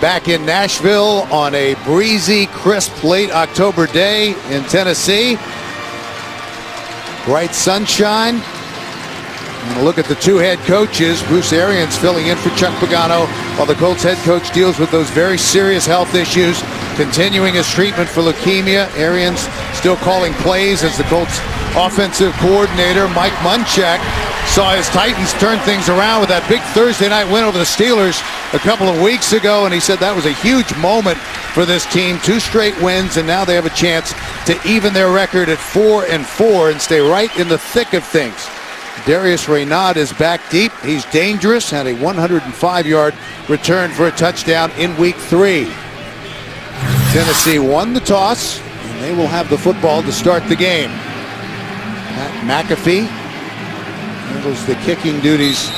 back in Nashville on a breezy, crisp, late October day in Tennessee. Bright sunshine. And look at the two head coaches. Bruce Arians filling in for Chuck Pagano while the Colts head coach deals with those very serious health issues, continuing his treatment for leukemia. Arians still calling plays as the Colts offensive coordinator Mike Munchak saw his Titans turn things around with that big Thursday night win over the Steelers a couple of weeks ago, and he said that was a huge moment for this team. 2 straight wins, and now they have a chance to even their record at 4-4 and stay right in the thick of things. Darius Reynaud is back deep. He's dangerous. Had a 105-yard return for a touchdown in week 3. Tennessee won the toss, and they will have the football to start the game. Pat McAfee handles the kicking duties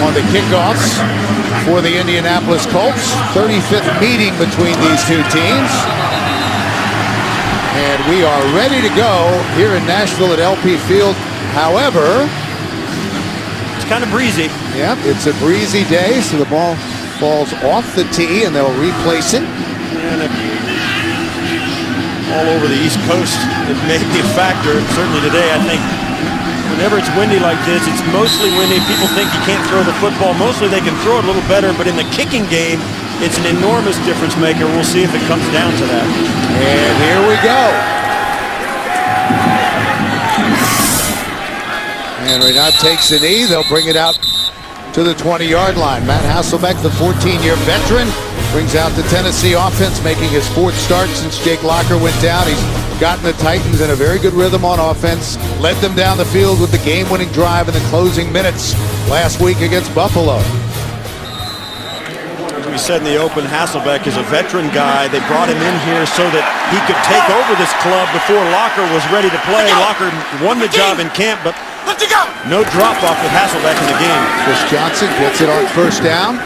on the kickoffs for the Indianapolis Colts. 35th meeting between these two teams. And we are ready to go here in Nashville at LP Field. However, it's kind of breezy. Yep, it's a breezy day, so the ball falls off the tee and they'll replace it. And all over the East Coast, it may be a factor. Certainly today, I think, whenever it's windy like this, it's mostly windy. People think you can't throw the football. Mostly they can throw it a little better, but in the kicking game, it's an enormous difference maker. We'll see if it comes down to that. And here we go. And Reynaud takes the knee. They'll bring it out to the 20-yard line. Matt Hasselbeck, the 14-year veteran, brings out the Tennessee offense, making his 4th start since Jake Locker went down. He's gotten the Titans in a very good rhythm on offense, led them down the field with the game-winning drive in the closing minutes last week against Buffalo. As we said in the open, Hasselbeck is a veteran guy. They brought him in here so that he could take over this club before Locker was ready to play. Locker won the job in camp, but no drop-off with Hasselbeck in the game. Chris Johnson gets it on first down.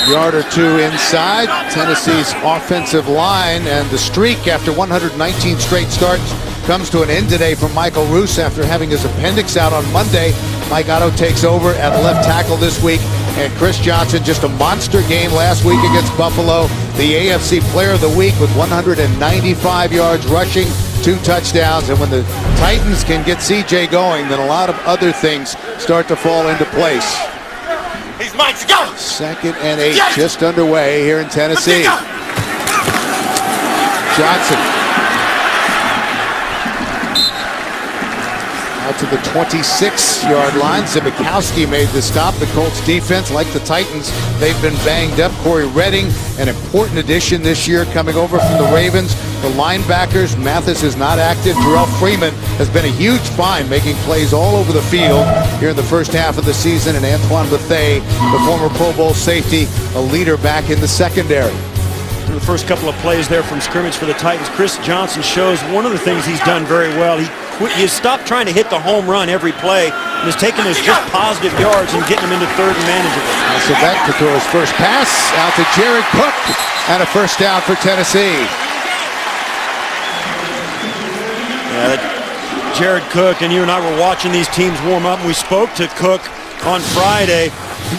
Yard or 2 inside. Tennessee's offensive line, and the streak after 119 straight starts comes to an end today for Michael Roos after having his appendix out on Monday. Mike Otto takes over at left tackle this week, and Chris Johnson, just a monster game last week against Buffalo. The AFC Player of the Week with 195 yards rushing, 2 touchdowns, and when the Titans can get CJ going, then a lot of other things start to fall into place. He's mine to go. 2nd and 8 just underway here in Tennessee. Johnson out to the 26-yard line. Zibikowski made the stop. The Colts defense, like the Titans, they've been banged up. Corey Redding, an important addition this year, coming over from the Ravens. The linebackers, Mathis is not active. Terrell Freeman has been a huge find, making plays all over the field here in the first half of the season. And Antoine Bethea, the former Pro Bowl safety, a leader back in the secondary. In the first couple of plays there from scrimmage for the Titans, Chris Johnson shows one of the things he's done very well. He has stopped trying to hit the home run every play and has taken those just positive yards and getting them into 3rd and manageable. So back to throw his first pass out to Jared Cook, and a first down for Tennessee. Yeah, Jared Cook, and you and I were watching these teams warm up. We spoke to Cook on Friday.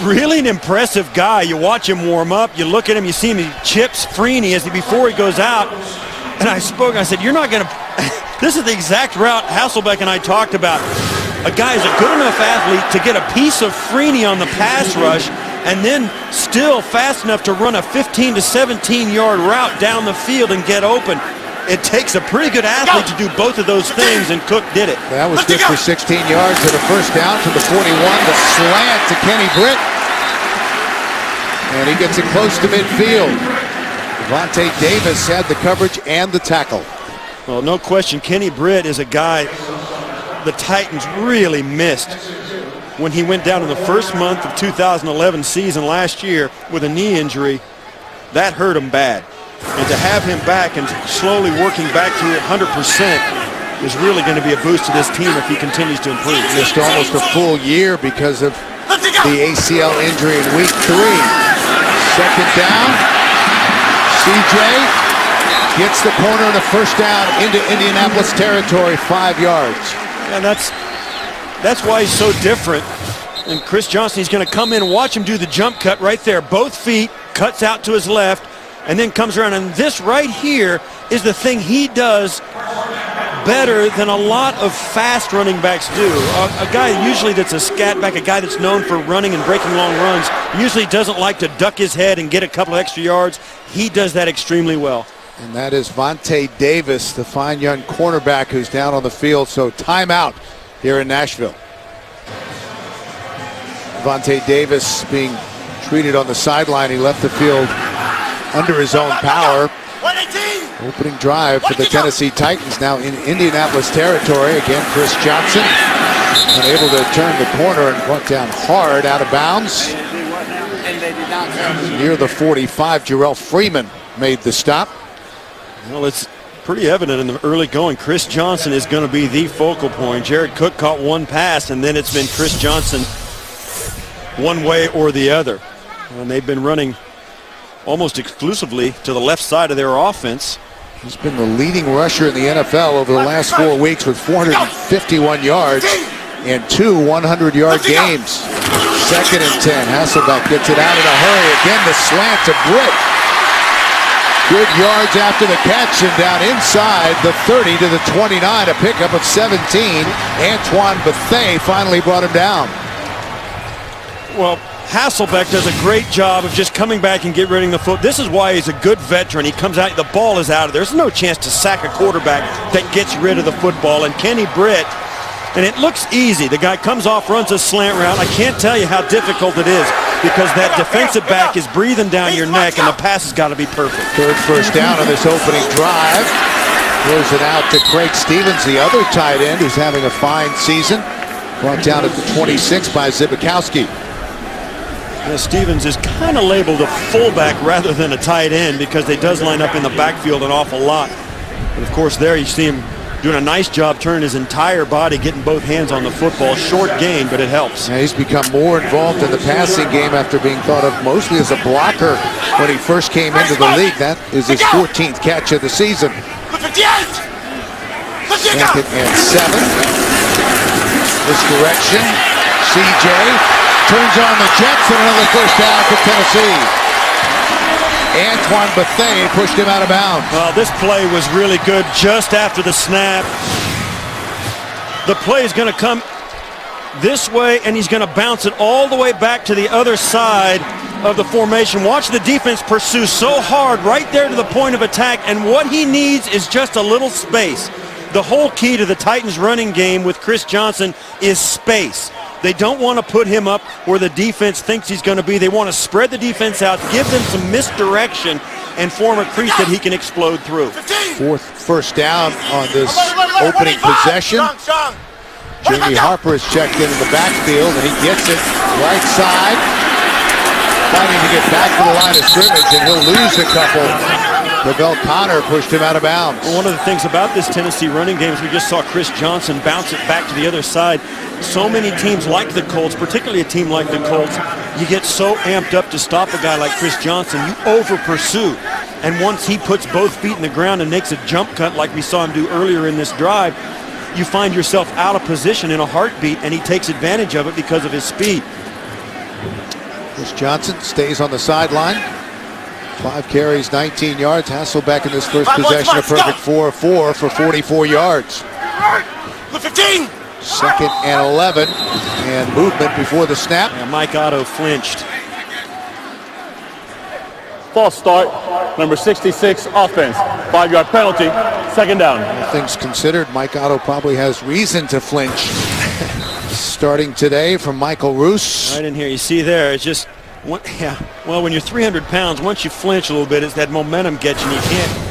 Really an impressive guy. You watch him warm up, you look at him, you see him, he chips Freeney before he goes out. And I said, you're not going to, this is the exact route Hasselbeck and I talked about. A guy is a good enough athlete to get a piece of Freeney on the pass rush and then still fast enough to run a 15 to 17-yard route down the field and get open. It takes a pretty good athlete to do both of those things, and Cook did it. That was good for 16 yards and a first down to the 41. The slant to Kenny Britt. And he gets it close to midfield. Vontae Davis had the coverage and the tackle. Well, no question, Kenny Britt is a guy the Titans really missed when he went down in the first month of 2011 season last year with a knee injury. That hurt him bad. And to have him back and slowly working back to 100% is really going to be a boost to this team if he continues to improve. Missed almost a full year because of the ACL injury in week 3. 2nd down. CJ gets the corner and a first down into Indianapolis territory, 5 yards. And that's why he's so different. And Chris Johnson, he's going to come in and watch him do the jump cut right there. Both feet, cuts out to his left, and then comes around. And this right here is the thing he does better than a lot of fast running backs do. A guy usually that's a scat back, a guy that's known for running and breaking long runs, usually doesn't like to duck his head and get a couple of extra yards. He does that extremely well. And that is Vontae Davis, the fine young cornerback who's down on the field. So timeout here in Nashville. Vontae Davis being treated on the sideline. He left the field under his own power. Opening drive for the Tennessee Titans, now in Indianapolis territory. Again, Chris Johnson unable to turn the corner and brought down hard out of bounds. Near the 45, Jarrell Freeman made the stop. Well, it's pretty evident in the early going. Chris Johnson is going to be the focal point. Jared Cook caught one pass, and then it's been Chris Johnson one way or the other. And they've been running almost exclusively to the left side of their offense. He's been the leading rusher in the NFL over the last 4 weeks with 451 yards and 2 100-yard games. 2nd and 10. Hasselbeck gets it out in a hurry. Again, the slant to Britt. Good yards after the catch and down inside the 30 to the 29. A pickup of 17. Antoine Bethea finally brought him down. Well, Hasselbeck does a great job of just coming back and getting rid of the foot. This is why he's a good veteran. He comes out, the ball is out of there. There's no chance to sack a quarterback that gets rid of the football. And Kenny Britt, and it looks easy. The guy comes off, runs a slant route. I can't tell you how difficult it is because that defensive back is breathing down your neck, and the pass has got to be perfect. Third first down on this opening drive. Throws it out to Craig Stevens, the other tight end, who's having a fine season. Brought down at the 26 by Zibikowski. Stevens is kind of labeled a fullback rather than a tight end because they does line up in the backfield an awful lot. But of course there you see him doing a nice job turning his entire body, getting both hands on the football. Short gain, but it helps. Yeah, he's become more involved in the passing game after being thought of mostly as a blocker when he first came into the league. That is his 14th catch of the season. 2nd and 7. Misdirection. CJ turns on the Jets and another first down for Tennessee. Antoine Bethea pushed him out of bounds. Well, this play was really good just after the snap. The play is going to come this way, and he's going to bounce it all the way back to the other side of the formation. Watch the defense pursue so hard right there to the point of attack, and what he needs is just a little space. The whole key to the Titans running game with Chris Johnson is space. They don't want to put him up where the defense thinks he's going to be. They want to spread the defense out, give them some misdirection, and form a crease that he can explode through. 4th first down on this opening possession. Jamie Harper is checked in the backfield, and he gets it right side. Fighting to get back to the line of scrimmage, and he'll lose a couple. Lavelle Connor pushed him out of bounds. Well, one of the things about this Tennessee running game is we just saw Chris Johnson bounce it back to the other side. So many teams like the Colts, particularly a team like the Colts, you get so amped up to stop a guy like Chris Johnson, you over-pursue. And once he puts both feet in the ground and makes a jump cut like we saw him do earlier in this drive, you find yourself out of position in a heartbeat, and he takes advantage of it because of his speed. Chris Johnson stays on the sideline. 5 carries, 19 yards. Hasselbeck in this first possession, a perfect 4-4 for 44 yards. 15. 2nd and 11, and movement before the snap. Yeah, Mike Otto flinched. False start, number 66, offense. 5-yard penalty, 2nd down. All things considered, Mike Otto probably has reason to flinch. Starting today from Michael Roos. Right in here, you see there, it's just, well, when you're 300 pounds, once you flinch a little bit, it's that momentum gets you, and you can't.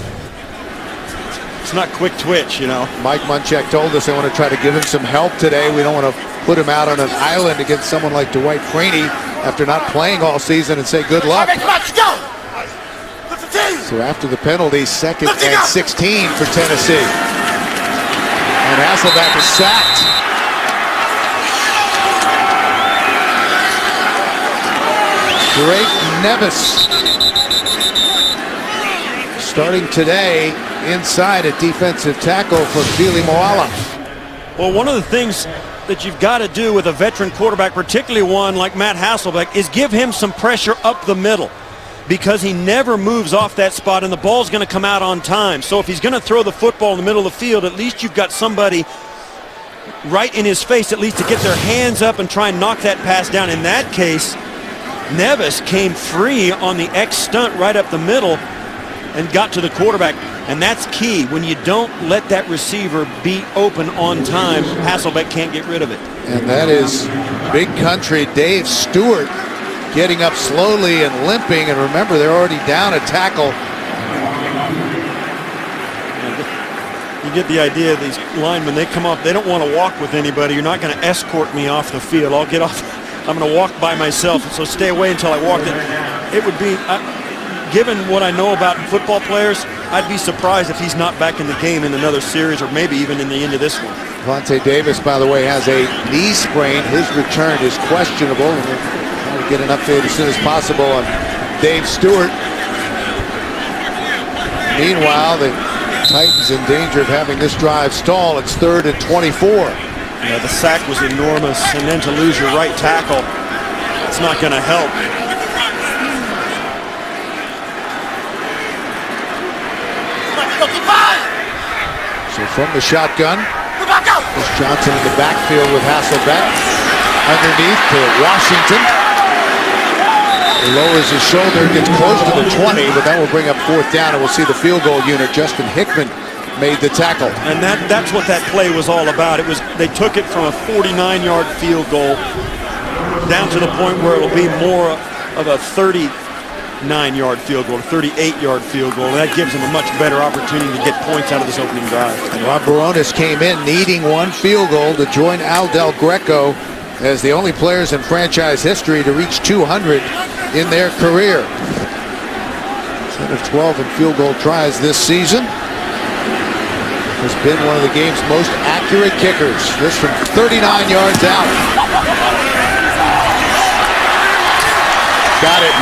It's not quick twitch, you know. Mike Munchak told us they want to try to give him some help today. We don't want to put him out on an island against someone like Dwight Freeney after not playing all season and say good luck. So after the penalty, 2nd and 16 for Tennessee. And Hasselbeck is sacked. Drake Nevis starting today inside at defensive tackle for Fili Moala. Well, one of the things that you've got to do with a veteran quarterback, particularly one like Matt Hasselbeck, is give him some pressure up the middle, because he never moves off that spot and the ball's going to come out on time. So if he's going to throw the football in the middle of the field, at least you've got somebody right in his face, at least to get their hands up and try and knock that pass down. In that case, Nevis came free on the X stunt right up the middle and got to the quarterback. And that's key. When you don't let that receiver be open on time, Hasselbeck can't get rid of it. And that is big country Dave Stewart getting up slowly and limping. And remember, they're already down a tackle. You get the idea, these linemen, they come off, they don't want to walk with anybody. You're not going to escort me off the field. I'll get off. I'm going to walk by myself, so stay away until I walk in. It would be, given what I know about football players, I'd be surprised if he's not back in the game in another series, or maybe even in the end of this one. Vontae Davis, by the way, has a knee sprain. His return is questionable. And we'll try to get an update as soon as possible on Dave Stewart. Meanwhile, the Titans in danger of having this drive stall. It's 3rd and 24. Yeah, the sack was enormous, and then to lose your right tackle, it's not going to help. So from the shotgun, there's Johnson in the backfield with Hasselbeck. Underneath to Washington. He lowers his shoulder, gets close to the 20, but that will bring up 4th down, and we'll see the field goal unit. Justin Hickman made the tackle. And that's what that play was all about. It was, they took it from a 49-yard field goal down to the point where it'll be more of a 39-yard field goal, a 38-yard field goal. And that gives them a much better opportunity to get points out of this opening drive. And Rob Baronis came in needing 1 field goal to join Al Del Greco as the only players in franchise history to reach 200 in their career. 10 of 12 in field goal tries this season. Has been one of the game's most accurate kickers. This from 39 yards out. Got it.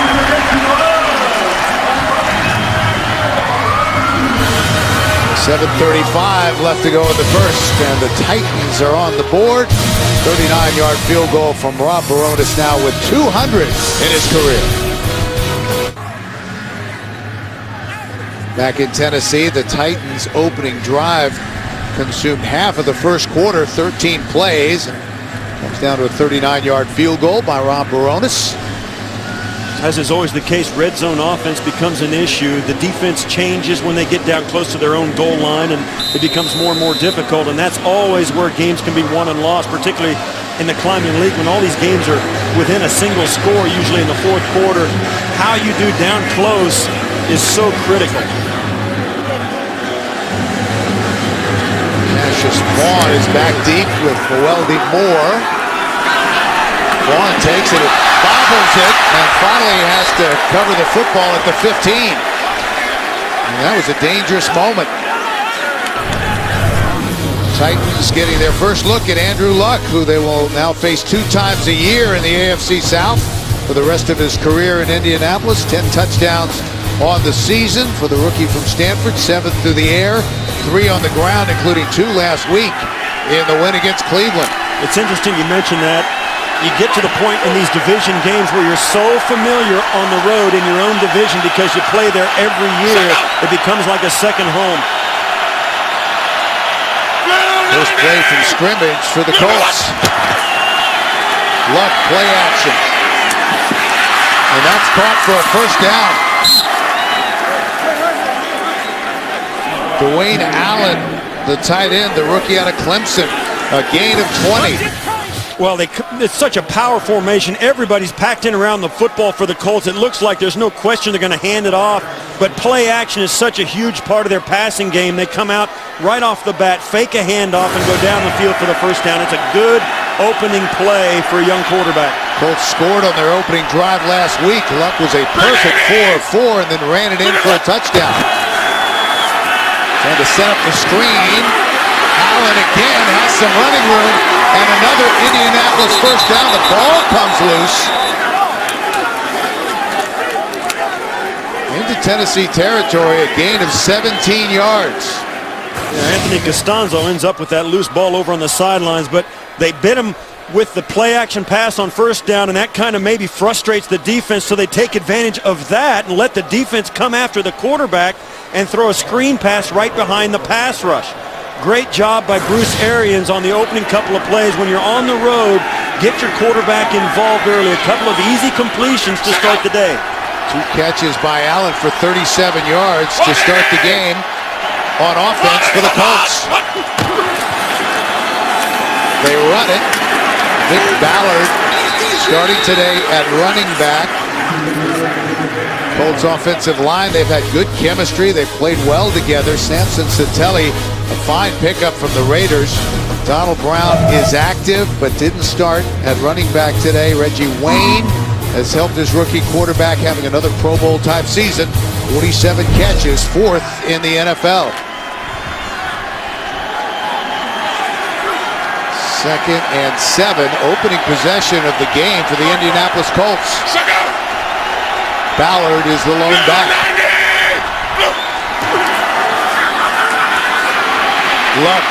.735 left to go in the first, and the Titans are on the board. 39-yard field goal from Rob Baronis, now with 200 in his career. Back in Tennessee, the Titans' opening drive consumed half of the first quarter, 13 plays. Comes down to a 39-yard field goal by Rob Baronis. As is always the case, red zone offense becomes an issue. The defense changes when they get down close to their own goal line, and it becomes more and more difficult. And that's always where games can be won and lost, particularly in the climbing league when all these games are within a single score, usually in the 4th quarter. How you do down close is so critical. Cassius Vaughn is back deep with Weldy Moore. Vaughn takes it, bobbles it, and finally has to cover the football at the 15. And that was a dangerous moment. Titans getting their first look at Andrew Luck, who they will now face 2 times a year in the AFC South for the rest of his career in Indianapolis. 10 touchdowns on the season for the rookie from Stanford, 7th through the air, 3 on the ground, including 2 last week in the win against Cleveland. It's interesting you mentioned that. You get to the point in these division games where you're so familiar on the road in your own division because you play there every year, it becomes like a second home. First play from scrimmage for the Colts. Luck, play action. And that's caught for a first down. Dwayne Allen, the tight end, the rookie out of Clemson, a gain of 20. Well, it's such a power formation. Everybody's packed in around the football for the Colts. It looks like there's no question they're going to hand it off, but play action is such a huge part of their passing game. They come out right off the bat, fake a handoff, and go down the field for the first down. It's a good opening play for a young quarterback. Colts scored on their opening drive last week. Luck was a perfect 4 of 4 and then ran it in for a touchdown. Trying to set up the screen. Allen again has some running room, and another Indianapolis first down. The ball comes loose into Tennessee territory, a gain of 17 yards. Yeah, Anthony Costanzo ends up with that loose ball over on the sidelines, but They bit him with the play-action pass on first down, and that kind of maybe frustrates the defense, so they take advantage of that and let the defense come after the quarterback and throw a screen pass right behind the pass rush. Great job by Bruce Arians on the opening couple of plays. When you're on the road, get your quarterback involved early. A couple of easy completions to start the day. 2 catches by Allen for 37 yards to start the game on offense for the Colts. They run it. Vic Ballard starting today at running back. Colts offensive line, they've had good chemistry. They've played well together. Samson Satelli, a fine pickup from the Raiders. Donald Brown is active but didn't start at running back today. Reggie Wayne has helped his rookie quarterback having another Pro Bowl type season. 47 catches, 4th in the NFL. 2nd and 7, opening possession of the game for the Indianapolis Colts. Ballard is the lone back. Luck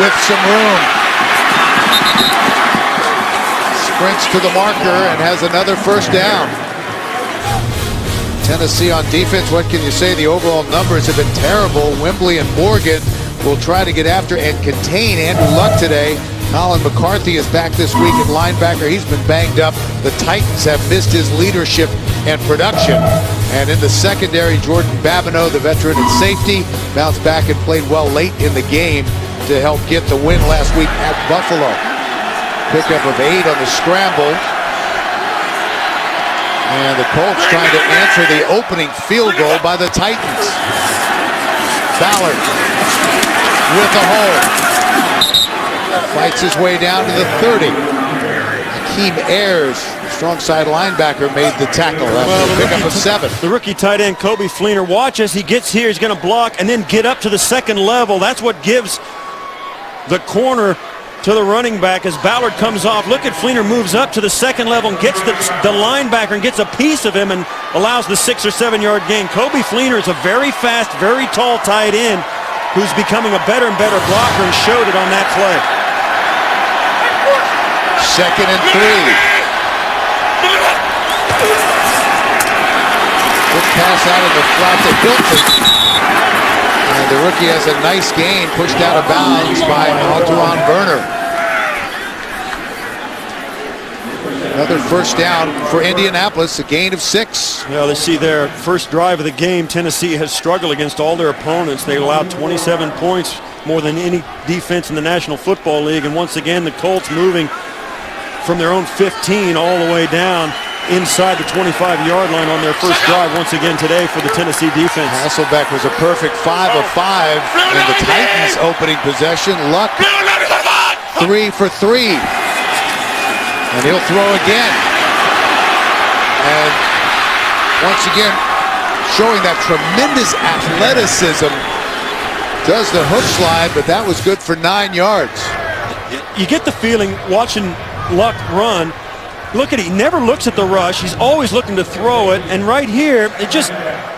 with some room. Sprints to the marker and has another first down. Tennessee on defense, what can you say? The overall numbers have been terrible. Wembley and Morgan will try to get after and contain Andrew Luck today. Colin McCarthy is back this week at linebacker. He's been banged up. The Titans have missed his leadership and production. And in the secondary, Jordan Babineau, the veteran at safety, bounced back and played well late in the game to help get the win last week at Buffalo. Pickup of 8 on the scramble. And the Colts trying to answer the opening field goal by the Titans. Ballard with a hole. Fights his way down to the 30. Hakeem Ayers, strong side linebacker, made the tackle after a pickup of 7. The rookie tight end, Kobe Fleener, watch as he gets here. He's going to block and then get up to the second level. That's what gives the corner to the running back as Ballard comes off. Look at Fleener moves up to the second level and gets the linebacker and gets a piece of him and allows the 6 or 7 yard gain. Kobe Fleener is a very fast, very tall tight end who's becoming a better and better blocker and showed it on that play. 2nd and 3. Good pass out of the flat to Hilton. And the rookie has a nice gain, pushed out of bounds by Antoine Berner. Another first down for Indianapolis, a gain of 6. Well, they see their first drive of the game. Tennessee has struggled against all their opponents. They allowed 27 points, more than any defense in the National Football League. And once again, the Colts moving from their own 15 all the way down inside the 25-yard line on their first drive once again today for the Tennessee defense. Hasselbeck was a perfect 5 of 5 in the Titans' opening possession. Luck 3 for 3. And he'll throw again. And once again, showing that tremendous athleticism. Does the hook slide, but that was good for 9 yards. You get the feeling watching Luck run, look at it, he never looks at the rush. He's always looking to throw it. And right here, it just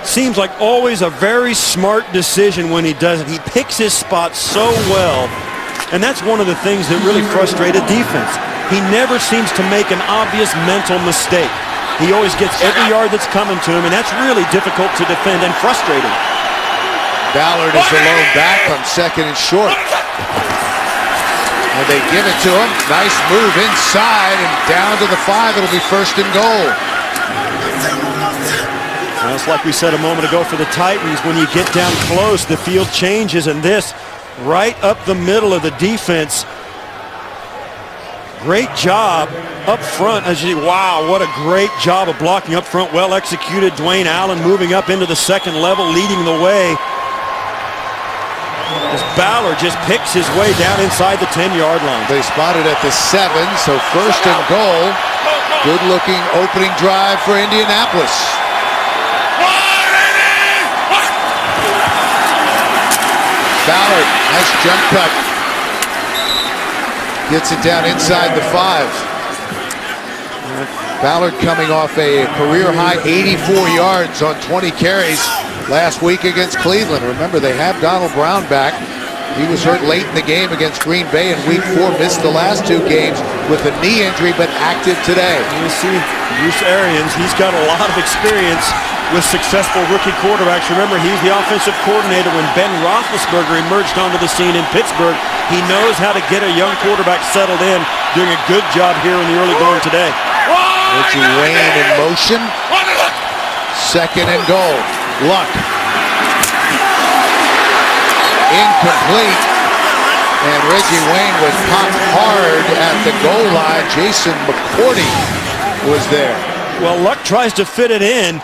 seems like always a very smart decision when he does it. He picks his spot so well. And that's one of the things that really frustrated defense. He never seems to make an obvious mental mistake. He always gets every yard that's coming to him, and that's really difficult to defend and frustrating. Ballard is the lone back on 2nd and short. And they give it to him. Nice move inside and down to the 5. It'll be 1st and goal. Well, it's like we said a moment ago for the Titans. When you get down close, the field changes, and this right up the middle of the defense. Great job up front. Wow, what a great job of blocking up front. Well executed. Dwayne Allen moving up into the second level, leading the way. As Ballard just picks his way down inside the 10-yard line. They spotted at the 7, so 1st and goal. Good-looking opening drive for Indianapolis. Ballard, nice jump cut. Gets it down inside the 5. Ballard coming off a career-high 84 yards on 20 carries last week against Cleveland. Remember, they have Donald Brown back. He was hurt late in the game against Green Bay in Week 4, missed the last 2 games with a knee injury, but active today. You see Bruce Arians, he's got a lot of experience with successful rookie quarterbacks. Remember, he's the offensive coordinator when Ben Roethlisberger emerged onto the scene in Pittsburgh. He knows how to get a young quarterback settled in, doing a good job here in the early going today. Reggie Wayne in motion. 2nd and goal. Luck. Incomplete. And Reggie Wayne was popped hard at the goal line. Jason McCourty was there. Well, Luck tries to fit it in,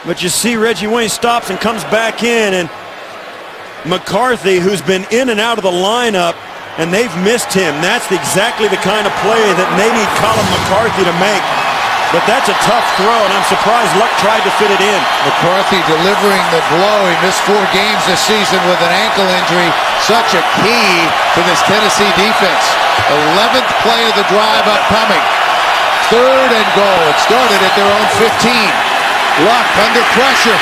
but you see Reggie Wayne stops and comes back in, and McCarthy, who's been in and out of the lineup, and they've missed him. That's exactly the kind of play that they need Colin McCarthy to make. But that's a tough throw, and I'm surprised Luck tried to fit it in. McCarthy delivering the blow. He missed 4 games this season with an ankle injury. Such a key to this Tennessee defense. 11th play of the drive upcoming. 3rd and goal. It started at their own 15. Luck under pressure.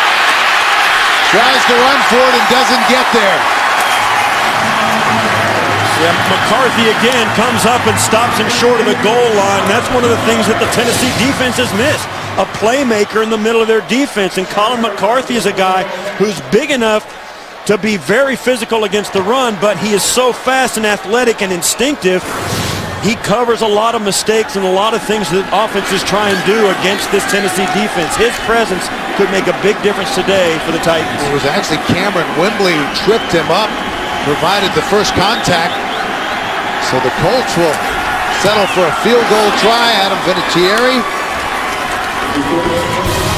Tries to run for it and doesn't get there. Yeah, McCarthy again comes up and stops him short of the goal line. That's one of the things that the Tennessee defense has missed. A playmaker in the middle of their defense. And Colin McCarthy is a guy who's big enough to be very physical against the run, but he is so fast and athletic and instinctive. He covers a lot of mistakes and a lot of things that offenses try and do against this Tennessee defense. His presence could make a big difference today for the Titans. It was actually Cameron Wembley who tripped him up, provided the first contact. So the Colts will settle for a field goal try. Adam Vinatieri.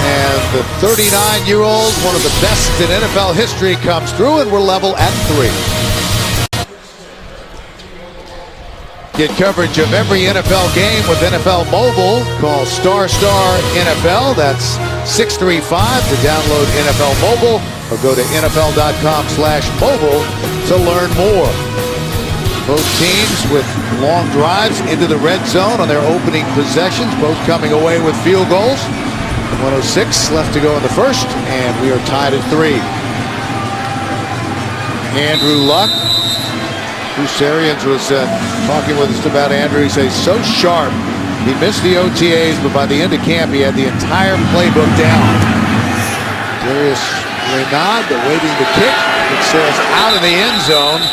And the 39-year-old, one of the best in NFL history, comes through, and we're level at 3. Get coverage of every NFL game with NFL Mobile. Call ** NFL. That's 635 to download NFL Mobile, or go to NFL.com/mobile to learn more. Both teams with long drives into the red zone on their opening possessions, both coming away with field goals. 1:06 left to go in the first, and we are tied at 3. Andrew Luck. Bruce Arians was talking with us about Andrew. He says so sharp. He missed the OTAs, but by the end of camp, he had the entire playbook down. Darius Reynaud awaiting the kick. It sails out of the end zone.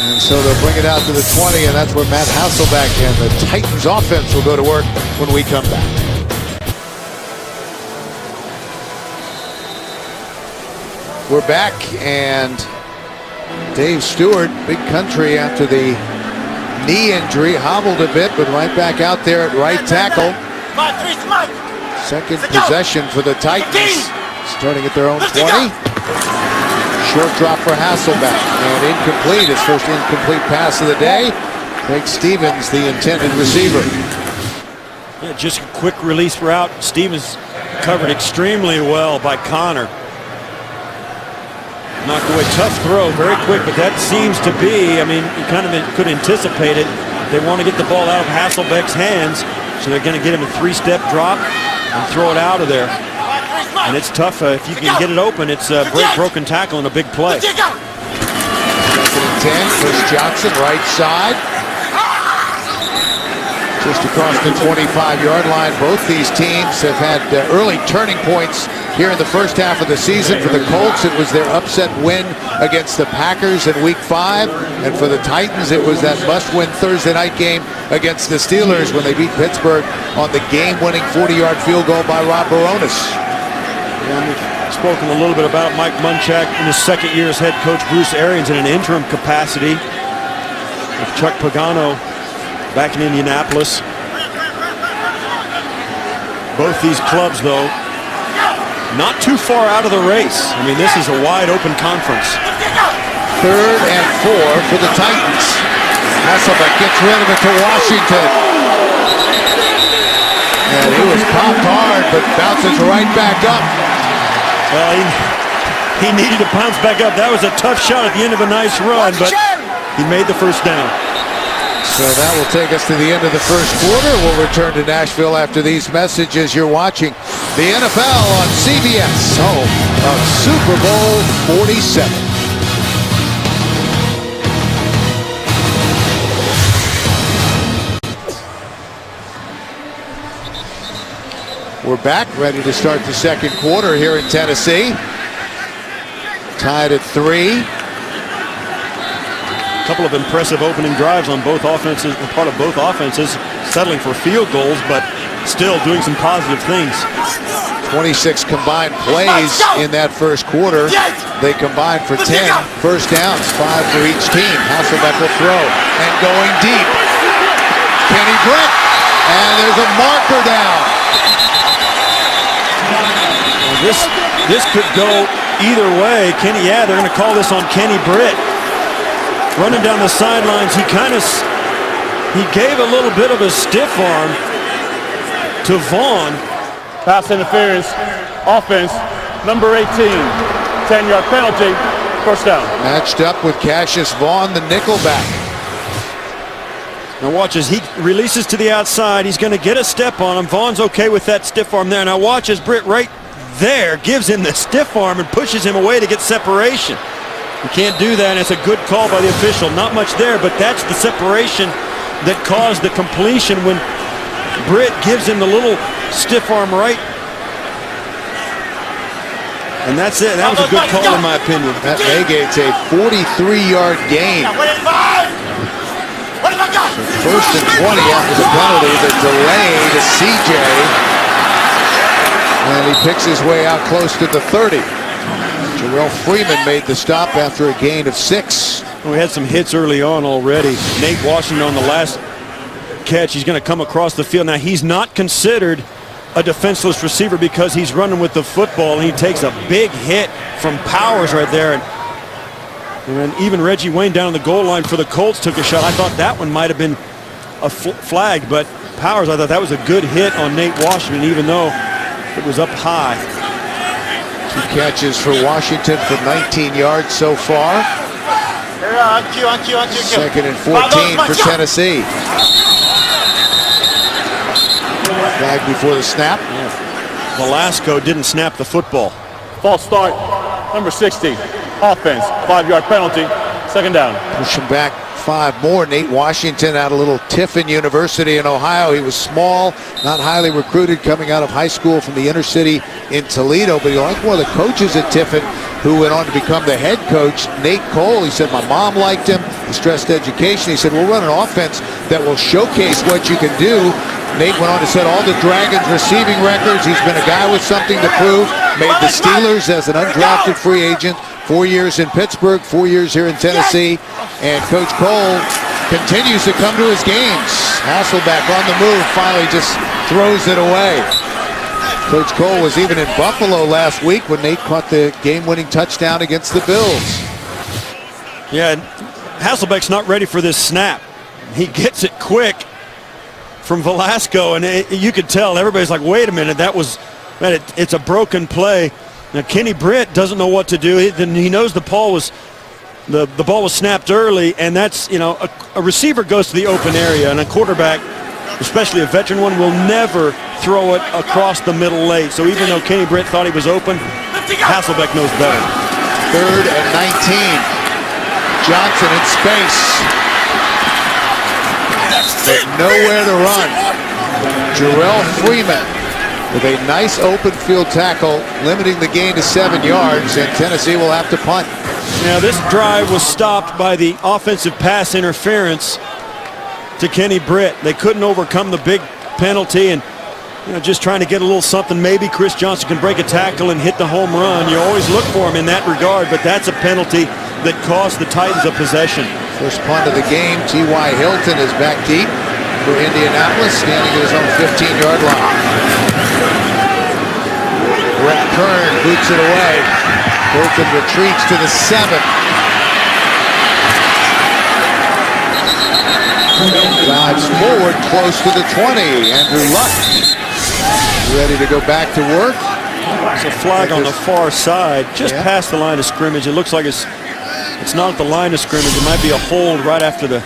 And so they'll bring it out to the 20, and that's where Matt Hasselbeck and the Titans offense will go to work when we come back. We're back, and Dave Stewart, big country after the knee injury, hobbled a bit, but right back out there at right tackle. Second possession for the Titans, starting at their own 20. Short drop for Hasselbeck, and incomplete. His first incomplete pass of the day. Craig Stevens, the intended receiver. Yeah, just a quick release route. Stevens covered extremely well by Connor. Knocked away, tough throw, very quick, but that seems to be, I mean, you kind of could anticipate it. They want to get the ball out of Hasselbeck's hands, so they're going to get him a 3-step drop and throw it out of there. And it's tough. If you can get it open, it's a broken tackle and a big play. 2nd and 10, Chris Johnson, right side. Just across the 25-yard line. Both these teams have had early turning points here in the first half of the season. For the Colts, it was their upset win against the Packers in Week 5. And for the Titans, it was that must-win Thursday night game against the Steelers when they beat Pittsburgh on the game-winning 40-yard field goal by Rob Baronis. And we've spoken a little bit about Mike Munchak in his second year as head coach. Bruce Arians in an interim capacity with Chuck Pagano back in Indianapolis. Both these clubs, though, not too far out of the race. I mean, this is a wide-open conference. 3rd and 4 for the Titans. Hasselbeck gets rid of it to Washington. And he was popped hard, but bounces right back up. Well, he needed to bounce back up. That was a tough shot at the end of a nice run, but he made the first down. So that will take us to the end of the first quarter. We'll return to Nashville after these messages. You're watching the NFL on CBS, home of Super Bowl 47. We're back, ready to start the second quarter here in Tennessee. Tied at 3. A couple of impressive opening drives on both offenses, part of both offenses, settling for field goals, but still doing some positive things. 26 combined plays in that first quarter. They combined for 10 first downs, 5 for each team. Hasselbeck will throw and going deep. Kenny Britt, and there's a marker down. This could go either way. They're going to call this on Kenny Britt. Running down the sidelines, he gave a little bit of a stiff arm to Vaughn. Pass interference, offense, number 18. 10-yard penalty, first down. Matched up with Cassius Vaughn, the nickelback. Now watch as he releases to the outside. He's going to get a step on him. Vaughn's okay with that stiff arm there. Now watch as Britt right there gives him the stiff arm and pushes him away to get separation. You can't do that, and it's a good call by the official. Not much there, but that's the separation that caused the completion when Britt gives him the little stiff arm right. And that's it. That was a good call in my opinion. That negates a 43-yard gain. So first and 20 after the penalty, the delay to CJ. And he picks his way out close to the 30. Jarrell Freeman made the stop after a gain of 6. We had some hits early on already. Nate Washington on the last catch. He's going to come across the field. Now, he's not considered a defenseless receiver because he's running with the football, and he takes a big hit from Powers right there. And then even Reggie Wayne down on the goal line for the Colts took a shot. I thought that one might have been a flag, but Powers, I thought that was a good hit on Nate Washington, even though it was up high. 2 catches for Washington for 19 yards so far. Second and 14 for Tennessee. Flag before the snap. Velasco didn't snap the football. False start, number 60. Offense, 5-yard penalty, second down. Push him back 5 more. Nate Washington out of little Tiffin University in Ohio. He was small, not highly recruited, coming out of high school from the inner city in Toledo, but he liked one of the coaches at Tiffin who went on to become the head coach, Nate Cole. He said, my mom liked him. He stressed education. He said, we'll run an offense that will showcase what you can do. Nate went on to set all the Dragons receiving records. He's been a guy with something to prove. Made the Steelers as an undrafted free agent. 4 years in Pittsburgh, 4 years here in Tennessee. And Coach Cole continues to come to his games. Hasselbeck on the move, finally just throws it away. Coach Cole was even in Buffalo last week when Nate caught the game-winning touchdown against the Bills. Yeah, Hasselbeck's not ready for this snap. He gets it quick from Velasco, and you could tell everybody's like, wait a minute, it's a broken play. Now Kenny Britt doesn't know what to do. He knows the ball was snapped early, and that's, a receiver goes to the open area, and a quarterback, especially a veteran one, will never throw it across the middle late. So even though Kenny Britt thought he was open, Hasselbeck knows better. 3rd and 19. Johnson in space. But nowhere to run. Jarrell Freeman with a nice open field tackle, limiting the gain to 7 yards, and Tennessee will have to punt. Now this drive was stopped by the offensive pass interference to Kenny Britt. They couldn't overcome the big penalty, and just trying to get a little something. Maybe Chris Johnson can break a tackle and hit the home run. You always look for him in that regard, but that's a penalty that cost the Titans a possession. First punt of the game. T.Y. Hilton is back deep for Indianapolis, standing at his own 15-yard line. Brett Kern boots it away. Hilton retreats to the 7. Dives forward close to the 20. Andrew Luck ready to go back to work. It's a flag on the far side, just past the line of scrimmage. It looks like it's not at the line of scrimmage. It might be a hold right after the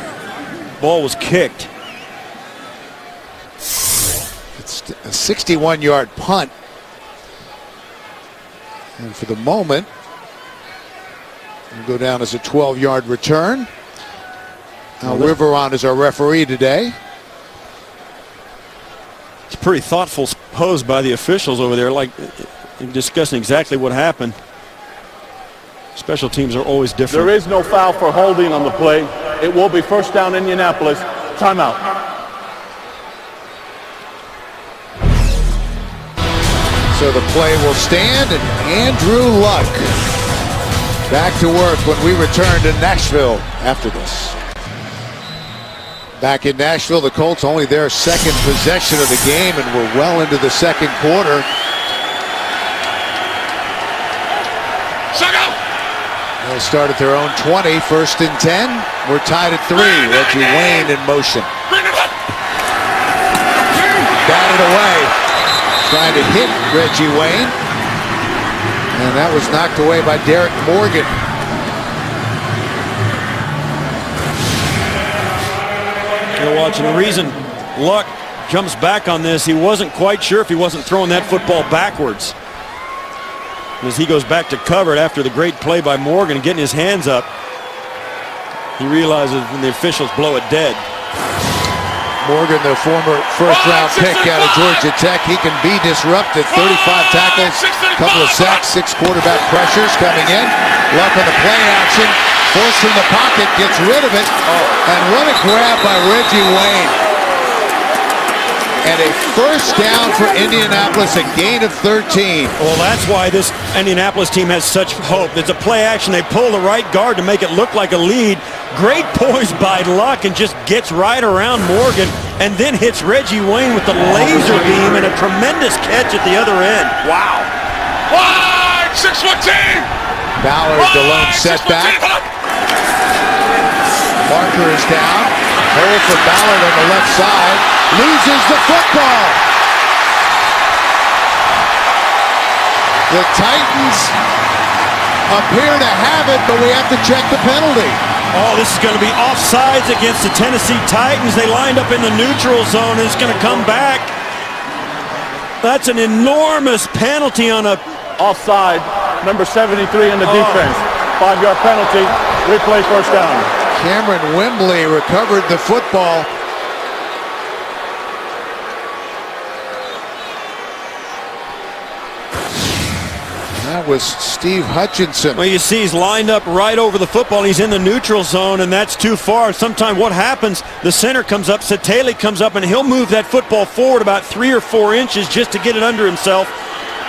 ball was kicked. It's a 61-yard punt. And for the moment, it'll go down as a 12-yard return. Now Riveron is our referee today. It's a pretty thoughtful posed by the officials over there, like discussing exactly what happened. Special teams are always different. There is no foul for holding on the play. It will be first down, Indianapolis. Timeout. So the play will stand, and Andrew Luck back to work when we return to Nashville after this. Back in Nashville, the Colts only their second possession of the game, and we're well into the second quarter. They'll start at their own 20, 1st and 10. We're tied at 3. Reggie Wayne in motion. Batted away. Trying to hit Reggie Wayne. And that was knocked away by Derek Morgan. You're watching. The reason Luck jumps back on this, he wasn't quite sure if he wasn't throwing that football backwards. As he goes back to cover it after the great play by Morgan, getting his hands up, he realizes when the officials blow it dead. Morgan, the former first-round pick out of Georgia Tech, he can be disrupted. 35 tackles, couple of sacks, 6 quarterback pressures coming in. Luck on the play action, forced from the pocket, gets rid of it, and what a grab by Reggie Wayne. And a first down for Indianapolis, a gain of 13. Well, that's why this Indianapolis team has such hope. It's a play action. They pull the right guard to make it look like a lead. Great poise by Luck, and just gets right around Morgan and then hits Reggie Wayne with the laser beam and a tremendous catch at the other end. Wow. Wide 6-foot team. Ballard, the lone setback. Parker is down. Hole for Ballard on the left side. Loses the football. The Titans appear to have it, but we have to check the penalty. Oh, this is going to be offsides against the Tennessee Titans. They lined up in the neutral zone, and it's going to come back. That's an enormous penalty on a... Offside, number 73 in the defense. 5-yard penalty, replay first down. Cameron Wembley recovered the football. That was Steve Hutchinson. Well, you see he's lined up right over the football. He's in the neutral zone, and that's too far. Sometimes what happens, the center comes up, Satele comes up, and he'll move that football forward about 3 or 4 inches just to get it under himself,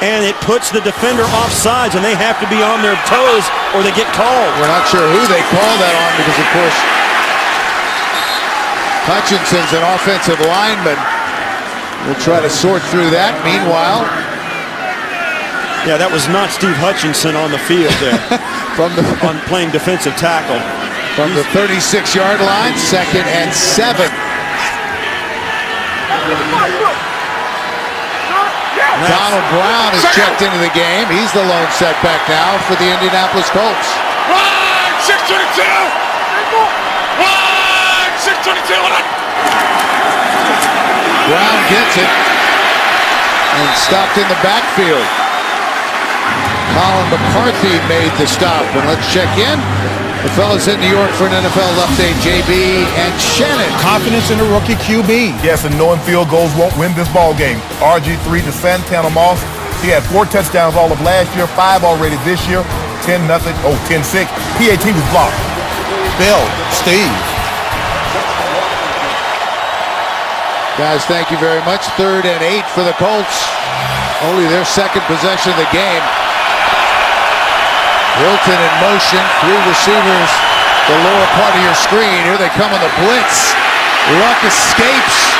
and it puts the defender off sides, and they have to be on their toes or they get called. We're not sure who they call that on because, of course, Hutchinson's an offensive lineman. We'll try to sort through that. Meanwhile, yeah, that was not Steve Hutchinson on the field there. on playing defensive tackle. From the 36-yard line, 2nd and 7. Donald Brown is checked into the game. He's the lone setback now for the Indianapolis Colts. Wide 622. Wide 622. Brown gets it and stopped in the backfield. Colin McCarthy made the stop, and let's check in. The fellas in New York for an NFL update, JB and Shannon. Confidence in the rookie QB. Yes, and knowing field goals won't win this ball game. RG3 to Santana Moss. He had 4 touchdowns all of last year, 5 already this year. 10-0, 10-6. PAT was blocked. Bill, Steve. Guys, thank you very much. 3rd and 8 for the Colts. Only their second possession of the game. Hilton in motion, 3 receivers, the lower part of your screen. Here they come on the blitz. Luck escapes,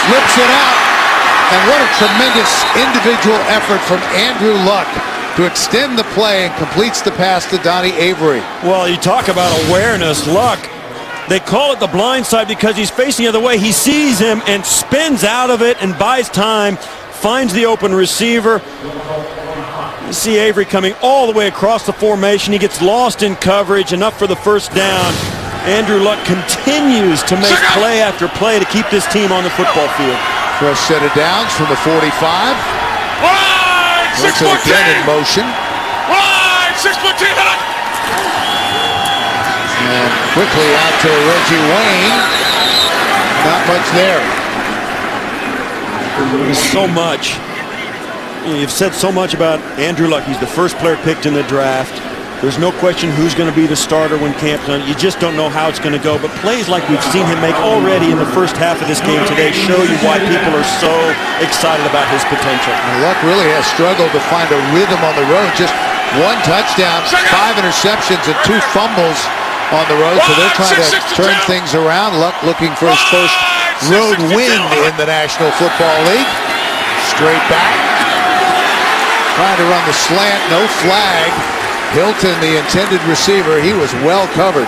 flips it out, and what a tremendous individual effort from Andrew Luck to extend the play and completes the pass to Donnie Avery. Well, you talk about awareness. Luck, they call it the blind side because he's facing the other way. He sees him and spins out of it and buys time, finds the open receiver. You see Avery coming all the way across the formation. He gets lost in coverage, enough for the first down. Andrew Luck continues to make play after play to keep this team on the football field. Fresh set of downs from the 45. Wide 6-foot again in team. motion. Wide 6-foot team. And quickly out to Reggie Wayne. Not much there. There's so much. You've said so much about Andrew Luck. He's the first player picked in the draft. There's no question who's going to be the starter when camp's done. You just don't know how it's going to go. But plays like we've seen him make already in the first half of this game today show you why people are so excited about his potential. Now, Luck really has struggled to find a rhythm on the road. Just 1 touchdown, 5 interceptions, and 2 fumbles on the road. So they're trying to turn things around. Luck looking for his first road win in the National Football League. Straight back. Trying to run the slant, no flag. Hilton, the intended receiver, he was well covered.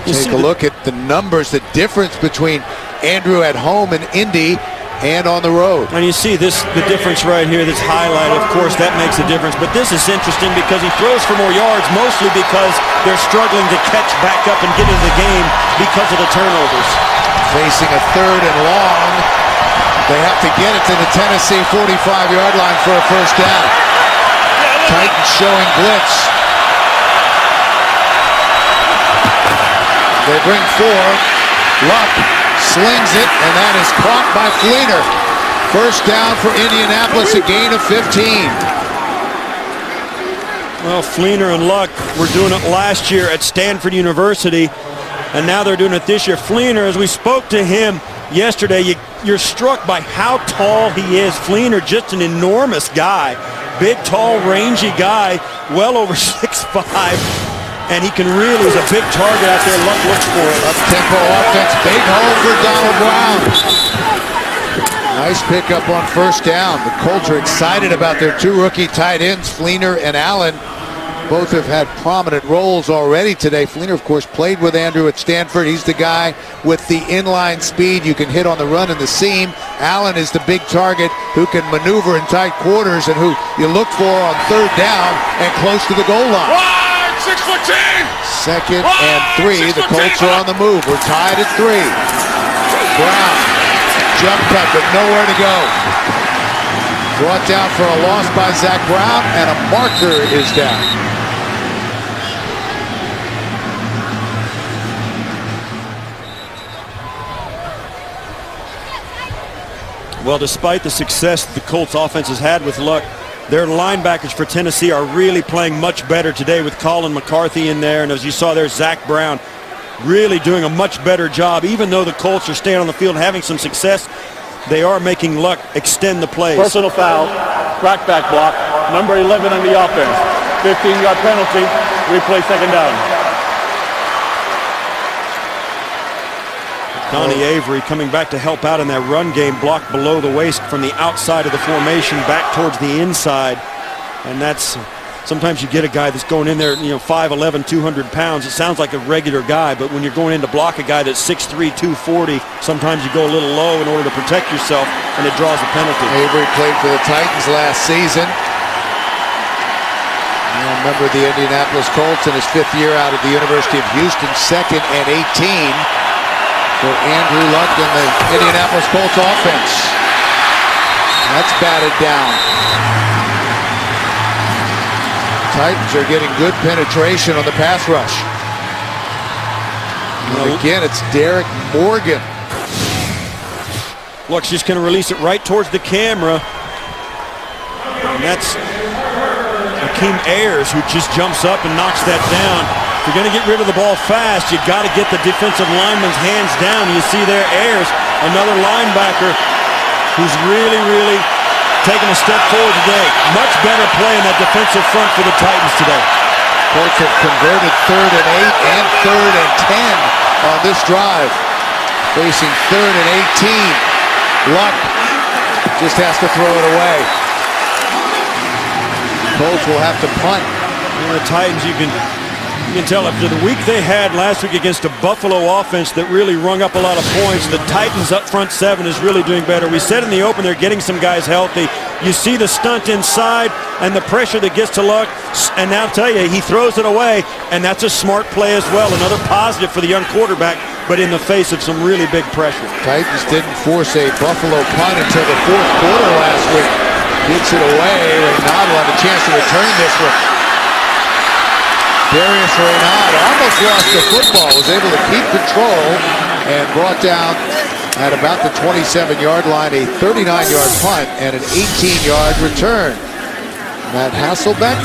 Take a look at the numbers, the difference between Andrew at home in Indy and on the road. And you see the difference right here that's highlighted. Of course, that makes a difference. But this is interesting because he throws for more yards, mostly because they're struggling to catch back up and get into the game because of the turnovers. Facing a 3rd and long. They have to get it to the Tennessee 45-yard line for a first down. Titans showing blitz. They bring 4. Luck slings it, and that is caught by Fleener. First down for Indianapolis, a gain of 15. Well, Fleener and Luck were doing it last year at Stanford University, and now they're doing it this year. Fleener, as we spoke to him yesterday, you're struck by how tall he is. Fleener, just an enormous guy. Big, tall, rangy guy, well over 6'5", and he can really, he's a big target out there. Luck looks for it. Up-tempo offense, big hole for Donald Brown. Nice pickup on first down. The Colts are excited about their 2 rookie tight ends, Fleener and Allen. Both have had prominent roles already today. Fleener, of course, played with Andrew at Stanford. He's the guy with the inline speed you can hit on the run and the seam. Allen is the big target who can maneuver in tight quarters and who you look for on 3rd down and close to the goal line. 6'10". 2nd and 3. The Colts are on the move. We're tied at 3. Brown, jump cut, but nowhere to go. Brought down for a loss by Zach Brown, and a marker is down. Well, despite the success the Colts offense has had with Luck, their linebackers for Tennessee are really playing much better today with Colin McCarthy in there. And as you saw there, Zach Brown really doing a much better job. Even though the Colts are staying on the field and having some success, they are making Luck extend the plays. Personal foul, crackback block, number 11 on the offense. 15-yard penalty, replay 2nd down. Donnie Avery coming back to help out in that run game, blocked below the waist from the outside of the formation back towards the inside. And that's, sometimes you get a guy that's going in there, 5'11", 200 pounds. It sounds like a regular guy, but when you're going in to block a guy that's 6'3", 240, sometimes you go a little low in order to protect yourself, and it draws a penalty. Avery played for the Titans last season. A member of the Indianapolis Colts in his 5th year out of the University of Houston, 2nd and 18. For Andrew Luck and the Indianapolis Colts offense. That's batted down. Titans are getting good penetration on the pass rush. And again, it's Derek Morgan. Luck's just going to release it right towards the camera. And that's Hakeem Ayers who just jumps up and knocks that down. If you're going to get rid of the ball fast, you got to get the defensive lineman's hands down. You see there Ayers, another linebacker who's really taking a step forward today. Much better play in that defensive front for the Titans today. Colts have converted 3rd and 8 and 3rd and 10 on this drive. Facing 3rd and 18. Luck just has to throw it away. Colts will have to punt. And the Titans, you can tell after the week they had last week against a Buffalo offense that really rung up a lot of points, the Titans up front 7 is really doing better. We said in the open they're getting some guys healthy. You see the stunt inside and the pressure that gets to Luck, and now I'll tell you, he throws it away, and that's a smart play as well. Another positive for the young quarterback, but in the face of some really big pressure. Titans didn't force a Buffalo punt until the 4th quarter last week. Gets it away. Reynado had a chance to return this one. Darius Reynado almost lost the football, was able to keep control and brought down at about the 27-yard line, a 39-yard punt and an 18-yard return. Matt Hasselbeck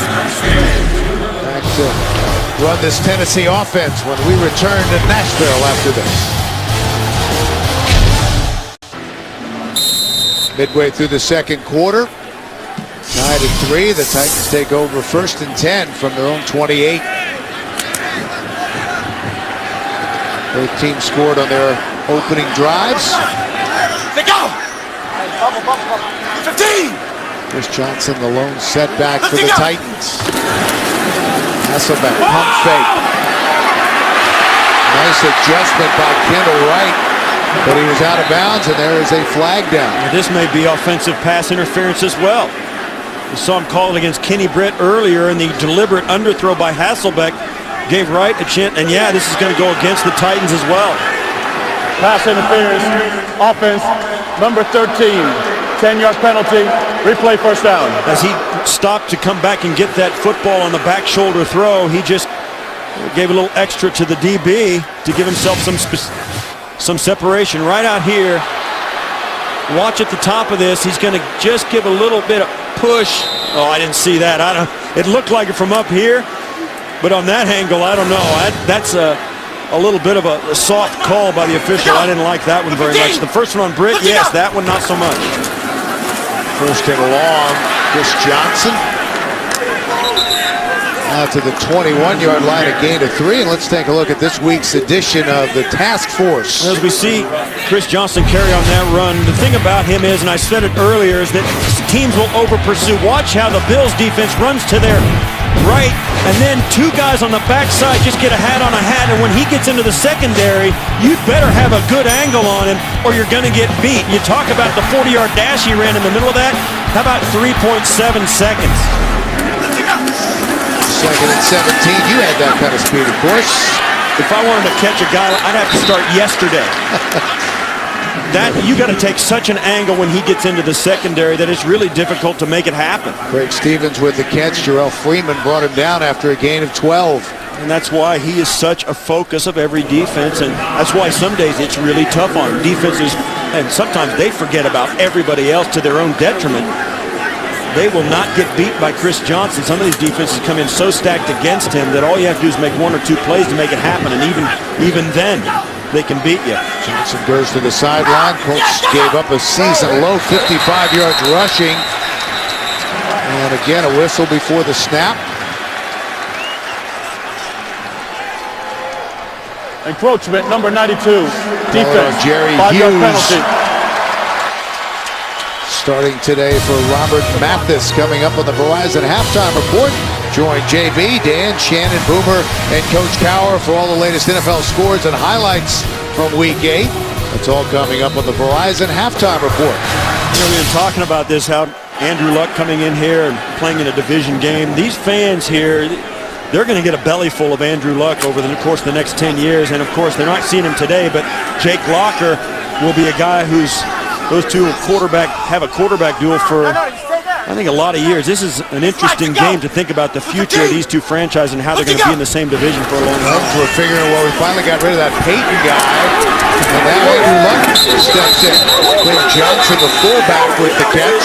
back to run this Tennessee offense when we return to Nashville after this. Midway through the second quarter, tied at 3. The Titans take over 1st and 10 from their own 28. Both teams scored on their opening drives. They go! 15! Chris Johnson, the lone setback for the Titans. Hasselbeck, pump fake. Nice adjustment by Kendall Wright, but he was out of bounds, and there is a flag down. This may be offensive pass interference as well. We saw him call it against Kenny Britt earlier, and the deliberate underthrow by Hasselbeck gave Wright a chance, and yeah, this is going to go against the Titans as well. Pass interference, offense, number 13, 10-yard penalty, replay first down. As he stopped to come back and get that football on the back shoulder throw, he just gave a little extra to the DB to give himself some separation right out here. Watch at the top of this. He's going to just give a little bit of push. Oh, I didn't see that. It looked like it from up here, but on that angle, I don't know. That's a little bit of a soft call by the official. I didn't like that one very much. The first one on Britt, yes, that one not so much. First and long, Chris Johnson. Out to the 21-yard line, a gain of 3. And let's take a look at this week's edition of the Task Force. As we see Chris Johnson carry on that run, the thing about him is, and I said it earlier, is that teams will over-pursue. Watch how the Bills defense runs to their right, and then 2 guys on the backside just get a hat on a hat, and when he gets into the secondary, you'd better have a good angle on him or you're going to get beat. You talk about the 40-yard dash he ran in the middle of that. How about 3.7 seconds? Second and 17. You had that kind of speed, of course. If I wanted to catch a guy, I'd have to start yesterday. You got to take such an angle when he gets into the secondary that it's really difficult to make it happen. Craig Stevens with the catch. Jarrell Freeman brought him down after a gain of 12. And that's why he is such a focus of every defense, and that's why some days it's really tough on defenses, and sometimes they forget about everybody else to their own detriment. They will not get beat by Chris Johnson. Some of these defenses come in so stacked against him that all you have to do is make 1 or 2 plays to make it happen, and even then, they can beat you. Johnson goes to the sideline. Colts gave up a season-low 55 yards rushing. And again, a whistle before the snap. Encroachment, number 92, defense, Jerry 5-yard Hughes. penalty. Starting today for Robert Mathis, coming up on the Verizon Halftime Report. Join JB, Dan, Shannon, Boomer, and Coach Cower for all the latest NFL scores and highlights from Week 8. That's all coming up on the Verizon Halftime Report. You know, we've been talking about this, how Andrew Luck coming in here and playing in a division game. These fans here, they're going to get a belly full of Andrew Luck over the course of the next 10 years. And, of course, they're not seeing him today, but Jake Locker will be a guy who's those two have a quarterback duel for, I think, a lot of years. This is an interesting game to think about the future of these two franchises and how they're going to be in the same division for a long time. We're figuring, well, we finally got rid of that Peyton guy, and now Andrew Luck steps in. Quinn Johnson, the fullback, with the catch.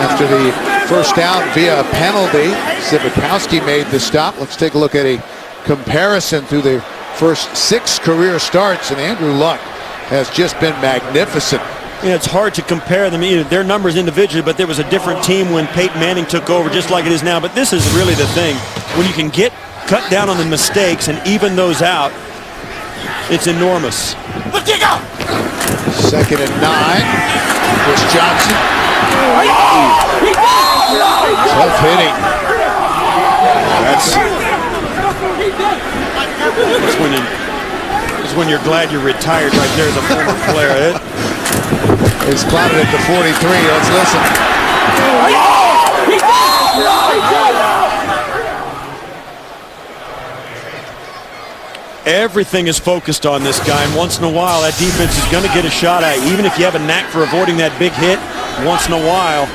After the first down via a penalty, Zibikowski made the stop. Let's take a look at a comparison through the first 6 career starts, and Andrew Luck has just been magnificent. You know, it's hard to compare them, their numbers individually, but there was a different team when Peyton Manning took over, just like it is now. But this is really the thing. When you can cut down on the mistakes and even those out, it's enormous. Second and 9. Chris Johnson. Tough hitting. That's when you're glad you're retired right there as a former player. It's clouded at the 43. Let's listen. Everything is focused on this guy, and once in a while that defense is going to get a shot at you. Even if you have a knack for avoiding that big hit, once in a while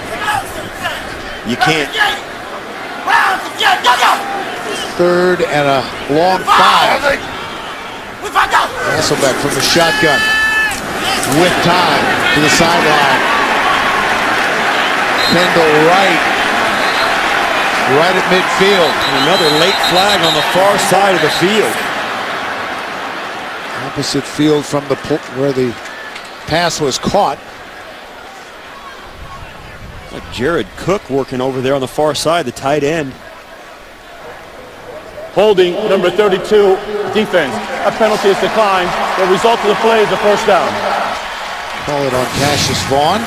you can't. Third and a long 5. Hasselbeck from the shotgun. With time to the sideline. Kendall right at midfield. And another late flag on the far side of the field. Opposite field from where the pass was caught. Like Jared Cook working over there on the far side, the tight end. Holding number 32, defense. A penalty is declined. The result of the play is a first down. Call it on Cassius Vaughn.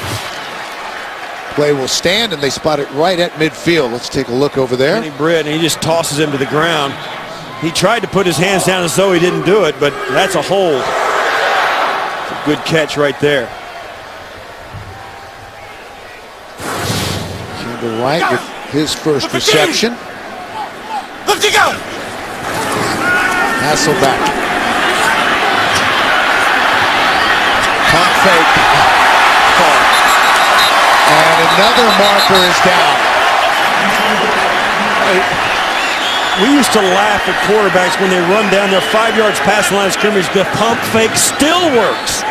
Play will stand, and they spot it right at midfield. Let's take a look over there. Kenny Britt, and he just tosses him to the ground. He tried to put his hands down as though he didn't do it, but that's a hold. It's a good catch right there. Kendall Wright with his first reception. Hasselbeck. Pump fake. And another marker is down. We used to laugh at quarterbacks when they run down their 5 yards past the line of scrimmage. The pump fake still works.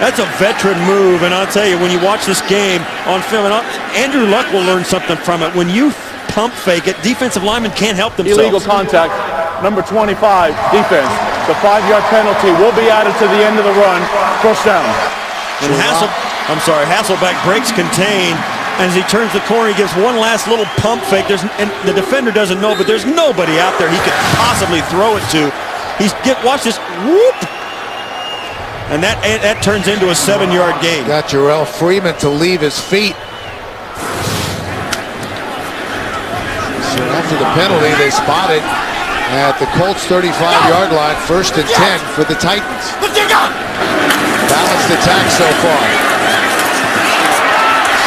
That's a veteran move, and I'll tell you, when you watch this game on film, and Andrew Luck will learn something from it. When you pump fake it, defensive linemen can't help themselves. Illegal contact, number 25, defense. The 5-yard penalty will be added to the end of the run. First down. And Hasselbeck breaks contain. And as he turns the corner, he gives one last little pump fake. And the defender doesn't know, but there's nobody out there he could possibly throw it to. Watch this, whoop! And that turns into a 7-yard gain. Got Jarrell Freeman to leave his feet. So after the penalty, they spot it at the Colts 35-yard line, 1st and 10 for the Titans. Balanced attack so far.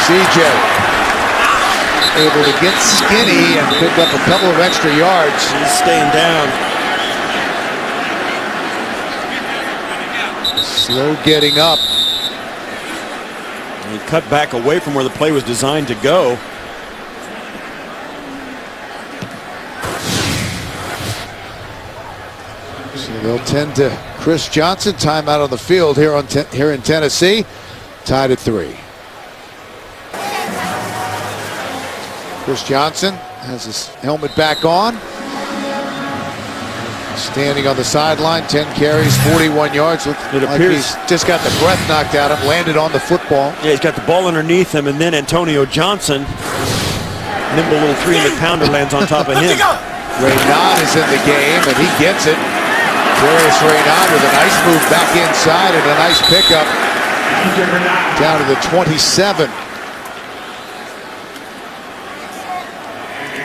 CJ able to get skinny and pick up a couple of extra yards. He's staying down. Slow getting up. And he cut back away from where the play was designed to go. So they'll tend to Chris Johnson. Timeout on the field here in Tennessee. Tied at 3. Chris Johnson has his helmet back on. Standing on the sideline, 10 carries, 41 yards. Looks it like appears he's just got the breath knocked out of him, landed on the football. Yeah, he's got the ball underneath him, and then Antonio Johnson, nimble little 300-pounder, lands on top of him. Raynaud is in the game, and he gets it. Darius Raynaud with a nice move back inside and a nice pickup down to the 27.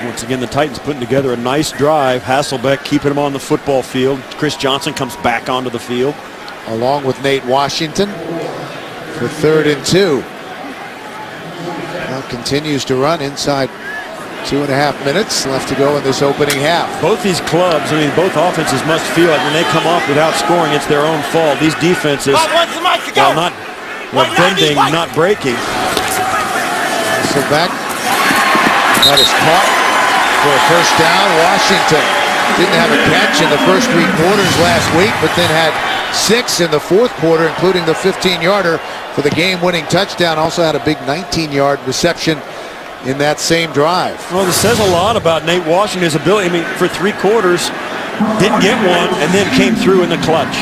Once again, the Titans putting together a nice drive. Hasselbeck keeping him on the football field. Chris Johnson comes back onto the field. Along with Nate Washington for 3rd and 2. Now continues to run inside 2.5 minutes left to go in this opening half. Both these clubs, both offenses must feel like when they come off without scoring, it's their own fault. These defenses, while not bending, not breaking. Hasselbeck, that is caught for a first down. Washington didn't have a catch in the first 3 quarters last week, but then had 6 in the 4th quarter, including the 15-yarder for the game-winning touchdown. Also had a big 19-yard reception in that same drive. Well, this says a lot about Nate Washington's ability. For 3 quarters, didn't get one, and then came through in the clutch.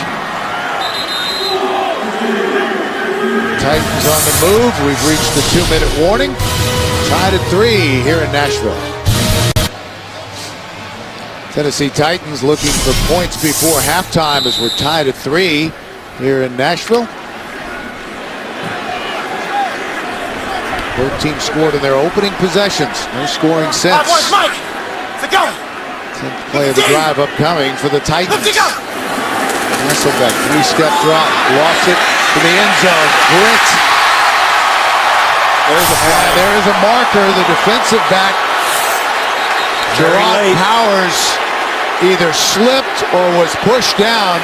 Titans on the move. We've reached the 2-minute warning. Tied at 3 here in Nashville. Tennessee Titans looking for points before halftime as we're tied at 3 here in Nashville. Both teams scored in their opening possessions. No scoring since. 10th play of the drive upcoming for the Titans. Hasselbeck, 3-step drop, lost it to the end zone. Britt. There is a marker. The defensive back, Gerard Powers, either slipped or was pushed down.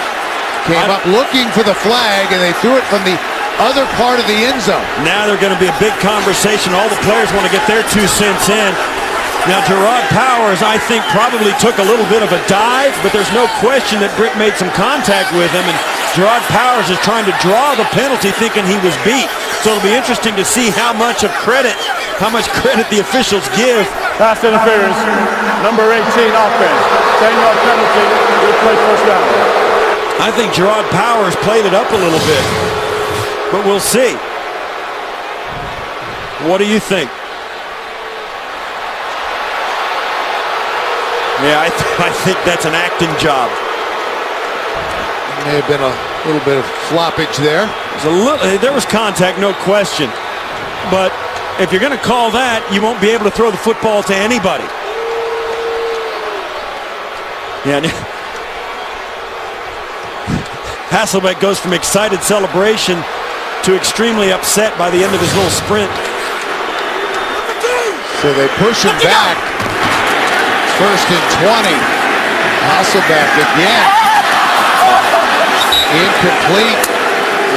Came up looking for the flag, and they threw it from the other part of the end zone. Now they're going to be a big conversation. All the players want to get their 2 cents in. Now, Gerard Powers, I think, probably took a little bit of a dive, but there's no question that Britt made some contact with him, and Gerard Powers is trying to draw the penalty thinking he was beat. So it'll be interesting to see how much credit the officials give. Pass interference, number 18 offense. 10-yard penalty, replay first down. I think Gerard Powers played it up a little bit, but we'll see. What do you think? Yeah, I think that's an acting job. May have been a little bit of floppage there. There was contact, no question. But if you're going to call that, you won't be able to throw the football to anybody. Yeah. Hasselbeck goes from excited celebration to extremely upset by the end of his little sprint. So they push him back. First and 20. Hasselbeck again. Incomplete.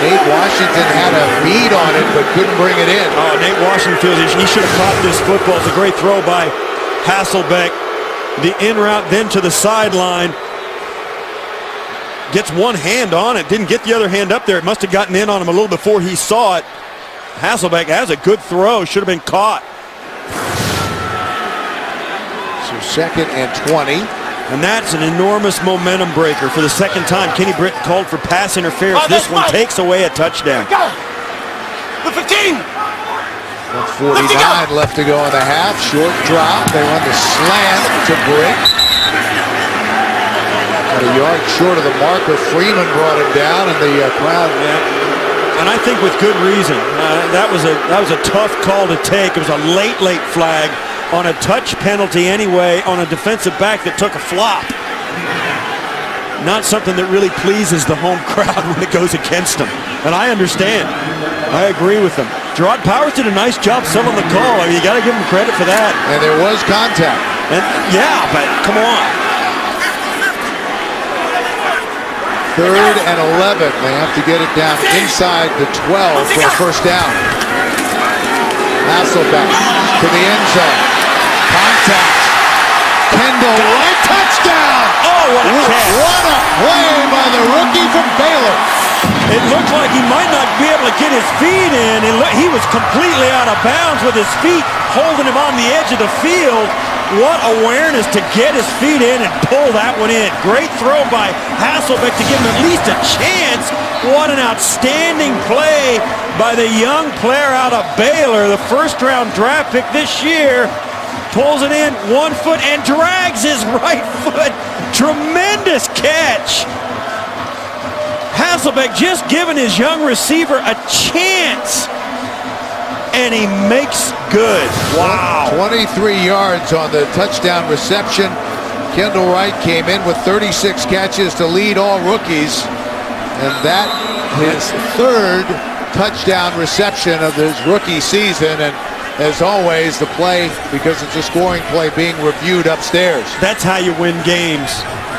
Nate Washington had a bead on it, but couldn't bring it in. Oh, Nate Washington feels he should have caught this football. It's a great throw by Hasselbeck. The in route then to the sideline. Gets one hand on it. Didn't get the other hand up there. It must have gotten in on him a little before he saw it. Hasselbeck has a good throw. Should have been caught. So second and 20. And that's an enormous momentum breaker for the second time. Kenny Britt called for pass interference. This one takes away a touchdown. The 15. 1:49 left to go in the half. Short drop. They run the slant to Britt. About a yard short of the marker. Freeman brought him down, and the crowd. Yeah. And I think with good reason. That was a tough call to take. It was a late flag on a touch penalty anyway, on a defensive back that took a flop. Not something that really pleases the home crowd when it goes against them. And I understand. I agree with them. Gerard Powers did a nice job selling the call. I mean, you got to give him credit for that. And there was contact. And yeah, but come on. Third and 11. They have to get it down inside the 12 for a first down. Hasselbeck to the end zone. Contact. Kendall Wright, touchdown! Oh, what a catch. What a play by the rookie from Baylor. It looked like he might not be able to get his feet in. He was completely out of bounds with his feet holding him on the edge of the field. What awareness to get his feet in and pull that one in. Great throw by Hasselbeck to give him at least a chance. What an outstanding play by the young player out of Baylor, the first-round draft pick this year. Pulls it in, 1 foot, and drags his right foot. Tremendous catch. Hasselbeck just giving his young receiver a chance. And he makes good. Wow. 23 yards on the touchdown reception. Kendall Wright came in with 36 catches to lead all rookies. And that his third touchdown reception of his rookie season. And as always, the play, because it's a scoring play, being reviewed upstairs. That's how you win games,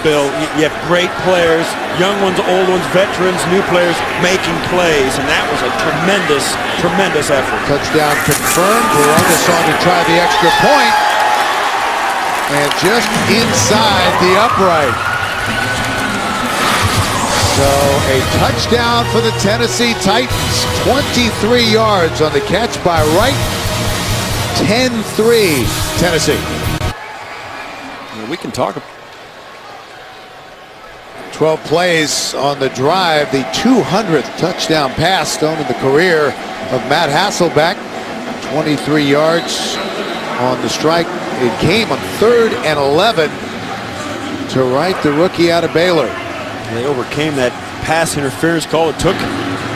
Bill. You have great players, young ones, old ones, veterans, new players making plays, and that was a tremendous, tremendous effort. Touchdown confirmed. Columbus on to try the extra point. And just inside the upright. So a touchdown for the Tennessee Titans. 23 yards on the catch by Wright. 10-3 Tennessee. We can talk. 12 plays on the drive. The 200th touchdown pass thrown in the career of Matt Hasselbeck. 23 yards on the strike. It came on 3rd and 11 to Wright, the rookie out of Baylor. They overcame that pass interference call. It took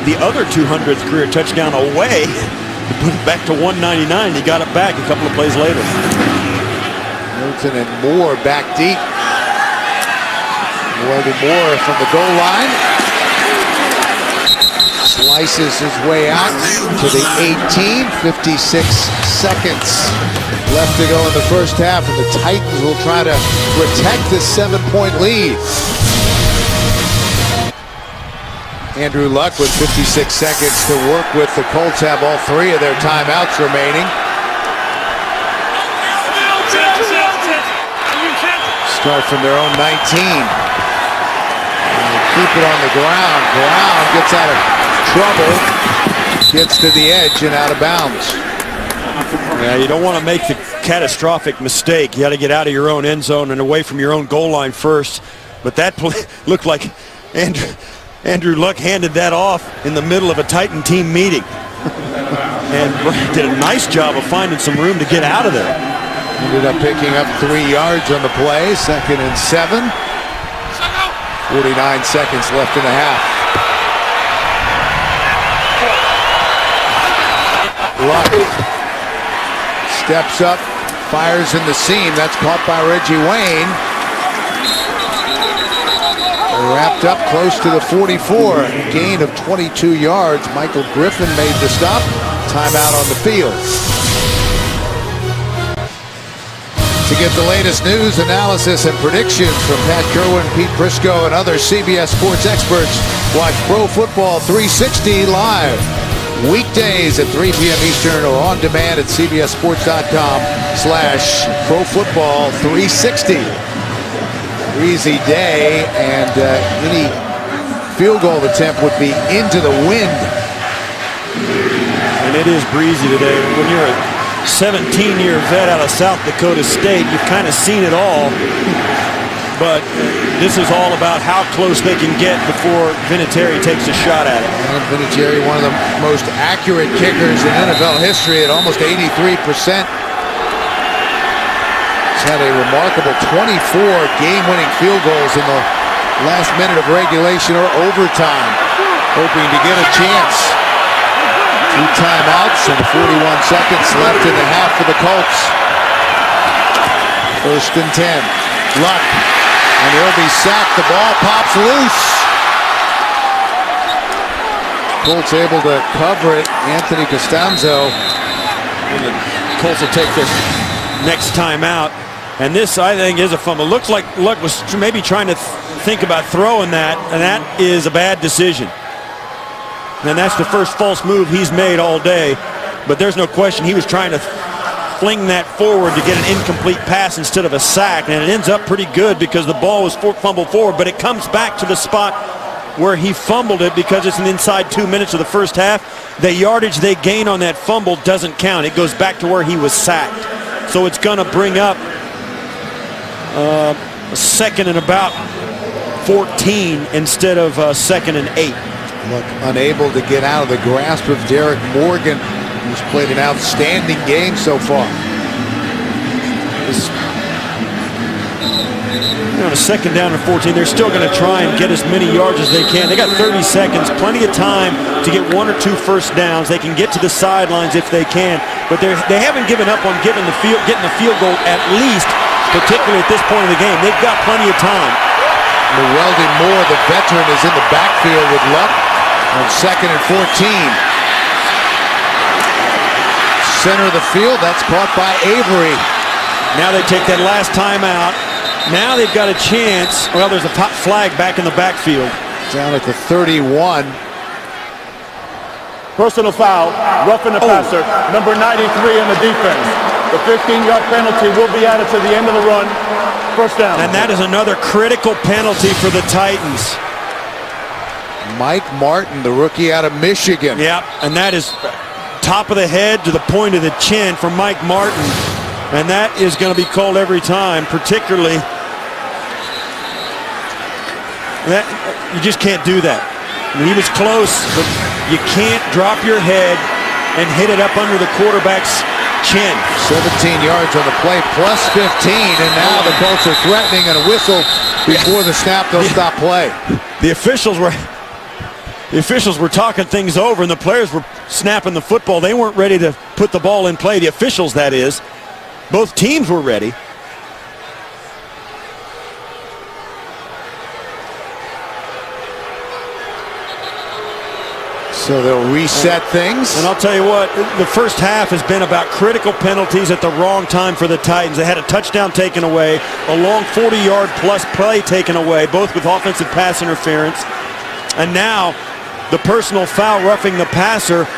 the other 200th career touchdown away. Put it back to 199. He got it back a couple of plays later. Milton and Moore back deep. Moore from the goal line. Slices his way out to the 18. 56 seconds left to go in the first half, and the Titans will try to protect this 7-point lead. Andrew Luck with 56 seconds to work with. The Colts have all 3 of their timeouts remaining. Start from their own 19. And keep it on the ground. Brown gets out of trouble. Gets to the edge and out of bounds. Yeah, you don't want to make the catastrophic mistake. You got to get out of your own end zone and away from your own goal line first. But that play looked like Andrew Luck handed that off in the middle of a Titan team meeting. And did a nice job of finding some room to get out of there. Ended up picking up 3 yards on the play. 2nd and 7. 49 seconds left in the half. Luck steps up, fires in the seam. That's caught by Reggie Wayne. Wrapped up close to the 44. Gain of 22 yards. Michael Griffin made the stop. Timeout on the field. To get the latest news, analysis, and predictions from Pat Kerwin, Pete Prisco, and other CBS Sports experts, watch Pro Football 360 live. Weekdays at 3 p.m. Eastern or on demand at cbssports.com/ProFootball360. Easy day, and any field goal attempt would be into the wind. And it is breezy today. When you're a 17-year vet out of South Dakota State, you've kind of seen it all. But this is all about how close they can get before Vinatieri takes a shot at it. And Vinatieri, one of the most accurate kickers in NFL history at almost 83%. He's had a remarkable 24 game-winning field goals in the last minute of regulation or overtime. Hoping to get a chance. 2 timeouts and 41 seconds left in the half for the Colts. 1st and 10. Luck. And he'll be sacked. The ball pops loose. Colts able to cover it. Anthony Costanzo. And the Colts will take their next time out. And this, I think, is a fumble. Looks like Luck was maybe trying to think about throwing that, and that is a bad decision. And that's the first false move he's made all day. But there's no question he was trying to fling that forward to get an incomplete pass instead of a sack, and it ends up pretty good because the ball was fumbled forward, but it comes back to the spot where he fumbled it because it's an inside 2 minutes of the first half. The yardage they gain on that fumble doesn't count. It goes back to where he was sacked. So it's going to bring up a 2nd and about 14 instead of 2nd and 8. Look, unable to get out of the grasp of Derek Morgan, who's played an outstanding game so far. On a 2nd down and 14, they're still going to try and get as many yards as they can. They got 30 seconds, plenty of time to get 1 or 2 first downs. They can get to the sidelines if they can, but they haven't given up on getting the field goal at least, particularly at this point in the game. They've got plenty of time. Weldon Moore, the veteran, is in the backfield with Luck on 2nd and 14. Center of the field, that's caught by Avery. Now they take that last timeout. Now they've got a chance. Well, there's a flag back in the backfield. Down at the 31. Personal foul, roughing the passer, number 93 in the defense. The 15-yard penalty will be added to the end of the run. First down. And that is another critical penalty for the Titans. Mike Martin, the rookie out of Michigan. Yep, and that is top of the head to the point of the chin for Mike Martin. And that is going to be called every time, particularly that you just can't do that. I mean, he was close, but you can't drop your head and hit it up under the quarterback's chin. 17 yards on the play, plus 15, and now the Colts are threatening, and a whistle before the snap. They'll stop play. The officials were talking things over, and the players were snapping the football. They weren't ready to put the ball in play. The officials, that is. Both teams were ready. So they'll reset things. And I'll tell you what, the first half has been about critical penalties at the wrong time for the Titans. They had a touchdown taken away, a long 40-yard plus play taken away, both with offensive pass interference. And now the personal foul roughing the passer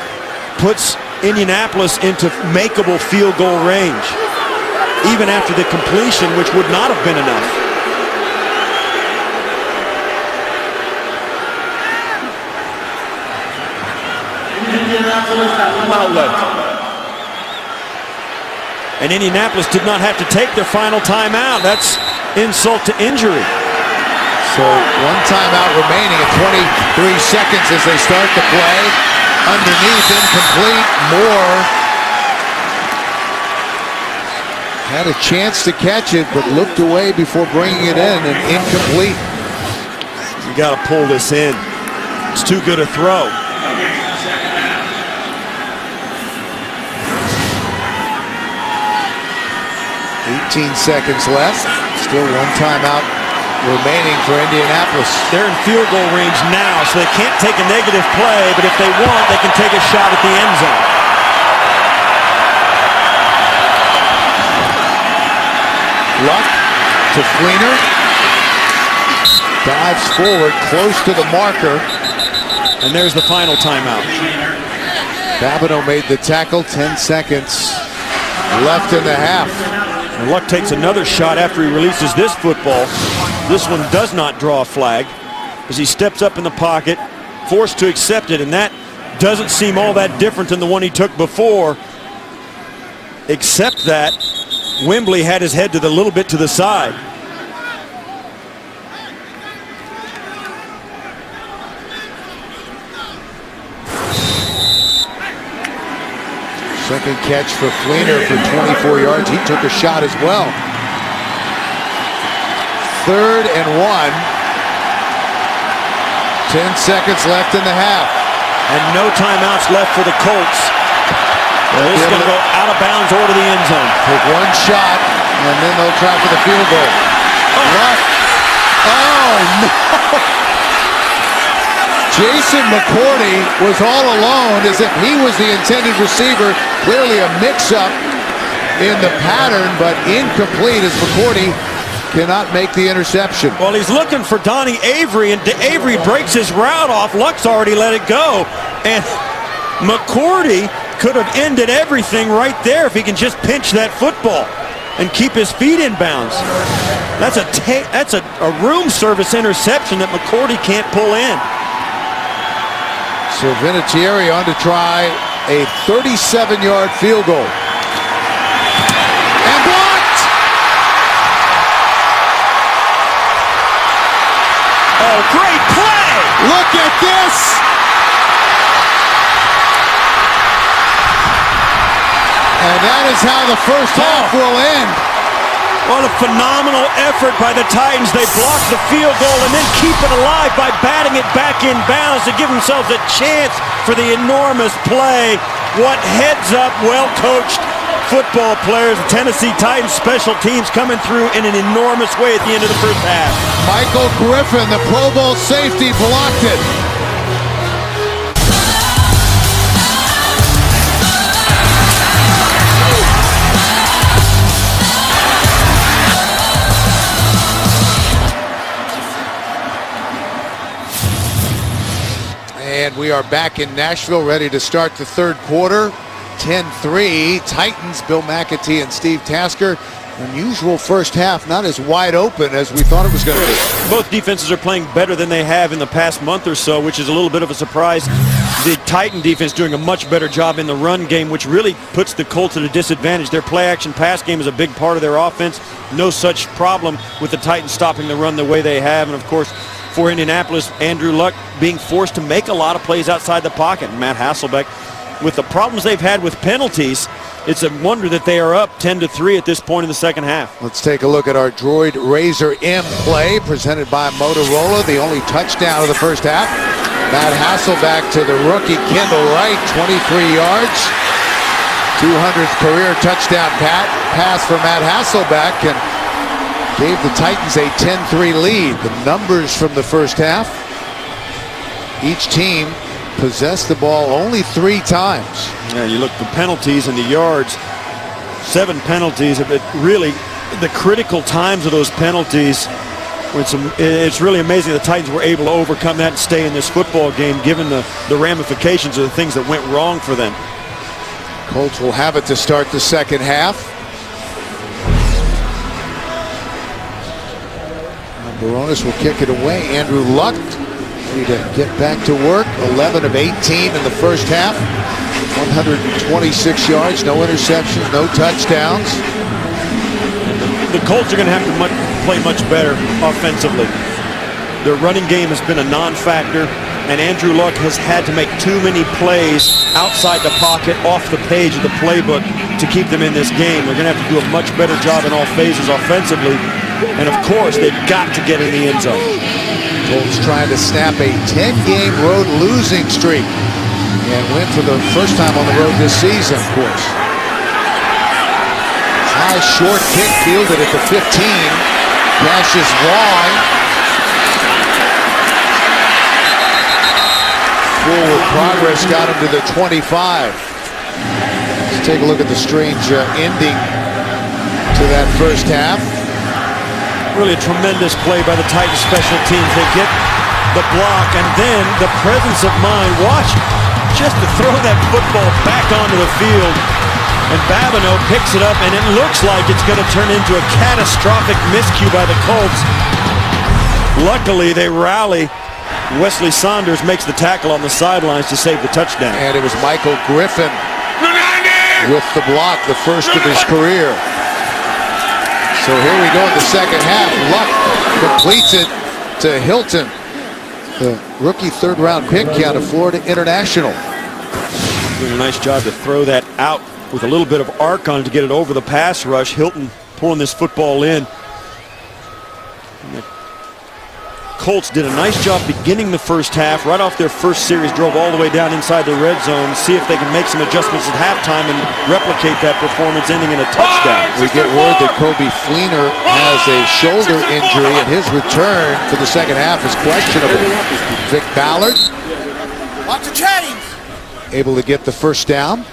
puts Indianapolis into makeable field goal range, even after the completion, which would not have been enough. Outlet. And Indianapolis did not have to take their final timeout. That's insult to injury. So one timeout remaining at 23 seconds as they start the play. Underneath, incomplete. Moore had a chance to catch it, but looked away before bringing it in, and incomplete. You got to pull this in. It's too good a throw. 18 seconds left. Still one timeout remaining for Indianapolis. They're in field goal range now, so they can't take a negative play, but if they want, they can take a shot at the end zone. Luck to Fleener. Dives forward, close to the marker. And there's the final timeout. Babineau made the tackle, 10 seconds left in the half. And Luck takes another shot after he releases this football. This one does not draw a flag as he steps up in the pocket, forced to accept it, and that doesn't seem all that different than the one he took before, except that Wembley had his head to the little bit to the side. Second catch for Fleener for 24 yards. He took a shot as well. 3rd and 1. 10 seconds left in the half. And no timeouts left for the Colts. This is going to go out of bounds or to the end zone. Take one shot, and then they'll try for the field goal. Luck. Oh, no! Jason McCourty was all alone as if he was the intended receiver. Clearly a mix-up in the pattern, but incomplete as McCourty cannot make the interception. Well, he's looking for Donnie Avery, and Avery breaks his route off. Luck's already let it go. And McCourty could have ended everything right there if he can just pinch that football and keep his feet in bounds. That's a room service interception that McCourty can't pull in. So Vinatieri on to try a 37-yard field goal. And blocked! Oh, great play! Look at this! And that is how the first half will end. What a phenomenal effort by the Titans. They blocked the field goal and then keep it alive by batting it back in bounds to give themselves a chance for the enormous play. What heads-up, well-coached football players. The Tennessee Titans special teams coming through in an enormous way at the end of the first half. Michael Griffin, the Pro Bowl safety, blocked it. And we are back in Nashville, ready to start the third quarter. 10-3, Titans, Bill McAtee and Steve Tasker. Unusual first half, not as wide open as we thought it was going to be. Both defenses are playing better than they have in the past month or so, which is a little bit of a surprise. The Titan defense doing a much better job in the run game, which really puts the Colts at a disadvantage. Their play-action pass game is a big part of their offense. No such problem with the Titans stopping the run the way they have. And, of course, for Indianapolis, Andrew Luck being forced to make a lot of plays outside the pocket. And Matt Hasselbeck, with the problems they've had with penalties, it's a wonder that they are up 10-3 at this point in the second half. Let's take a look at our Droid Razor M play presented by Motorola, the only touchdown of the first half. Matt Hasselbeck to the rookie Kendall Wright, 23 yards. 200th career touchdown pass for Matt Hasselbeck, and gave the Titans a 10-3 lead. The numbers from the first half: each team possessed the ball only 3 times. Yeah, you look at the penalties and the yards, 7 penalties, but really the critical times of those penalties, it's really amazing the Titans were able to overcome that and stay in this football game given the ramifications of the things that went wrong for them. Colts will have it to start the second half. Baronis will kick it away. Andrew Luck Ready to get back to work. 11 of 18 in the first half. 126 yards, no interceptions, no touchdowns. The Colts are going to have to play much better offensively. Their running game has been a non-factor, and Andrew Luck has had to make too many plays outside the pocket, off the page of the playbook to keep them in this game. They're going to have to do a much better job in all phases offensively, and of course, they've got to get in the end zone. Colts trying to snap a 10-game road losing streak and win for the first time on the road this season, of course. High short kick fielded at the 15. Pass is long. Forward progress got him to the 25. Let's take a look at the strange ending to that first half. Really a tremendous play by the Titans special teams. They get the block and then the presence of mind. Watch, just to throw that football back onto the field. And Babineau picks it up, and it looks like it's going to turn into a catastrophic miscue by the Colts. Luckily, they rally. Wesley Saunders makes the tackle on the sidelines to save the touchdown. And it was Michael Griffin with the block, the first of his career. So here we go in the second half. Luck completes it to Hilton, the rookie third-round pick out of Florida International. Doing a nice job to throw that out with a little bit of arc on it to get it over the pass rush. Hilton pulling this football in. And the Colts did a nice job beginning the first half. Right off their first series, drove all the way down inside the red zone. See if they can make some adjustments at halftime and replicate that performance, ending in a touchdown. We get word that Kobe Fleener has a shoulder injury, and his return for the second half is questionable. Vic Ballard Watch the chains. able to get the first down.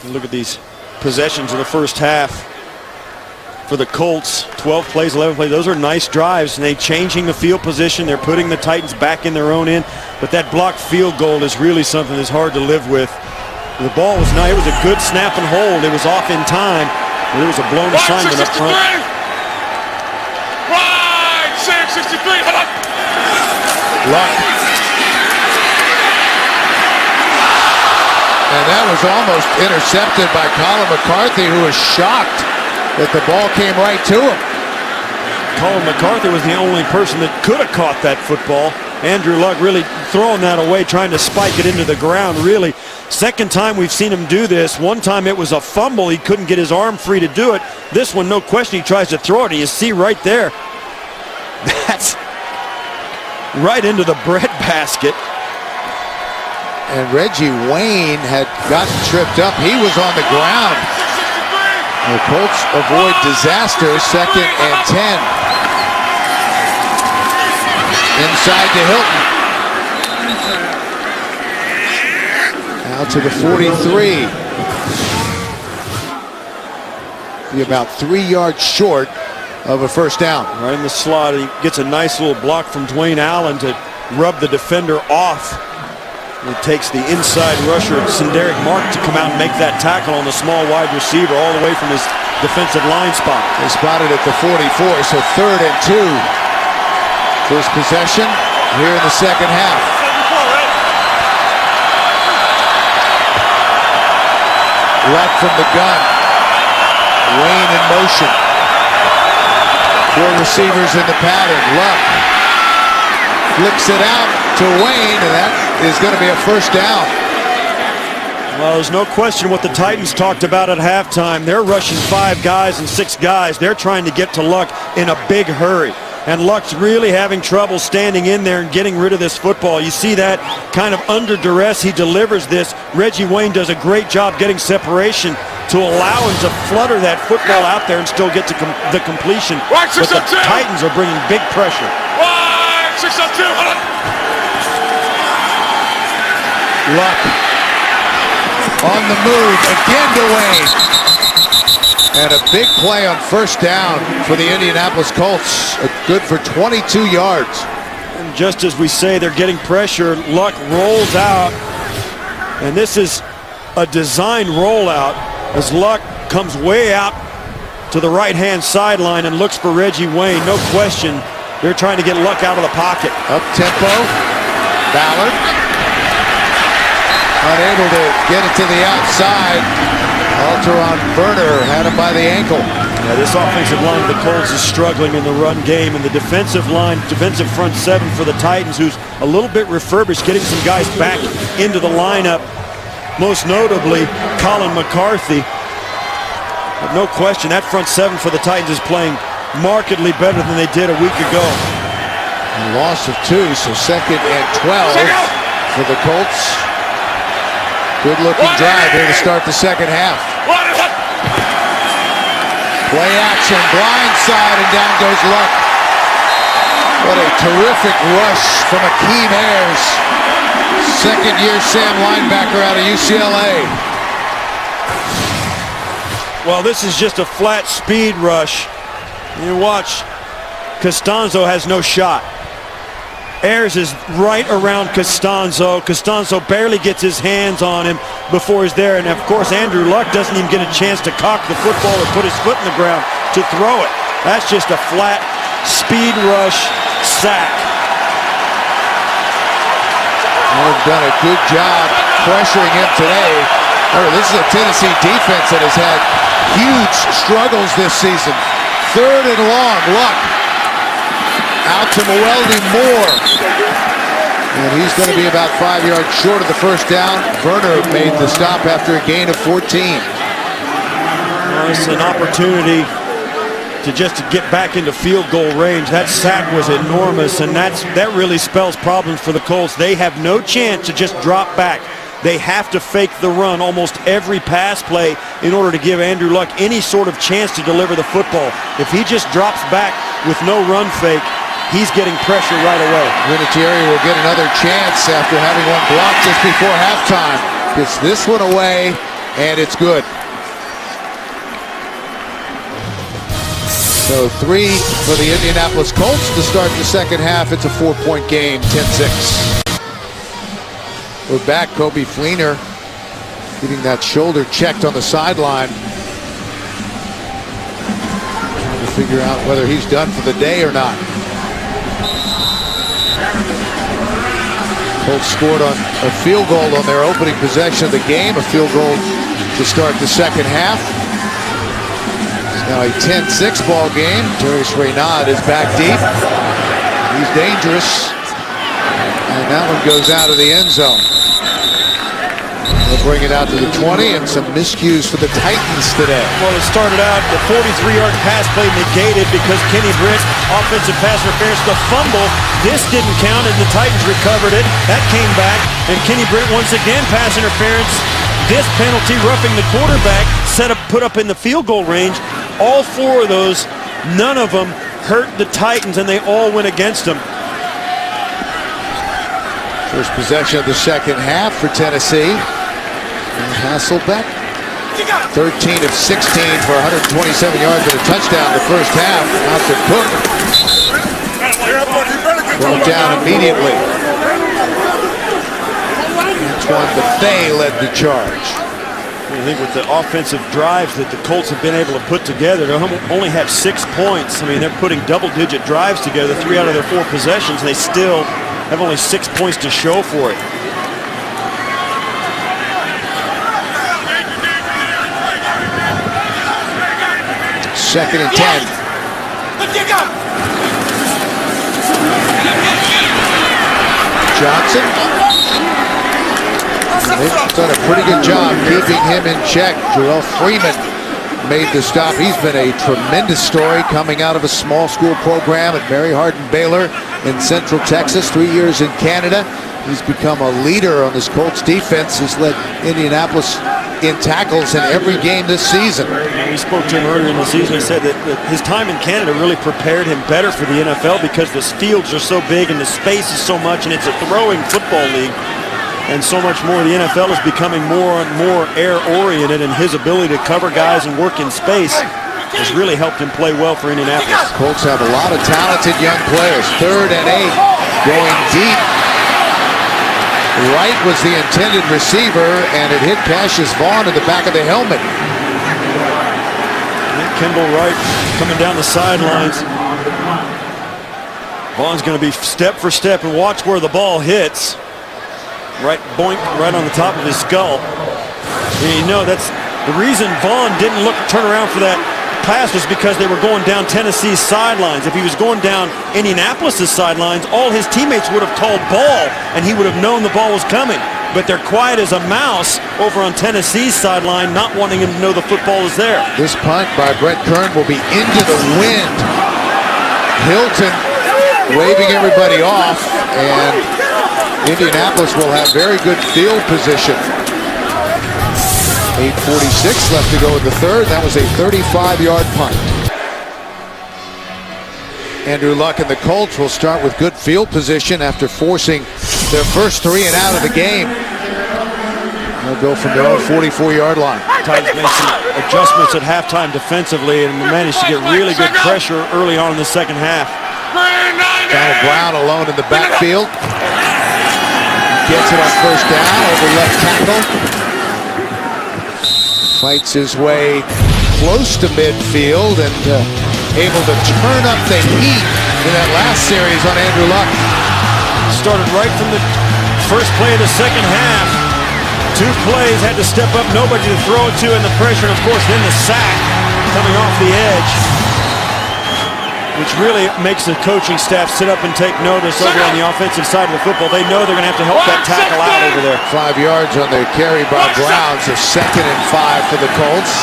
Look at these possessions in the first half for the Colts. 12 plays, 11 plays. Those are nice drives, and they changing the field position. They're putting the Titans back in their own end. But that blocked field goal is really something that's hard to live with. The ball was nice. It was a good snap and hold. It was off in time. There was a blown assignment up front. Right, 663. Luck. And that was almost intercepted by Colin McCarthy, who was shocked that the ball came right to him. Colin McCarthy was the only person that could have caught that football. Andrew Luck really throwing that away, trying to spike it into the ground, really. Second time we've seen him do this. One time it was a fumble. He couldn't get his arm free to do it. This one, no question, he tries to throw it, and you see right there, that's right into the bread basket. And Reggie Wayne had gotten tripped up. He was on the ground. The Colts avoid disaster. 2nd and 10. Inside to Hilton. Out to the 43. Be about 3 yards short of a first down. Right in the slot. He gets a nice little block from Dwayne Allen to rub the defender off. It takes the inside rusher, Sinderic Mark, to come out and make that tackle on the small wide receiver all the way from his defensive line spot. They spotted at the 44, so 3rd and 2. First possession here in the second half. Luck from the gun. Wayne in motion. 4 receivers in the pattern. Luck flicks it out to Wayne, and that is going to be a first down. Well, there's no question what the Titans talked about at halftime. They're rushing 5 guys and 6 guys. They're trying to get to Luck in a big hurry. And Luck's really having trouble standing in there and getting rid of this football. You see that kind of under duress. He delivers this. Reggie Wayne does a great job getting separation to allow him to flutter that football out there and still get to the completion. But the Titans are bringing big pressure. 602. Luck on the move again to Wayne. And a big play on first down for the Indianapolis Colts. Good for 22 yards. And just as we say, they're getting pressure. Luck rolls out. And this is a designed rollout as Luck comes way out to the right-hand sideline and looks for Reggie Wayne. No question, They're trying to get Luck out of the pocket. Up tempo. Ballard. Unable to get it to the outside. Alteron Werner had him by the ankle. Yeah, this offensive line of the Colts is struggling in the run game, and the defensive line, defensive front seven for the Titans, who's a little bit refurbished, getting some guys back into the lineup, most notably Colin McCarthy. But no question, that front seven for the Titans is playing markedly better than they did a week ago. A loss of 2, so 2nd and 12 for the Colts. Good looking drive here to start the second half. Play action, blindside, and down goes Luck. What a terrific rush from Akeem Ayers. Second-year Sam linebacker out of UCLA. Well, this is just a flat speed rush. You watch, Costanzo has no shot. Ayers is right around Costanzo. Costanzo barely gets his hands on him before he's there. And of course, Andrew Luck doesn't even get a chance to cock the football or put his foot in the ground to throw it. That's just a flat speed rush sack. They've done a good job pressuring him today. This is a Tennessee defense that has had huge struggles this season. 3rd and long, Luck. Out to Mueldy Moore. And he's going to be about 5 yards short of the first down. Werner made the stop after a gain of 14. Well, it's an opportunity to get back into field goal range. That sack was enormous, and that really spells problems for the Colts. They have no chance to just drop back. They have to fake the run almost every pass play in order to give Andrew Luck any sort of chance to deliver the football. If he just drops back with no run fake, he's getting pressure right away. Vinatieri will get another chance after having one blocked just before halftime. Gets this one away, and it's good. So 3 for the Indianapolis Colts to start the second half. It's a 4-point game, 10-6. We're back. Kobe Fleener getting that shoulder checked on the sideline. Trying to figure out whether he's done for the day or not. Colts scored on a field goal on their opening possession of the game. A field goal to start the second half. It's now a 10-6 ball game. Darius Reynaud is back deep. He's dangerous. And that one goes out of the end zone. They'll bring it out to the 20, and some miscues for the Titans today. Well, it started out, the 43-yard pass play negated because Kenny Britt, offensive pass interference, the fumble. This didn't count, and the Titans recovered it. That came back, and Kenny Britt once again pass interference. This penalty, roughing the quarterback, put up in the field goal range. All 4 of those, none of them hurt the Titans, and they all went against them. First possession of the second half for Tennessee. And Hasselbeck, 13 of 16 for 127 yards and a touchdown the first half. Out to Cook. Brought down immediately. Antoine Bethea led the charge. I think with the offensive drives that the Colts have been able to put together, they only have 6 points. I mean, they're putting double-digit drives together, 3 out of their 4 possessions. They still have only 6 points to show for it. Second and 10. Johnson. They've done a pretty good job keeping him in check. Jarrell Freeman made the stop. He's been a tremendous story coming out of a small school program at Mary Hardin Baylor in Central Texas, 3 years in Canada. He's become a leader on this Colts defense. He's led Indianapolis in tackles in every game this season. We spoke to him earlier in the season. He said that his time in Canada really prepared him better for the NFL because the fields are so big and the space is so much, and it's a throwing football league. And so much more. The NFL is becoming more and more air-oriented, and his ability to cover guys and work in space has really helped him play well for Indianapolis. Colts have a lot of talented young players. 3rd and 8, going deep. Wright was the intended receiver, and it hit Cassius Vaughn in the back of the helmet. And Kendall Wright coming down the sidelines. Vaughn's going to be step for step, and watch where the ball hits. Right, boink, right on the top of his skull. And you know that's the reason Vaughn didn't turn around for that pass was because they were going down Tennessee's sidelines. If he was going down Indianapolis's sidelines, all his teammates would have called ball, and he would have known the ball was coming. But they're quiet as a mouse over on Tennessee's sideline, not wanting him to know the football is there. This punt by Brett Kern will be into the wind. Hilton waving everybody off, and Indianapolis will have very good field position. 8:46 left to go in the third. That was a 35-yard punt. Andrew Luck and the Colts will start with good field position after forcing their first 3 and out of the game. They'll go from their own 44-yard line. Titans made some adjustments at halftime defensively and managed to get really good pressure early on in the second half. Donald Brown alone in the backfield. Gets it on first down over left tackle. Fights his way close to midfield and able to turn up the heat in that last series on Andrew Luck. Started right from the first play of the second half. 2 plays, had to step up, nobody to throw it to, and the pressure, and of course then the sack coming off the edge, which really makes the coaching staff sit up and take notice over on the offensive side of the football. They know they're going to have to help that tackle out over there. 5 yards on the carry by Brown, so 2nd and 5 for the Colts.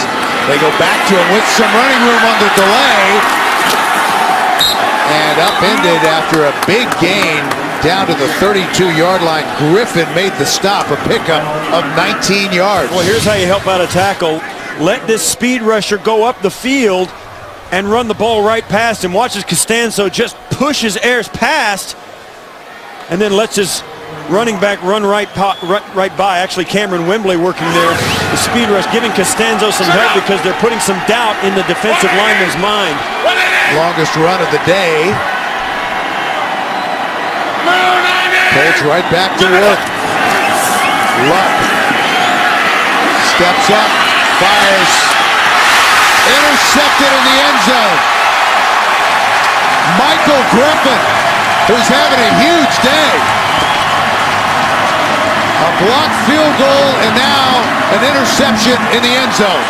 They go back to him with some running room on the delay. And upended after a big gain down to the 32-yard line. Griffin made the stop, a pickup of 19 yards. Well, here's how you help out a tackle. Let this speed rusher go up the field and run the ball right past him. Watches Costanzo just pushes Ayers past and then lets his running back run right by. Actually, Cameron Wembley working there. The speed rush giving Costanzo some help because they're putting some doubt in the defensive lineman's mind. Longest run of the day. Colts right back to work. Luck steps up, fires. Intercepted in the end zone. Michael Griffin, who's having a huge day. A blocked field goal and now an interception in the end zone.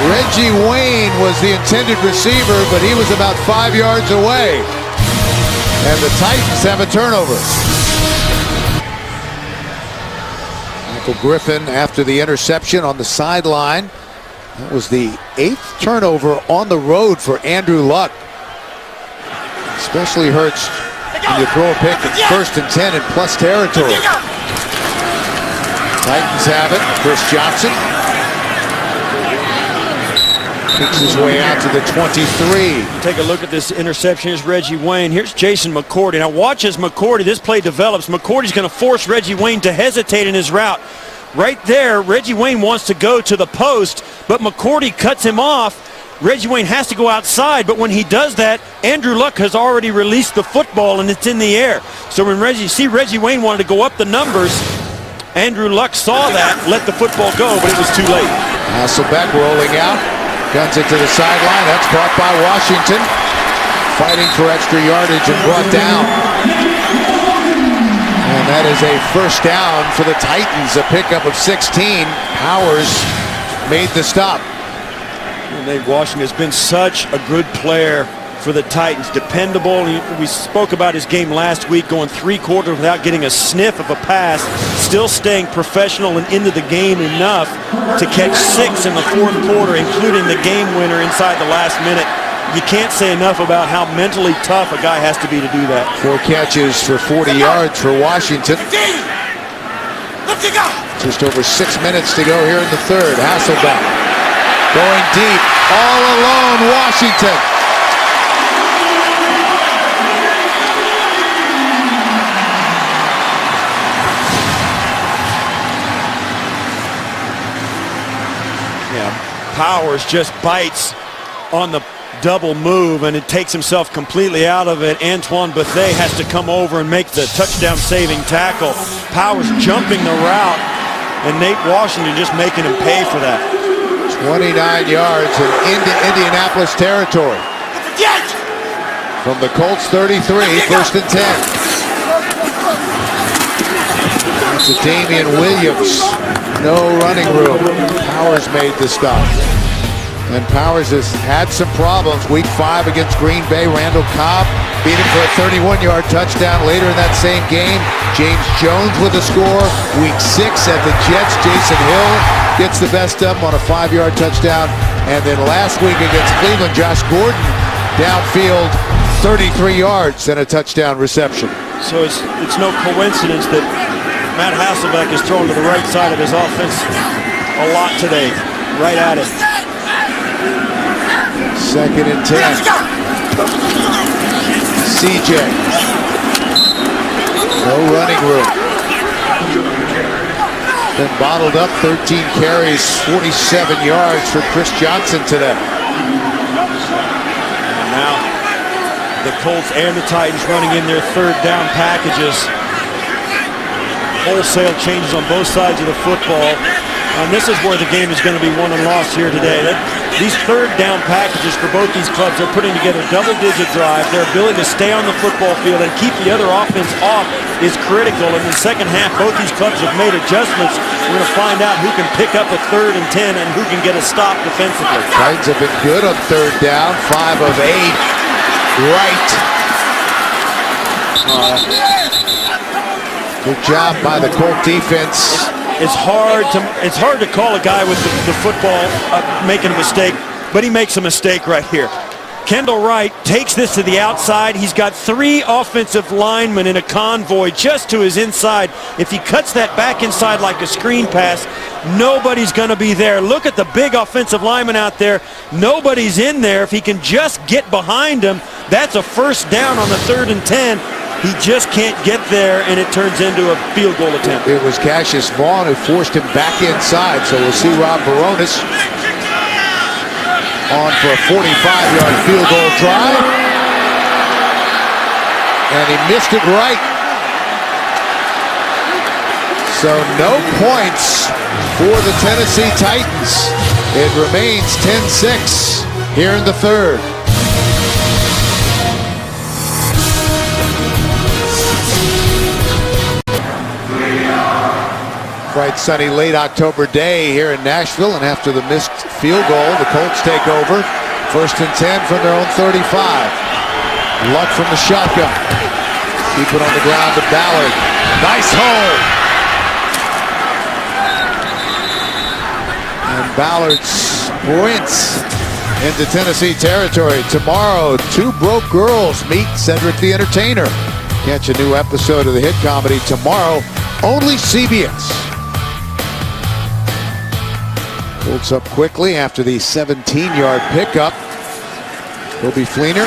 Reggie Wayne was the intended receiver, but he was about 5 yards away. And the Titans have a turnover. Michael Griffin after the interception on the sideline. That was the 8th turnover on the road for Andrew Luck. Especially hurts when you throw a pick at 1st and 10 in plus territory. Titans have it. Chris Johnson kicks his way out to the 23. Take a look at this interception. Here's Reggie Wayne. Here's Jason McCourty. Now watch as McCourty, this play develops. McCourty's going to force Reggie Wayne to hesitate in his route. Right there, Reggie Wayne wants to go to the post, but McCourty cuts him off. Reggie Wayne has to go outside, but when he does that, Andrew Luck has already released the football and it's in the air. So when Reggie Wayne wanted to go up the numbers, Andrew Luck saw that, let the football go, but it was too late. Hasselbeck rolling out. Guns it to the sideline. That's caught by Washington. Fighting for extra yardage and brought down. And that is a first down for the Titans. A pickup of 16. Powers made the stop. Nate Washington has been such a good player for the Titans. Dependable. We spoke about his game last week, going 3 quarters without getting a sniff of a pass. Still staying professional and into the game enough to catch 6 in the 4th quarter, including the game winner inside the last minute. You can't say enough about how mentally tough a guy has to be to do that. 4 catches for 40 yards for Washington. Just over 6 minutes to go here in the third. Hasselbeck going deep, all alone, Washington. Powers just bites on the double move and it takes himself completely out of it. Antoine Bethea has to come over and make the touchdown saving tackle. Powers jumping the route and Nate Washington just making him pay for that. 29 yards and into Indianapolis territory. From the Colts 33, first and 10. That's a Damian Williams. No running room. Powers made the stop. And Powers has had some problems. Week 5 against Green Bay, Randall Cobb beat him for a 31-yard touchdown. Later in that same game, James Jones with a score. Week 6 at the Jets, Jason Hill gets the best of him on a 5-yard touchdown. And then last week against Cleveland, Josh Gordon downfield, 33 yards and a touchdown reception. So it's no coincidence that Matt Hasselbeck is thrown to the right side of his offense a lot today. Right at it. Second and 10. CJ. No running room. Been bottled up, 13 carries, 47 yards for Chris Johnson today. And now the Colts and the Titans running in their third down packages. Wholesale changes on both sides of the football. And this is where the game is going to be won and lost here today. These third down packages for both these clubs are putting together double-digit drives. Their ability to stay on the football field and keep the other offense off is critical. In the second half, both these clubs have made adjustments. We're going to find out who can pick up a 3rd and 10 and who can get a stop defensively. Titans have been good on third down, 5 of 8. Right. Good job by the Colt defense. It's hard to call a guy with the football making a mistake, but he makes a mistake right here. Kendall Wright takes this to the outside. He's got 3 offensive linemen in a convoy just to his inside. If he cuts that back inside like a screen pass, nobody's going to be there. Look at the big offensive lineman out there. Nobody's in there. If he can just get behind him, that's a first down on the 3rd and 10. He just can't get there, and it turns into a field goal attempt. It was Cassius Vaughn who forced him back inside, so we'll see Rob Baronis on for a 45-yard field goal try. And he missed it right. So no points for the Tennessee Titans. It remains 10-6 here in the third. Bright, sunny, late October day here in Nashville, and after the missed field goal, the Colts take over. First and 10 from their own 35. Luck from the shotgun. Keep it on the ground to Ballard. Nice hole. And Ballard sprints into Tennessee territory. Tomorrow, 2 broke girls meet Cedric the Entertainer. Catch a new episode of the hit comedy tomorrow, only CBS. Colts up quickly after the 17-yard pickup. Kobe Fleener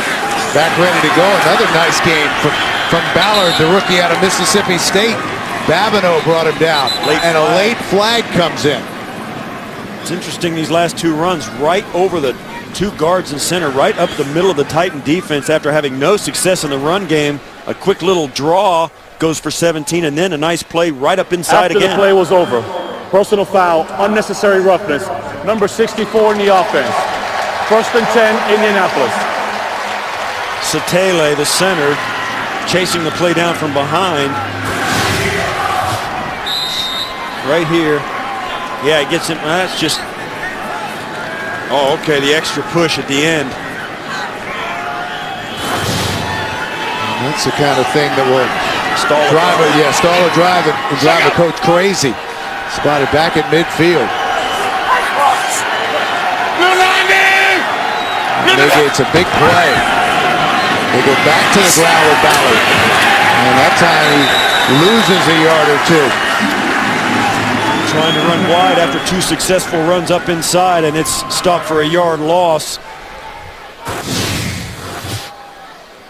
back ready to go. Another nice game from Ballard, the rookie out of Mississippi State. Babineau brought him down, and a late flag comes in. It's interesting, these last 2 runs right over the 2 guards in center, right up the middle of the Titan defense after having no success in the run game. A quick little draw goes for 17, and then a nice play right up inside again. After the play was over, personal foul, unnecessary roughness, number 64 in the offense. First and 10, Indianapolis. Satele, the center, chasing the play down from behind. Right here. Yeah, it gets him. That's just. Oh, okay, the extra push at the end. And that's the kind of thing that will stall a drive and drive the coach crazy. Spotted back at midfield. Maybe it's a big play. They go back to the ground with Ballard. And that time he loses a yard or 2. Trying to run wide after 2 successful runs up inside, and it's stopped for a yard loss.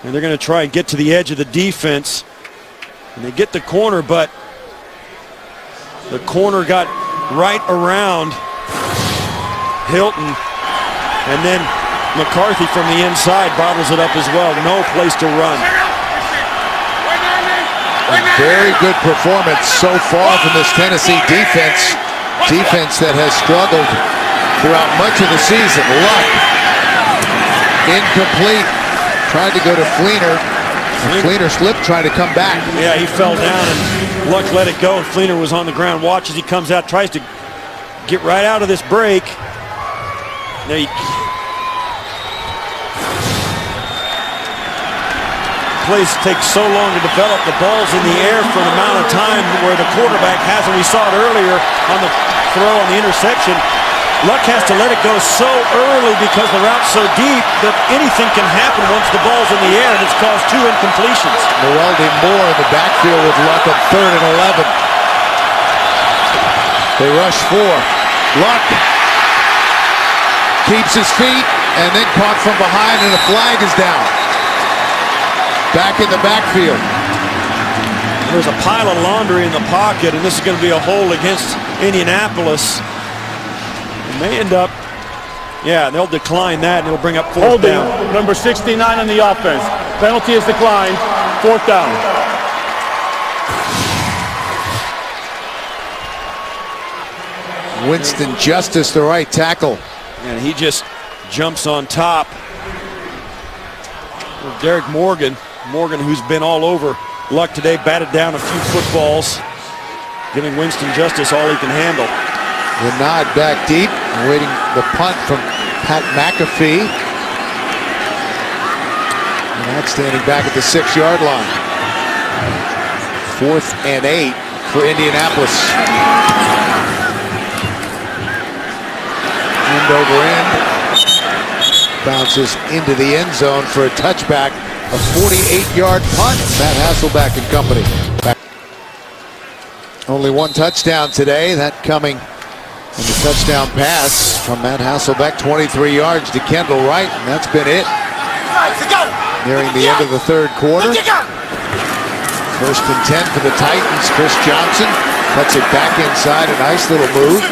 And they're going to try and get to the edge of the defense. And they get the corner, but the corner got right around Hilton. And then McCarthy from the inside bottles it up as well. No place to run. Very good performance so far from this Tennessee defense. Defense that has struggled throughout much of the season. Luck. Incomplete. tried to go to Fleener. And Fleener slipped, trying to come back. Yeah, he fell down and Luck let it go. Fleener was on the ground. Watch as he comes out, tries to get right out of this break. There plays take so long to develop. The ball's in the air for an amount of time where the quarterback has, and we saw it earlier on the throw on the interception. Luck has to let it go so early because the route's so deep that anything can happen once the ball's in the air, and it's caused 2 incompletions. Noeldi Moore in the backfield with Luck on 3rd and 11. They rush 4. Luck keeps his feet and then caught from behind, and a flag is down. Back in the backfield. There's a pile of laundry in the pocket, and this is going to be a hold against Indianapolis. It may end up, yeah, they'll decline that, and it'll bring up 4th Holding, down. number 69 on the offense. Penalty is declined. 4th down. Winston Justice, the right tackle. And he just jumps on top. Derek Morgan, who's been all over Luck today, batted down a few footballs, giving Winston Justice all he can handle. The nod back deep, awaiting the punt from Pat McAfee. And that's standing back at the 6-yard line. 4th and 8 for Indianapolis. End over end. Bounces into the end zone for a touchback. A 48-yard punt. Matt Hasselbeck and company. Only 1 touchdown today. That coming in the touchdown pass from Matt Hasselbeck. 23 yards to Kendall Wright, and that's been it. Nearing the end of the 3rd quarter. 1st and 10 for the Titans. Chris Johnson cuts it back inside. A nice little move.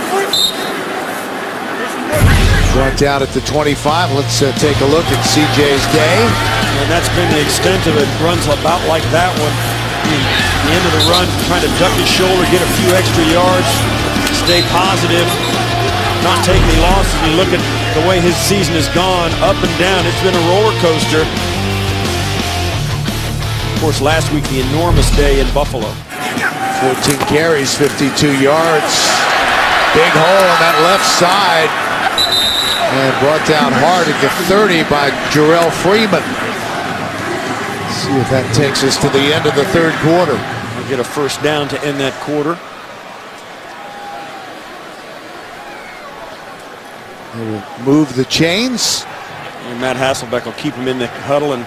Brought down at the 25. Let's take a look at CJ's day. And that's been the extent of it. Runs about like that one. The end of the run, trying to duck his shoulder, get a few extra yards, stay positive, not take any losses. You look at the way his season has gone, up and down. It's been a roller coaster. Of course, last week, the enormous day in Buffalo. 14 carries, 52 yards. Big hole on that left side. And brought down hard at the 30 by Jarrell Freeman. See if that takes us to the end of the 3rd quarter. We'll get a 1st down to end that quarter. They will move the chains. And Matt Hasselbeck will keep him in the huddle and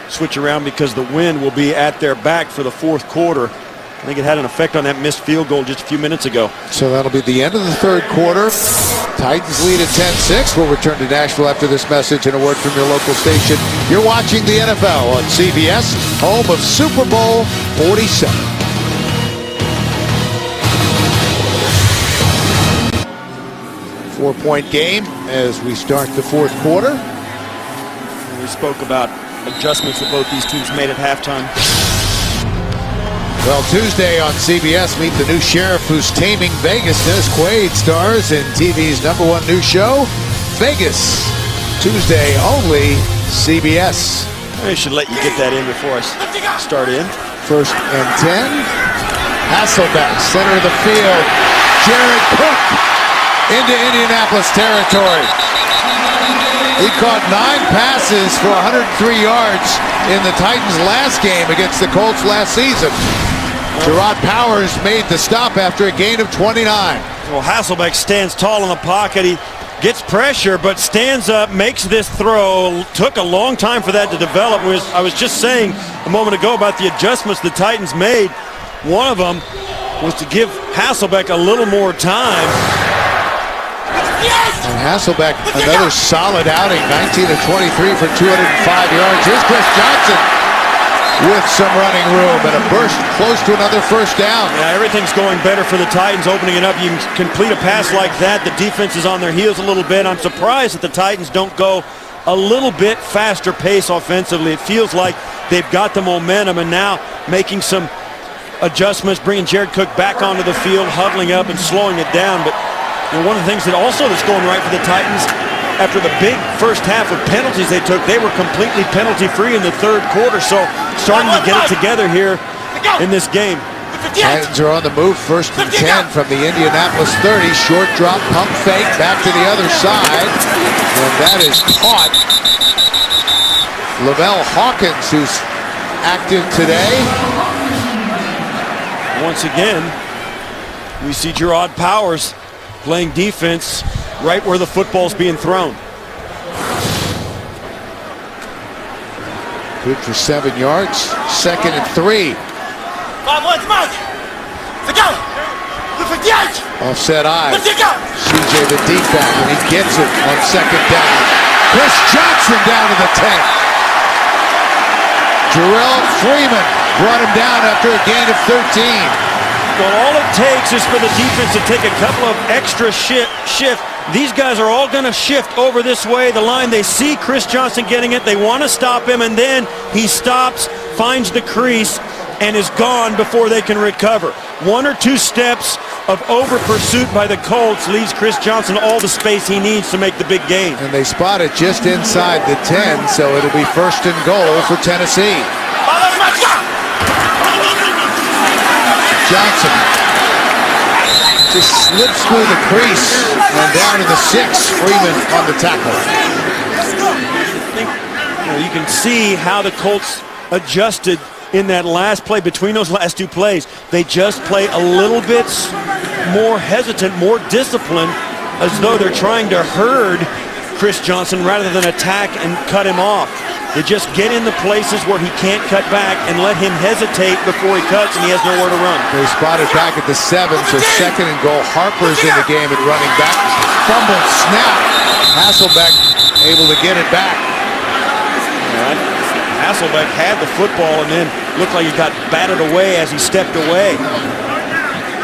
switch around because the wind will be at their back for the 4th quarter. I think it had an effect on that missed field goal just a few minutes ago. So that'll be the end of the 3rd quarter. Titans lead at 10-6. We'll return to Nashville after this message and a word from your local station. You're watching the NFL on CBS, home of Super Bowl 47. Four-point game as we start the 4th quarter. We spoke about adjustments that both these teams made at halftime. Well, Tuesday on CBS, meet the new sheriff who's taming Vegas. Dennis Quaid stars in TV's #1 new show, Vegas. Tuesday only, CBS. I should let you get that in before I start in. 1st and 10. Hasselbeck, center of the field. Jared Cook into Indianapolis territory. He caught 9 passes for 103 yards in the Titans' last game against the Colts last season. Gerard Powers made the stop after a gain of 29. Well, Hasselbeck stands tall in the pocket. He gets pressure, but stands up, makes this throw. Took a long time for that to develop. I was just saying a moment ago about the adjustments the Titans made. One of them was to give Hasselbeck a little more time. And Hasselbeck, another solid outing, 19 of 23 for 205 yards. Here's Chris Johnson with some running room and a burst close to another 1st down. Yeah, everything's going better for the Titans, opening it up. You can complete a pass like that. The defense is on their heels a little bit. I'm surprised that the Titans don't go a little bit faster pace offensively. It feels like they've got the momentum and now making some adjustments, bringing Jared Cook back onto the field, huddling up and slowing it down. But one of the things that also that's going right for the Titans after the big first half of penalties they took, they were completely penalty-free in the third quarter. So starting to get it together here in this game. Titans are on the move, 1st and 10 from the Indianapolis 30. Short drop, pump fake, back to the other side. And that is caught. Lavelle Hawkins, who's active today. Once again, we see Gerard Powers playing defense right where the football's being thrown. Good for 7 yards. 2nd and 3. Offset eye. CJ the deep back, and he gets it on 2nd down. Chris Johnson down to the 10. Jarrell Freeman brought him down after a gain of 13. Well, all it takes is for the defense to take a couple of extra shift. These guys are all going to shift over this way. The line, they see Chris Johnson getting it. They want to stop him, and then he stops, finds the crease, and is gone before they can recover. 1 or 2 steps of over pursuit by the Colts leaves Chris Johnson all the space he needs to make the big gain. And they spot it just inside the 10, so it'll be 1st and goal for Tennessee. Johnson just slips through the crease and down to the 6. Freeman on the tackle. You can see how the Colts adjusted in that last play. Between those last 2 plays, they just play a little bit more hesitant, more disciplined, as though they're trying to herd Chris Johnson rather than attack and cut him off. They just get in the places where he can't cut back and let him hesitate before he cuts, and he has nowhere to run. They spotted back at the 7, so 2nd and goal. Harper's in the game at running back. Fumbled snap. Hasselbeck able to get it back. Hasselbeck had the football and then looked like he got batted away as he stepped away.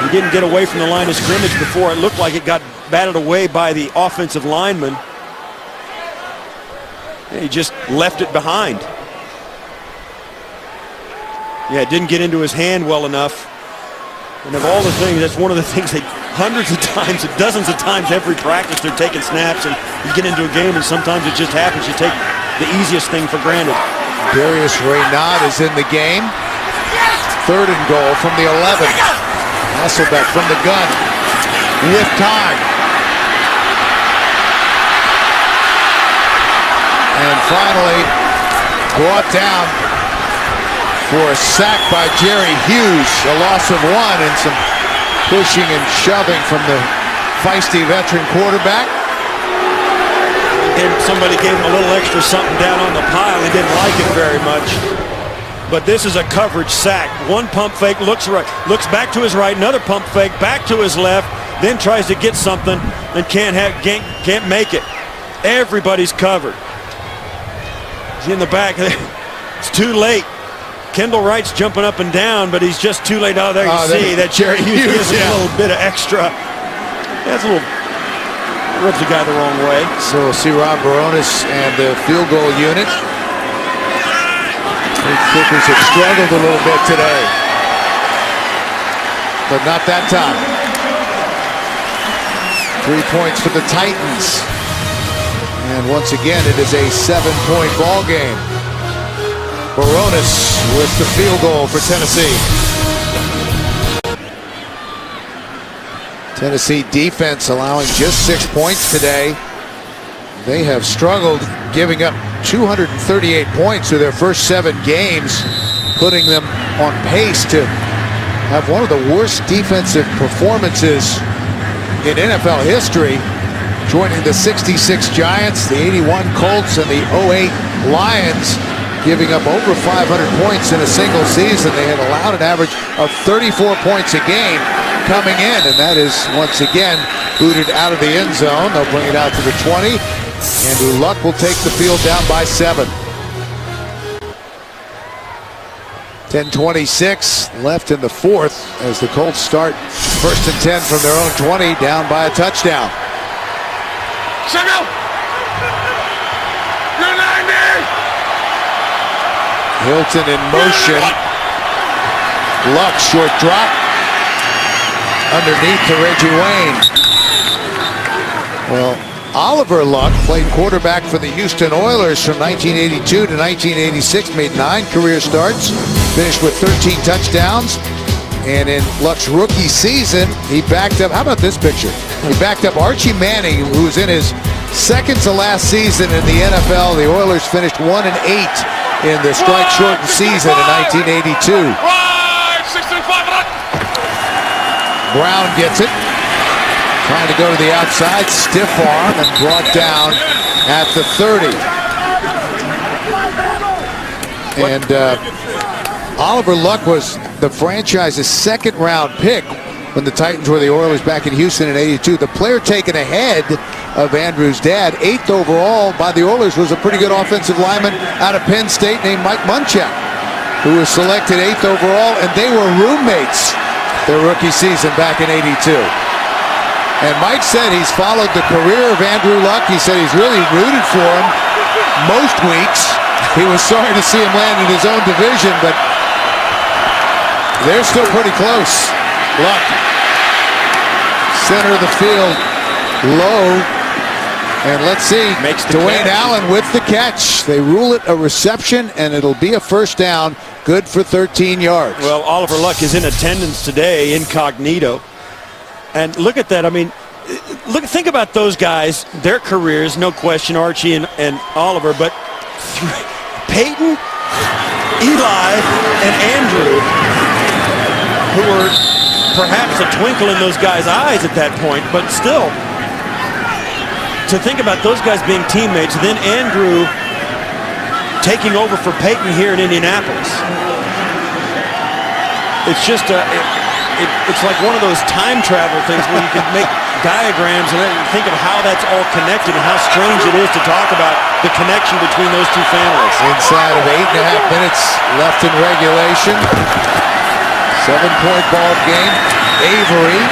He didn't get away from the line of scrimmage before. It looked like it got batted away by the offensive lineman. He just left it behind. Yeah, it didn't get into his hand well enough. And of all the things, that's one of the things that hundreds of times, dozens of times every practice, they're taking snaps, and you get into a game and sometimes it just happens. You take the easiest thing for granted. Darius Raynaud is in the game. 3rd and goal from the 11. Hasselbeck from the gun. With time. And finally brought down for a sack by Jerry Hughes. A loss of 1 and some pushing and shoving from the feisty veteran quarterback. And somebody gave him a little extra something down on the pile. He didn't like it very much. But this is a coverage sack. 1 pump fake, looks right, looks back to his right, another pump fake, back to his left, then tries to get something and can't make it. Everybody's covered. He's in the back. It's too late. Kendall Wright's jumping up and down, but he's just too late. Oh, there you see that Jerry Hughes gives a little bit of extra. That's a little, rubs the guy the wrong way. So we'll see Rob Baronis and the field goal unit. The kickers have struggled a little bit today, but not that time. 3 points for the Titans. And once again, it is a 7-point ball game. Baronis with the field goal for Tennessee. Tennessee defense allowing just 6 points today. They have struggled, giving up 238 points through their first 7 games, putting them on pace to have one of the worst defensive performances in NFL history, joining the 66 Giants, the 81 Colts, and the 08 Lions, giving up over 500 points in a single season. They had allowed an average of 34 points a game coming in, and that is once again booted out of the end zone. They'll bring it out to the 20. Andrew Luck will take the field down by 7. 10:26 left in the 4th as the Colts start 1st and 10 from their own 20, down by a touchdown. Hilton in motion. Luck, short drop. Underneath to Reggie Wayne. Well, Oliver Luck played quarterback for the Houston Oilers from 1982 to 1986, made 9 career starts, finished with 13 touchdowns. And in Luck's rookie season, he backed up, how about this picture? He backed up Archie Manning, who was in his second to last season in the NFL. The Oilers finished 1-8 in the strike-shortened season in 1982. Brown gets it. Trying to go to the outside, stiff arm, and brought down at the 30. And Oliver Luck was the franchise's second-round pick when the Titans were the Oilers back in Houston in '82. The player taken ahead of Andrew's dad, 8th overall by the Oilers, was a pretty good offensive lineman out of Penn State named Mike Munchak, who was selected 8th overall, and they were roommates their rookie season back in '82. And Mike said he's followed the career of Andrew Luck. He said he's really rooted for him most weeks. He was sorry to see him land in his own division, but they're still pretty close. Luck, center of the field, low. And let's see, Dwayne Allen with the catch. They rule it a reception, and it'll be a first down, good for 13 yards. Well, Oliver Luck is in attendance today, incognito. And look at that. I mean, think about those guys, their careers, no question, Archie and Oliver, but Peyton, Eli, and Andrew, who were perhaps a twinkle in those guys' eyes at that point, but still, to think about those guys being teammates, then Andrew taking over for Peyton here in Indianapolis. It's just it's like one of those time travel things where you can make diagrams and then think of how that's all connected and how strange it is to talk about the connection between those two families. Inside of 8.5 minutes left in regulation. 7-point ball game. Avery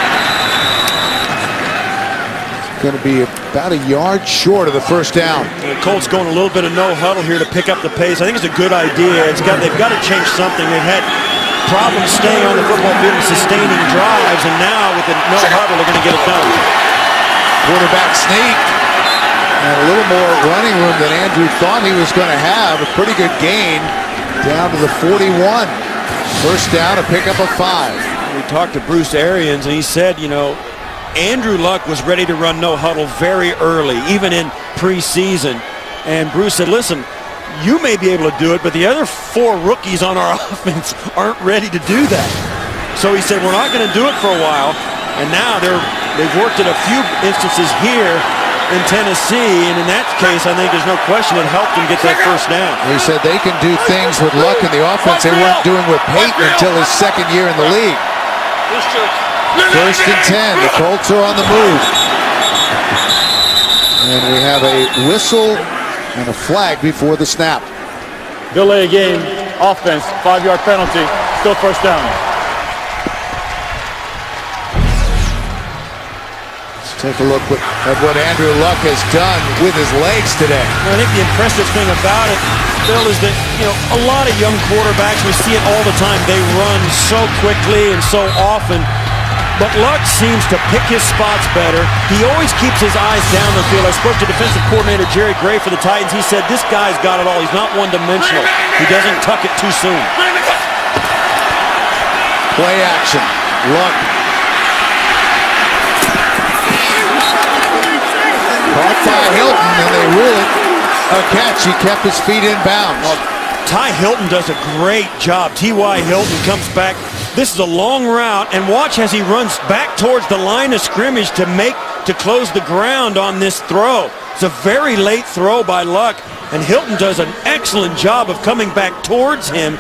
going to be about a yard short of the first down. The Colts going a little bit of no huddle here to pick up the pace. I think it's a good idea. They've got to change something. They've had problems staying on the football field and sustaining drives, and now with the no huddle, they're going to get it done. Quarterback sneak, and a little more running room than Andrew thought he was going to have. A pretty good gain down to the 41. First down, a pickup of 5. We talked to Bruce Arians, and he said, you know, Andrew Luck was ready to run no huddle very early, even in preseason. And Bruce said, listen, you may be able to do it, but the other 4 rookies on our offense aren't ready to do that. So he said, we're not going to do it for a while. And now they've worked at a few instances here in Tennessee, and in that case, I think there's no question it helped him get that first down. He said they can do things with Luck in the offense they weren't doing with Peyton until his second year in the league. First and 10. The Colts are on the move. And we have a whistle and a flag before the snap. Delay game, offense, 5-yard penalty, still first down. Let's take a look at what Andrew Luck has done with his legs today. I think the impressive thing about it, Bill, is that, you know, a lot of young quarterbacks, we see it all the time, they run so quickly and so often. But Luck seems to pick his spots better. He always keeps his eyes down the field. I spoke to defensive coordinator Jerry Gray for the Titans. He said, this guy's got it all. He's not one-dimensional. He doesn't tuck it too soon. Play action. Luck. Caught by Hilton, and they rule it a catch. He kept his feet in bounds. Ty Hilton does a great job. T.Y. Hilton comes back. This is a long route, and watch as he runs back towards the line of scrimmage to close the ground on this throw. It's a very late throw by Luck, and Hilton does an excellent job of coming back towards him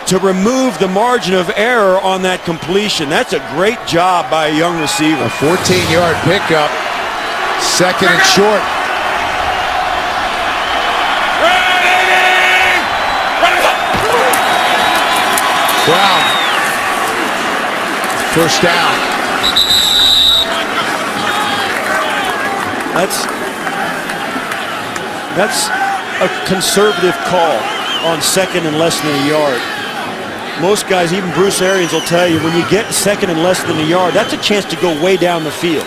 to remove the margin of error on that completion. That's a great job by a young receiver. A 14-yard pickup, second and short. Brown. First down. That's a conservative call on second and less than a yard. Most guys, even Bruce Arians will tell you, when you get second and less than a yard, that's a chance to go way down the field.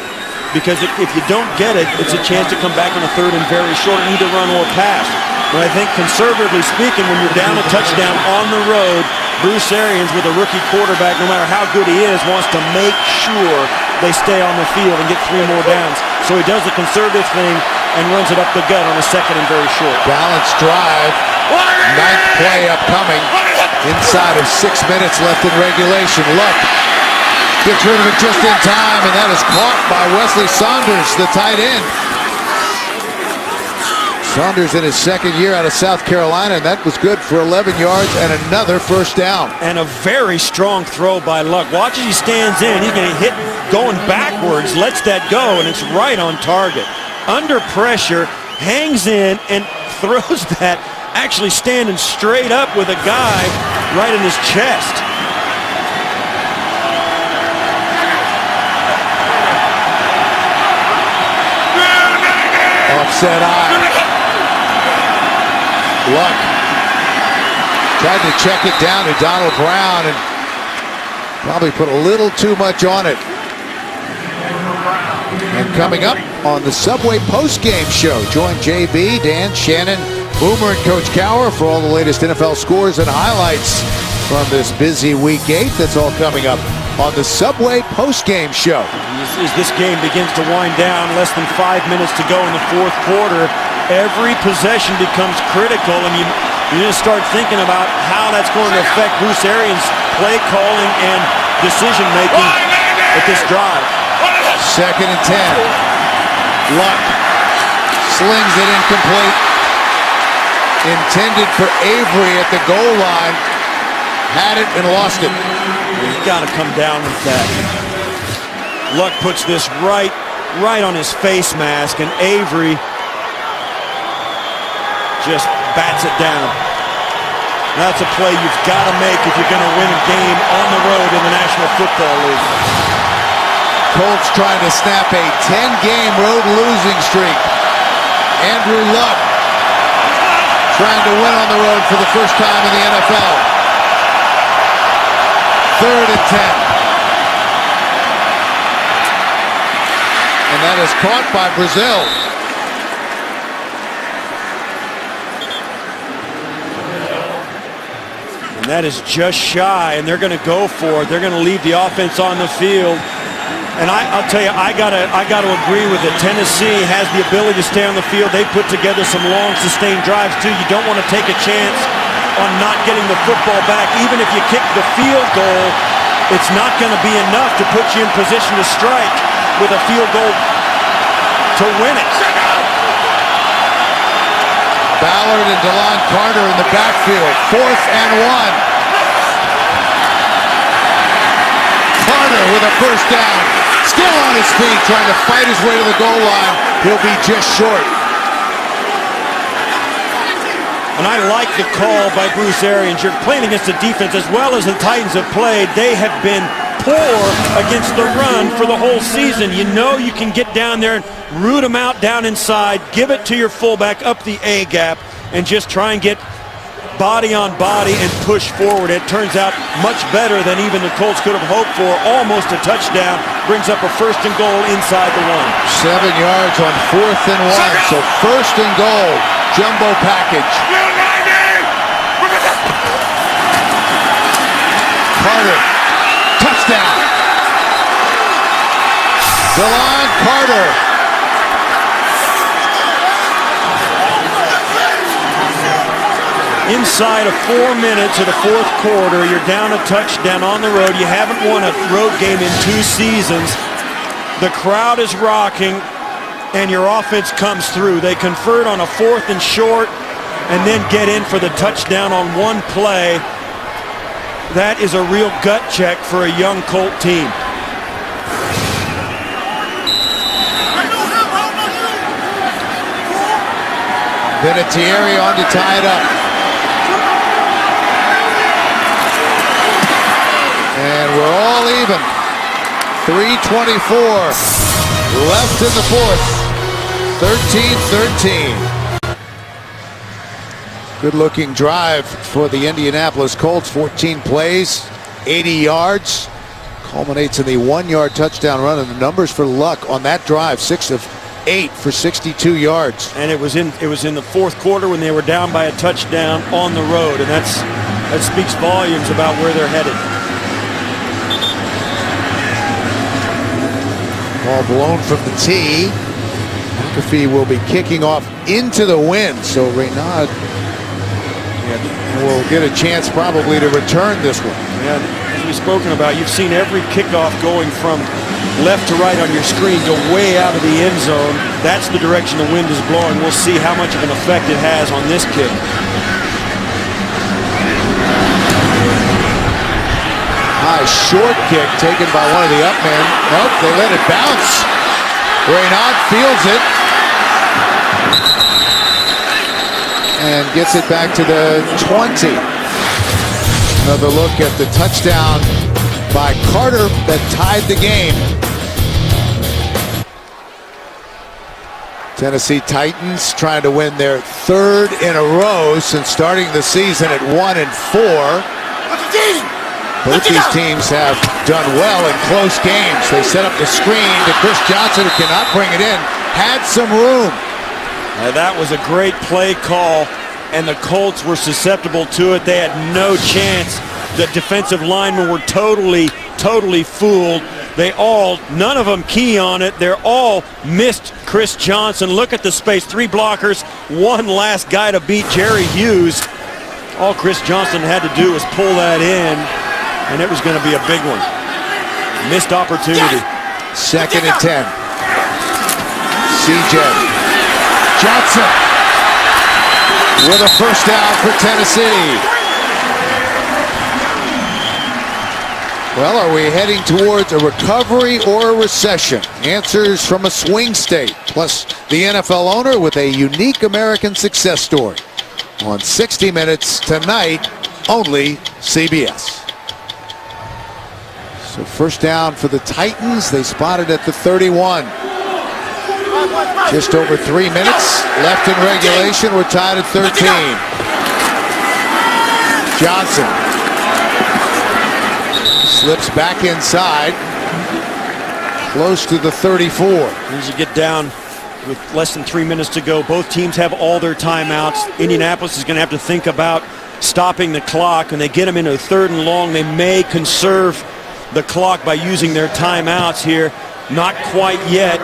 because if you don't get it, it's a chance to come back on a third and very short, either run or pass. But I think conservatively speaking, when you're down a touchdown on the road, Bruce Arians, with a rookie quarterback, no matter how good he is, wants to make sure they stay on the field and get 3 more downs. So he does the conservative thing and runs it up the gut on a second and very short. Balanced drive. 9th play upcoming. Inside of 6 minutes left in regulation. Luck gets rid of it just in time, and that is caught by Wesley Saunders, the tight end. Saunders in his second year out of South Carolina, and that was good for 11 yards and another first down. And a very strong throw by Luck. Watch as he stands in. He's going to hit going backwards, lets that go, and it's right on target. Under pressure, hangs in, and throws that, actually standing straight up with a guy right in his chest. Offset eye. Luck tried to check it down to Donald Brown and probably put a little too much on it. And coming up on the Subway postgame show, join JB, Dan, Shannon, Boomer, and Coach Cowher for all the latest NFL scores and highlights from this busy Week 8. That's all coming up on the Subway postgame show. As this game begins to wind down, less than 5 minutes to go in the fourth quarter, every possession becomes critical, and you just start thinking about how that's going to affect Bruce Arians' play calling and decision making at this drive. 2nd and 10. Luck slings it incomplete. Intended for Avery at the goal line. Had it and lost it. He's got to come down with that. Luck puts this right on his face mask, and Avery just bats it down. That's a play you've got to make if you're going to win a game on the road in the National Football League. Colts trying to snap a 10-game road losing streak. Andrew Luck trying to win on the road for the first time in the NFL. 3rd and 10. And that is caught by Brazil. And that is just shy, and they're going to go for it. They're going to leave the offense on the field. And I'll tell you, I gotta agree with it. Tennessee has the ability to stay on the field. They put together some long, sustained drives, too. You don't want to take a chance on not getting the football back. Even if you kick the field goal, it's not going to be enough to put you in position to strike with a field goal to win it. Ballard and DeLon Carter in the backfield. 4th and 1. Carter with a first down. Still on his feet, trying to fight his way to the goal line. He'll be just short. And I like the call by Bruce Arians. You're playing against a defense as well as the Titans have played. They have been poor against the run for the whole season. You know you can get down there and root them out down inside, give it to your fullback up the A gap, and just try and get body on body and push forward. It turns out much better than even the Colts could have hoped for. Almost a touchdown. Brings up a 1st and goal inside the 1. 7 yards on 4th and 1. So 1st and goal. Jumbo package. Carter. Touchdown. DeLon Carter. Inside of 4 minutes of the fourth quarter, you're down a touchdown on the road. You haven't won a road game in 2 seasons. The crowd is rocking, and your offense comes through. They convert on a 4th and short, and then get in for the touchdown on one play. That is a real gut check for a young Colt team. Vinatieri on to tie it up. And we're all even. 3:24 left in the fourth. 13-13. Good-looking drive for the Indianapolis Colts. 14 plays, 80 yards. Culminates in the 1-yard touchdown run, and the numbers for Luck on that drive, 6 of 8 for 62 yards. And it was in the fourth quarter when they were down by a touchdown on the road, and that speaks volumes about where they're headed. Ball blown from the tee. McAfee will be kicking off into the wind, so Reynaud will get a chance probably to return this one. Yeah, as we've spoken about, you've seen every kickoff going from left to right on your screen go way out of the end zone. That's the direction the wind is blowing. We'll see how much of an effect it has on this kick. High short kick taken by one of the up men. Nope, they let it bounce. Reynaud feels it and gets it back to the 20. Another look at the touchdown by Carter that tied the game. Tennessee Titans trying to win their 3rd in a row since starting the season at 1-4. Both these teams have done well in close games. They set up the screen to Chris Johnson, who cannot bring it in. Had some room. Now that was a great play call, and the Colts were susceptible to it. They had no chance. The defensive linemen were totally fooled. None of them key on it. They're all missed Chris Johnson. Look at the space. 3 blockers, one last guy to beat, Jerry Hughes. All Chris Johnson had to do was pull that in, and it was going to be a big one. Missed opportunity. 2nd and 10. CJ Johnson with a first down for Tennessee. Well, are we heading towards a recovery or a recession? Answers from a swing state, plus the NFL owner with a unique American success story. On 60 Minutes tonight, only CBS. So first down for the Titans. They spotted at the 31. Just over 3 minutes left in regulation. We're tied at 13. Johnson slips back inside, close to the 34. As you get down with less than 3 minutes to go, both teams have all their timeouts. Indianapolis is going to have to think about stopping the clock. When they get them into a 3rd and long, they may conserve the clock by using their timeouts here. Not quite yet,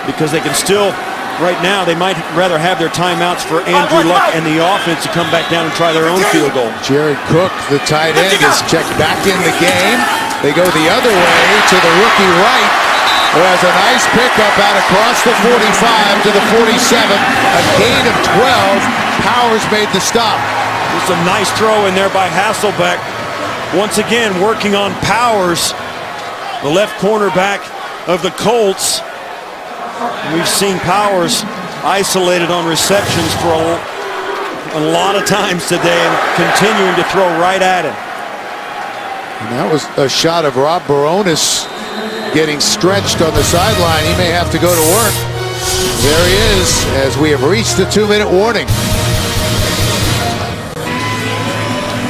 because they can still, right now, they might rather have their timeouts for Andrew Luck and the offense to come back down and try their own field goal. Jared Cook, the tight end, is checked back in the game. They go the other way to the rookie right, who has a nice pickup out across the 45 to the 47. A gain of 12. Powers made the stop. It's a nice throw in there by Hasselbeck. Once again, working on Powers, the left cornerback of the Colts. We've seen Powers isolated on receptions for a lot of times today, and continuing to throw right at him. And that was a shot of Rob Baronis getting stretched on the sideline. He may have to go to work. There he is, as we have reached the 2-minute warning.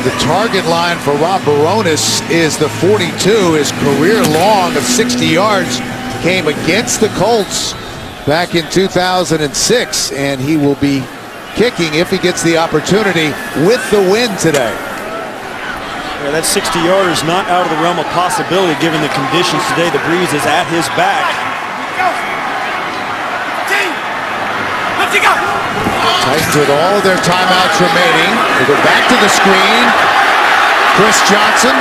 The target line for Rob Baronis is the 42. His career long of 60 yards came against the Colts back in 2006, and he will be kicking if he gets the opportunity with the win today. Yeah, that 60-yarder is not out of the realm of possibility given the conditions today. The breeze is at his back. Titans with all of their timeouts remaining. They go back to the screen. Chris Johnson.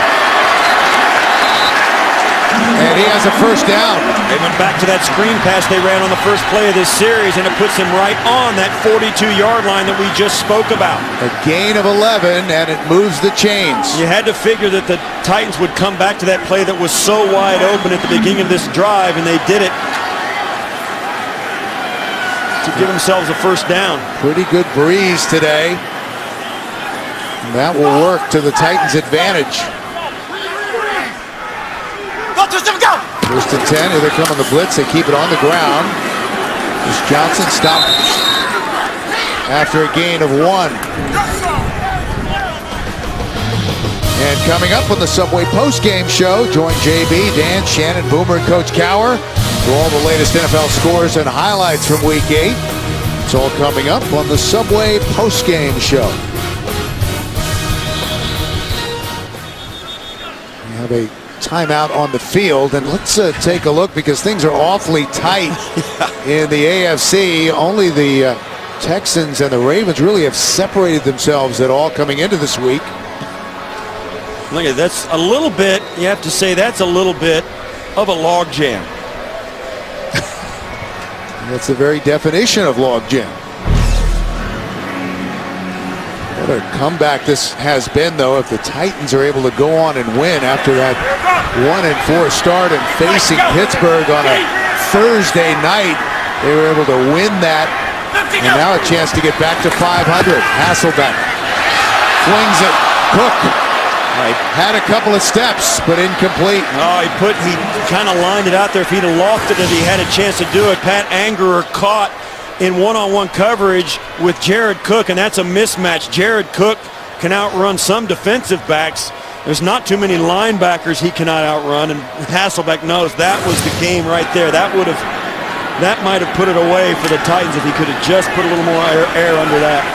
And he has a first down. They went back to that screen pass they ran on the first play of this series, and it puts him right on that 42-yard line that we just spoke about. A gain of 11, and it moves the chains. You had to figure that the Titans would come back to that play that was so wide open at the beginning of this drive, and they did it to give themselves a first down. Pretty good breeze today. And that will work to the Titans' advantage. First and 10, here they come on the blitz. They keep it on the ground. As Johnson stopped after a gain of 1. And coming up on the Subway postgame show, join JB, Dan, Shannon, Boomer, and Coach Cower for all the latest NFL scores and highlights from Week 8. It's all coming up on the Subway postgame show. We have a timeout on the field, and let's take a look because things are awfully tight in the AFC. Only the Texans and the Ravens really have separated themselves at all coming into this week. Look at that's a little bit, you have to say that's a little bit of a log jam. That's the very definition of log jam. What a comeback this has been, though, if the Titans are able to go on and win after that 1-4 start and facing Pittsburgh on a Thursday night. They were able to win that, and now a chance to get back to 500. Hasselbeck flings it. Cook had a couple of steps, but incomplete. Oh, he kind of lined it out there. If he'd have lofted it, he had a chance to do it. Pat Angerer caught in one-on-one coverage with Jared Cook, and that's a mismatch. Jared Cook can outrun some defensive backs. There's not too many linebackers he cannot outrun, and Hasselbeck knows that was the game right there. That might have put it away for the Titans if he could have just put a little more air under that.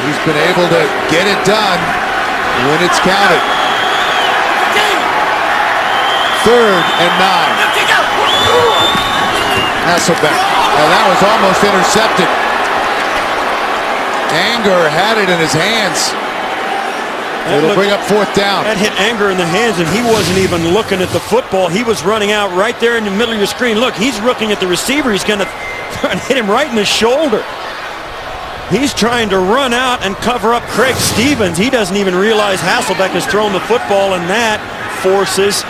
He's been able to get it done when it's counted. 3rd and 9. Hasselbeck. That was almost intercepted. Anger had it in his hands. It'll bring up 4th down. That hit Anger in the hands, and he wasn't even looking at the football. He was running out right there in the middle of your screen. Look, he's looking at the receiver. He's going to hit him right in the shoulder. He's trying to run out and cover up Craig Stevens. He doesn't even realize Hasselbeck has thrown the football, and that forces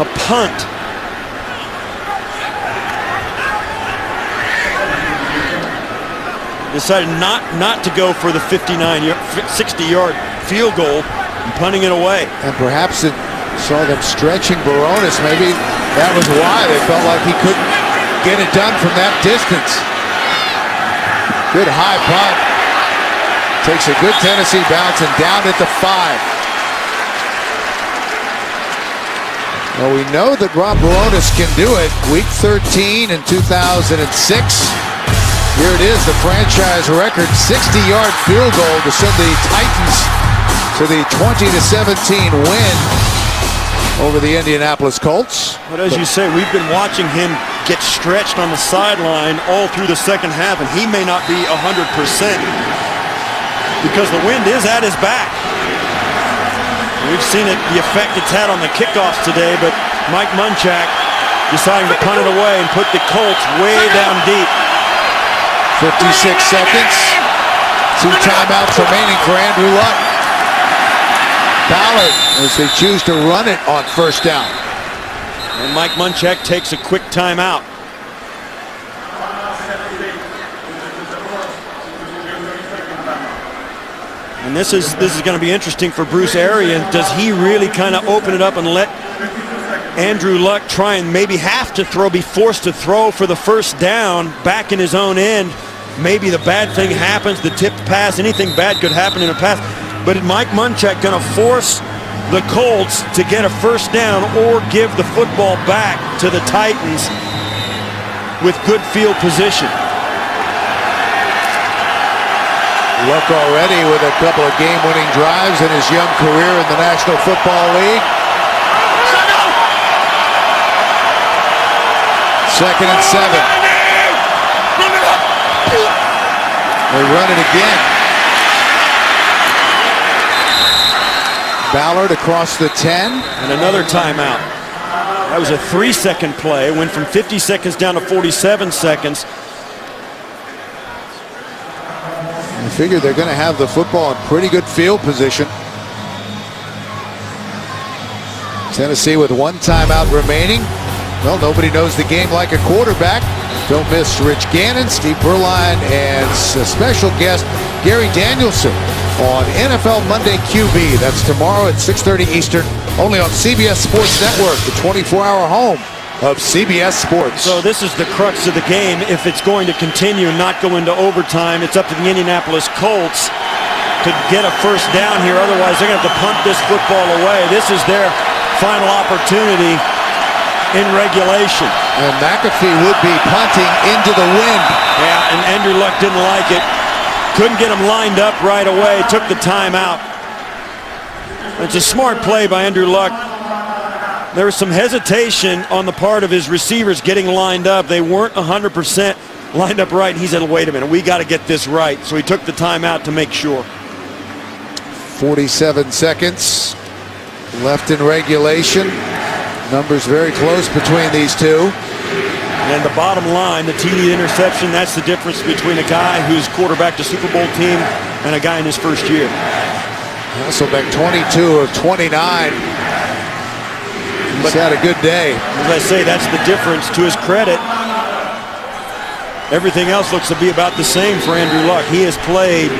a punt. Decided not to go for the 60-yard field goal and punting it away. And perhaps it saw them stretching Baronis. Maybe that was why they felt like he couldn't get it done from that distance. Good high punt. Takes a good Tennessee bounce and down at the 5. Well, we know that Rob Baronis can do it. Week 13 in 2006. Here it is, the franchise record 60-yard field goal to send the Titans to the 20-17 win over the Indianapolis Colts. But as you say, we've been watching him get stretched on the sideline all through the second half, and he may not be 100% because the wind is at his back. We've seen it, the effect it's had on the kickoffs today, but Mike Munchak deciding to punt it away and put the Colts way down deep. 56 seconds. 2 timeouts remaining for Andrew Luck. Ballard as they choose to run it on 1st down. And Mike Munchak takes a quick timeout. And this is going to be interesting for Bruce Arians. Does he really kind of open it up and let Andrew Luck try and maybe have to throw, be forced to throw for the 1st down back in his own end? Maybe the bad thing happens, the tipped pass, anything bad could happen in a pass. But is Mike Munchak going to force the Colts to get a 1st down or give the football back to the Titans with good field position? Luck already with a couple of game-winning drives in his young career in the National Football League. 2nd and 7. They run it again. Ballard across the 10. And another timeout. That was a 3-second play. Went from 50 seconds down to 47 seconds. I figure they're going to have the football in pretty good field position. Tennessee with 1 timeout remaining. Well, nobody knows the game like a quarterback. Don't miss Rich Gannon, Steve Berline, and special guest Gary Danielson on NFL Monday QB. That's tomorrow at 6:30 Eastern, only on CBS Sports Network, the 24-hour home of CBS Sports. So this is the crux of the game. If it's going to continue and not go into overtime, it's up to the Indianapolis Colts. to get a first down here. Otherwise, they're going to have to punt this football away. This is their final opportunity in regulation. And McAfee would be punting into the wind. Yeah, and Andrew Luck didn't like it. Couldn't get him lined up right away. Took the timeout. It's a smart play by Andrew Luck. There was some hesitation on the part of his receivers getting lined up. They weren't 100% lined up right. He said, wait a minute, we got to get this right. So he took the timeout to make sure. 47 seconds left in regulation. Numbers very close between these two. And the bottom line, the TD interception, that's the difference between a guy who's quarterbacked a Super Bowl team and a guy in his first year. Hasselbeck 22 of 29. He's had a good day. As I say, that's the difference. To his credit, everything else looks to be about the same for Andrew Luck. He has played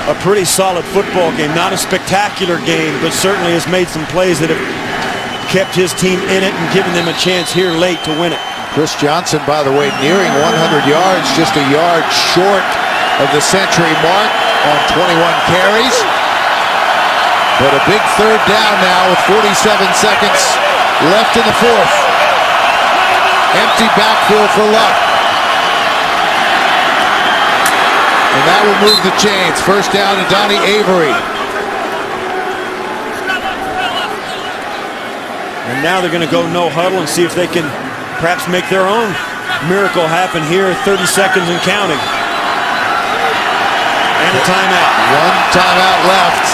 a pretty solid football game. Not a spectacular game, but certainly has made some plays that have kept his team in it and given them a chance here late to win it. Chris Johnson, by the way, nearing 100 yards, just a yard short of the century mark on 21 carries. But a big third down now with 47 seconds left in the fourth. Empty backfield for Luck. And that will move the chains. First down to Donnie Avery. And now they're going to go no huddle and see if they can perhaps make their own miracle happen here. 30 seconds and counting. And a timeout. One timeout left.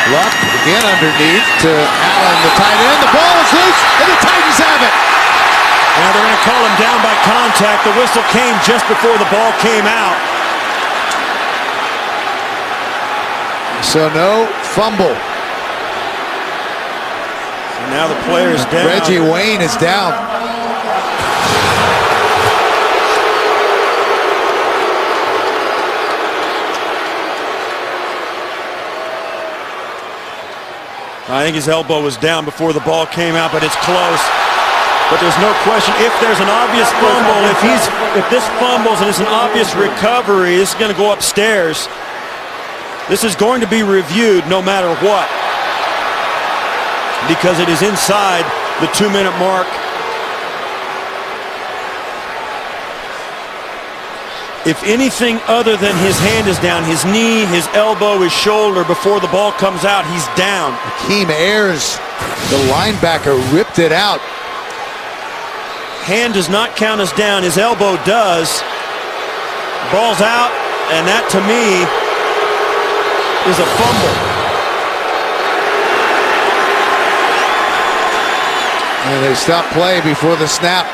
Luck again underneath to Allen, the tight end. The ball is loose, and the Titans have it. Now they're going to call him down by contact. The whistle came just before the ball came out. So no fumble. And now the player is down. Reggie Wayne is down. I think his elbow was down before the ball came out, but it's close. But there's no question, if there's an obvious fumble, if this fumbles and it's an obvious recovery, this is going to go upstairs. This is going to be reviewed no matter what, because it is inside the 2-minute mark. If anything other than his hand is down, his knee, his elbow, his shoulder, before the ball comes out, he's down. Akeem Ayers, the linebacker, ripped it out. Hand does not count as down. His elbow does. Ball's out, and that, to me, is a fumble. And they stop play before the snap.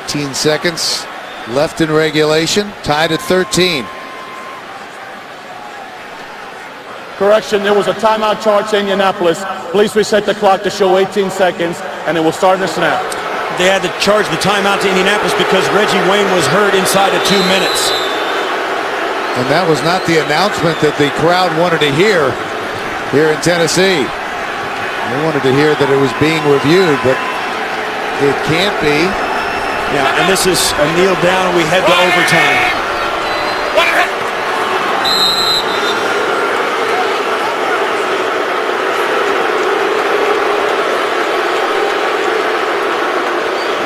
18 seconds left in regulation, tied at 13. Correction, there was a timeout charge to Indianapolis. Please reset the clock to show 18 seconds, and it will start in the snap. They had to charge the timeout to Indianapolis because Reggie Wayne was hurt inside of 2 minutes. And that was not the announcement that the crowd wanted to hear here in Tennessee. They wanted to hear that it was being reviewed, but it can't be. Yeah, and this is a kneel down, and we head to overtime.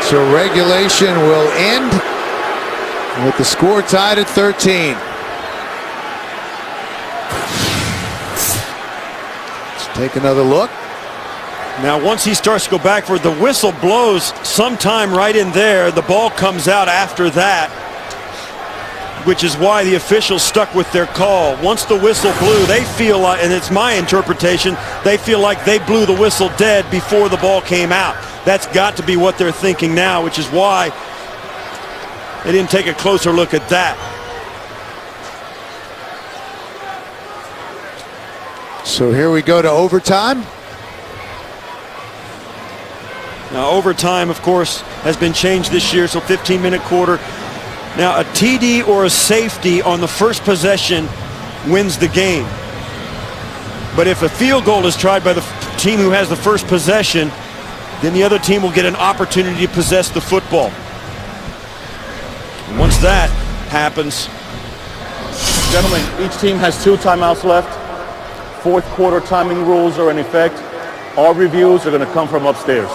So regulation will end with the score tied at 13. Let's take another look. Now, once he starts to go backward, the whistle blows sometime right in there. The ball comes out after that, which is why the officials stuck with their call. Once the whistle blew, they feel like, and it's my interpretation, they feel like they blew the whistle dead before the ball came out. That's got to be what they're thinking now, which is why they didn't take a closer look at that. So here we go to overtime. Now, overtime, of course, has been changed this year, so 15-minute quarter. Now, a TD or a safety on the first possession wins the game. But if a field goal is tried by the team who has the first possession, then the other team will get an opportunity to possess the football. Once that happens, Gentlemen, each team has 2 timeouts left. Fourth quarter timing rules are in effect. All reviews are going to come from upstairs.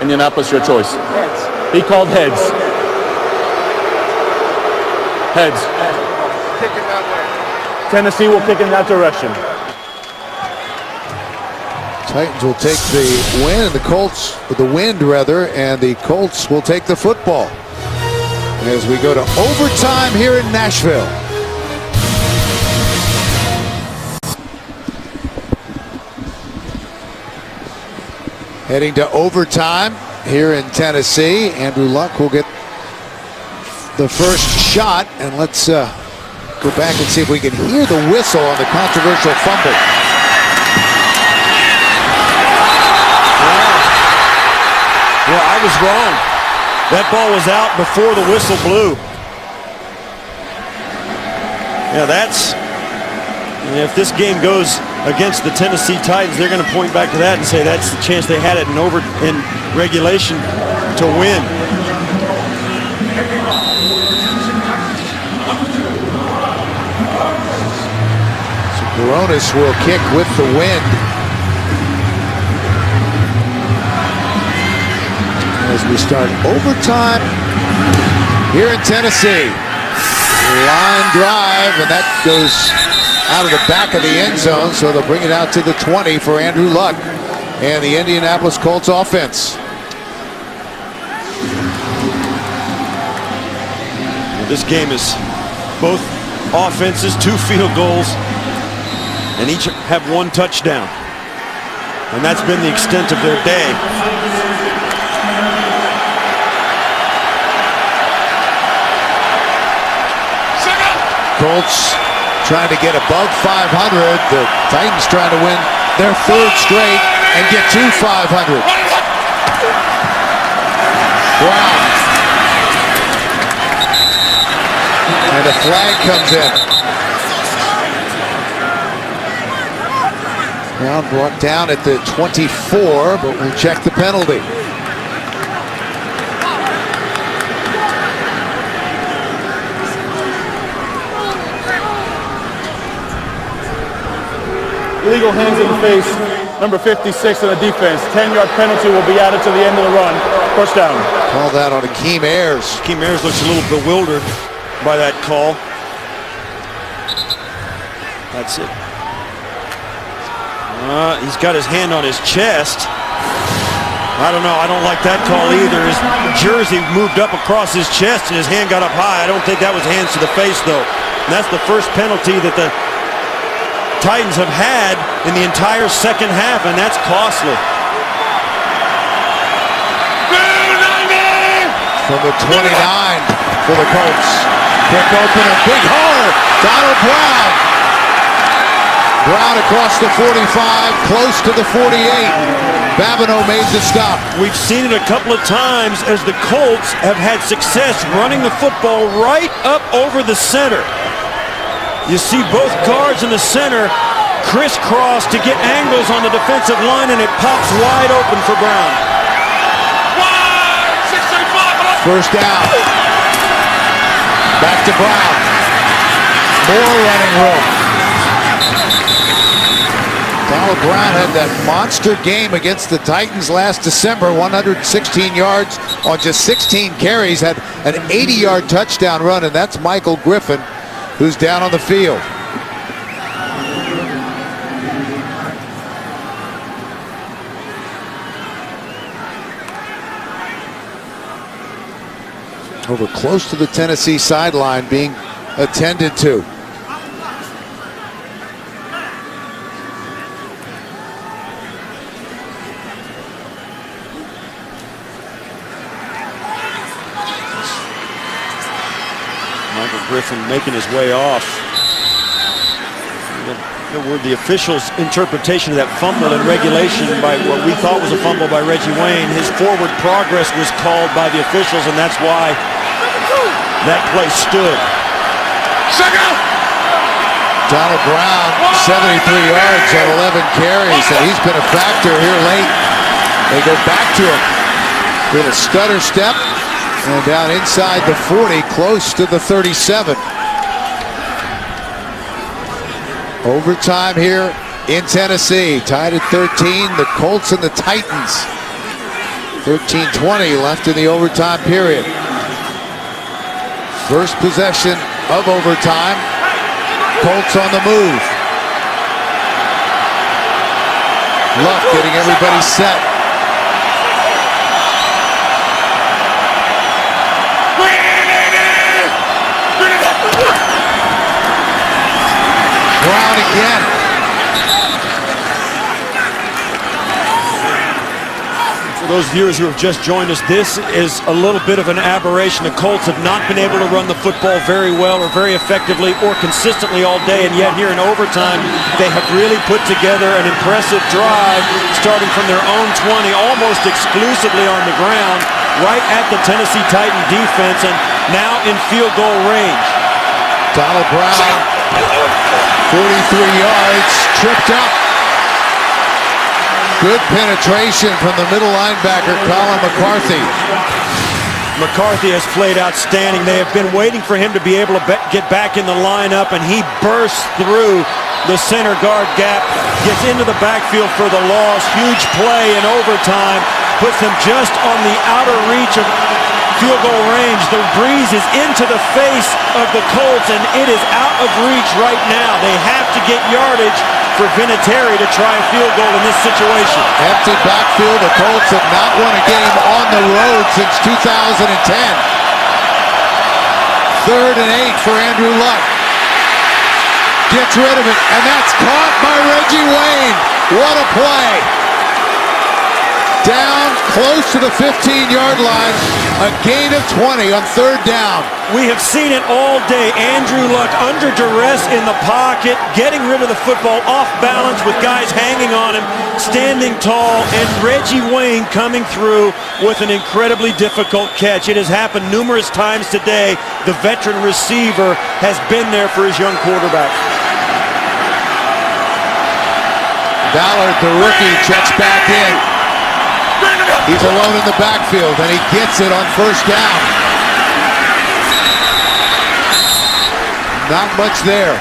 Indianapolis, your choice. Heads. He called heads. Heads. Kicking that way. Tennessee will kick in that direction. Titans will take the win, and the Colts, the wind rather, and the Colts will take the football. As we go to overtime here in Nashville. Heading to overtime here in Tennessee. Andrew Luck will get the first shot, and let's go back and see if we can hear the whistle on the controversial fumble. well, I was wrong. That ball was out before the whistle blew. Yeah, if this game goes against the Tennessee Titans, they're going to point back to that and say that's the chance they had it in regulation to win. So Coronis will kick with the wind. As we start overtime here in Tennessee. Line drive, and that goes out of the back of the end zone, so they'll bring it out to the 20 for Andrew Luck and the Indianapolis Colts offense. This game is both offenses, 2 field goals, and each have 1 touchdown. And that's been the extent of their day. Colts trying to get above 500. The Titans trying to win their 3rd straight and get to 500. Brown. And a flag comes in. Brown brought down at the 24, but we'll check the penalty. Illegal hands in the face. Number 56 on the defense. 10-yard penalty will be added to the end of the run. First down. Call that on Akeem Ayers. Akeem Ayers looks a little bewildered by that call. That's it. He's got his hand on his chest. I don't know. I don't like that call either. His jersey moved up across his chest and his hand got up high. I don't think that was hands to the face, though. And that's the first penalty that the Titans have had in the entire second half, and that's costly. From the 29 for the Colts. Quick opener, big hole. Donald Brown. Brown across the 45, close to the 48. Babineau made the stop. We've seen it a couple of times as the Colts have had success running the football right up over the center. You see both guards in the center crisscross to get angles on the defensive line, and it pops wide open for Brown. First down. Back to Brown. More running room. Donald Brown had that monster game against the Titans last December, 116 yards on just 16 carries, had an 80-yard touchdown run, and that's Michael Griffin, who's down on the field. Over close to the Tennessee sideline being attended to. Michael Griffin making his way off. The official's interpretation of that fumble in regulation by what we thought was a fumble by Reggie Wayne, his forward progress was called by the officials, and that's why that play stood. Donald Brown, 73 yards on 11 carries, and he's been a factor here late. They go back to him. Little stutter step, And down inside the 40, close to the 37. Overtime here in Tennessee. Tied at 13, the Colts and the Titans. 13:20 left in the overtime period. First possession of overtime. Colts on the move. Luck getting everybody set. Brown again. For those viewers who have just joined us, this is a little bit of an aberration. The Colts have not been able to run the football very well or very effectively or consistently all day, and yet here in overtime, they have really put together an impressive drive starting from their own 20, almost exclusively on the ground, right at the Tennessee Titan defense, and now in field goal range. Donald Brown, 43 yards, tripped up. Good penetration from the middle linebacker, Colin McCarthy. McCarthy has played outstanding. They have been waiting for him to be able to get back in the lineup, and he bursts through the center guard gap, gets into the backfield for the loss. Huge play in overtime, puts them just on the outer reach of field goal range. The breeze is into the face of the Colts, and it is out of reach right now. They have to get yardage for Vinatieri to try a field goal in this situation. Empty backfield. The Colts have not won a game on the road since 2010. 3rd and 8 for Andrew Luck. Gets rid of it, and that's caught by Reggie Wayne. What a play. Down close to the 15-yard line. A gain of 20 on 3rd down. We have seen it all day. Andrew Luck under duress in the pocket, getting rid of the football off balance with guys hanging on him, standing tall, and Reggie Wayne coming through with an incredibly difficult catch. It has happened numerous times today. The veteran receiver has been there for his young quarterback. Ballard, the rookie, checks back in. He's alone in the backfield, and he gets it on 1st down. Not much there.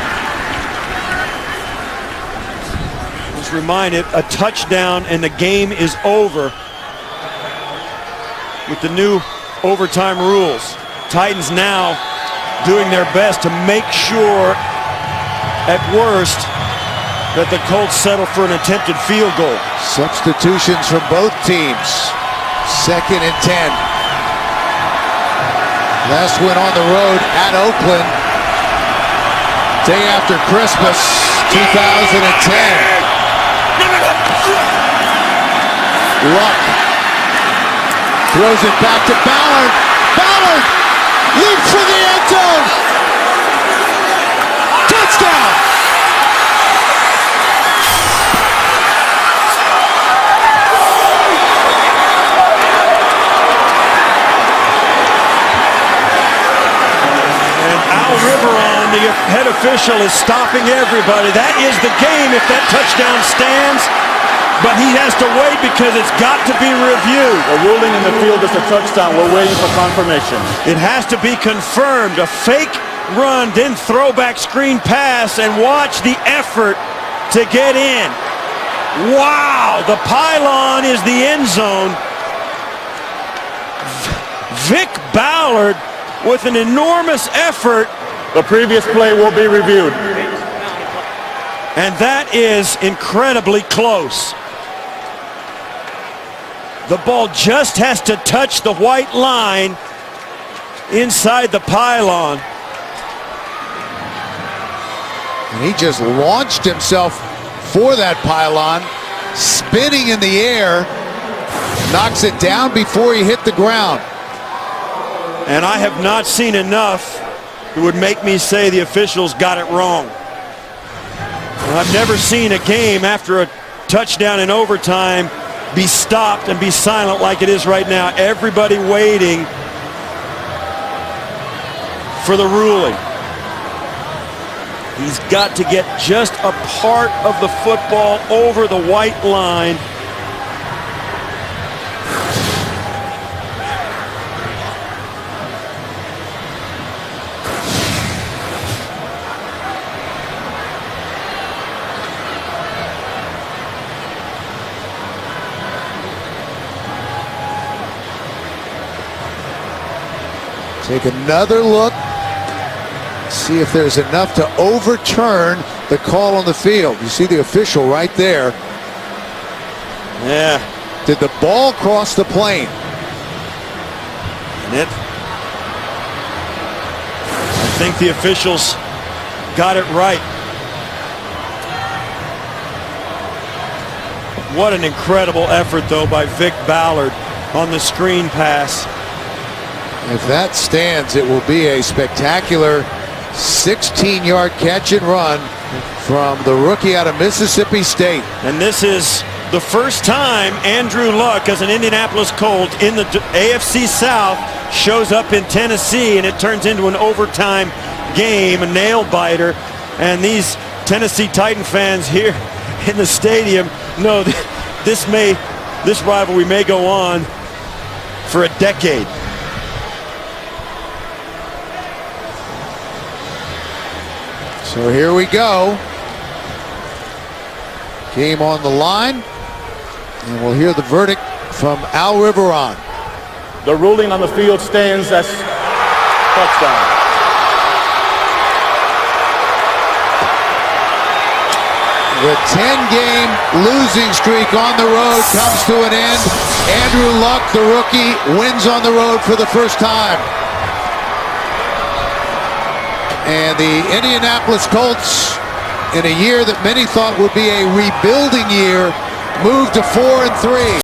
Just reminded, a touchdown and the game is over with the new overtime rules. Titans now doing their best to make sure, at worst, that the Colts settle for an attempted field goal. Substitutions from both teams. 2nd and 10. Last win on the road at Oakland. Day after Christmas, 2010. Luck throws it back to Ballard. Ballard leaps for the end zone. Touchdown. Riveron, the head official, is stopping everybody. That is the game if that touchdown stands, but he has to wait because it's got to be reviewed. The ruling in the field is a touchdown. We're waiting for confirmation. It has to be confirmed. A fake run, then throwback screen pass, and watch the effort to get in. Wow, the pylon is the end zone. Vic Ballard with an enormous effort. The previous play will be reviewed. And that is incredibly close. The ball just has to touch the white line inside the pylon. And he just launched himself for that pylon, spinning in the air, knocks it down before he hit the ground. And I have not seen enough that would make me say the officials got it wrong. I've never seen a game after a touchdown in overtime be stopped and be silent like it is right now. Everybody waiting for the ruling. He's got to get just a part of the football over the white line. Take another look. See if there's enough to overturn the call on the field. You see the official right there. Yeah. Did the ball cross the plane? And I think the officials got it right. What an incredible effort, though, by Vic Ballard on the screen pass. If that stands, it will be a spectacular 16-yard catch and run from the rookie out of Mississippi State. And this is the first time Andrew Luck, as an Indianapolis Colt in the AFC South, shows up in Tennessee, and it turns into an overtime game, a nail-biter. And these Tennessee Titan fans here in the stadium know that this rivalry may go on for a decade. So here we go. Game on the line. And we'll hear the verdict from Al Riveron. The ruling on the field stands as touchdown. The 10-game losing streak on the road comes to an end. Andrew Luck, the rookie, wins on the road for the first time. And the Indianapolis Colts, in a year that many thought would be a rebuilding year, moved to 4-3.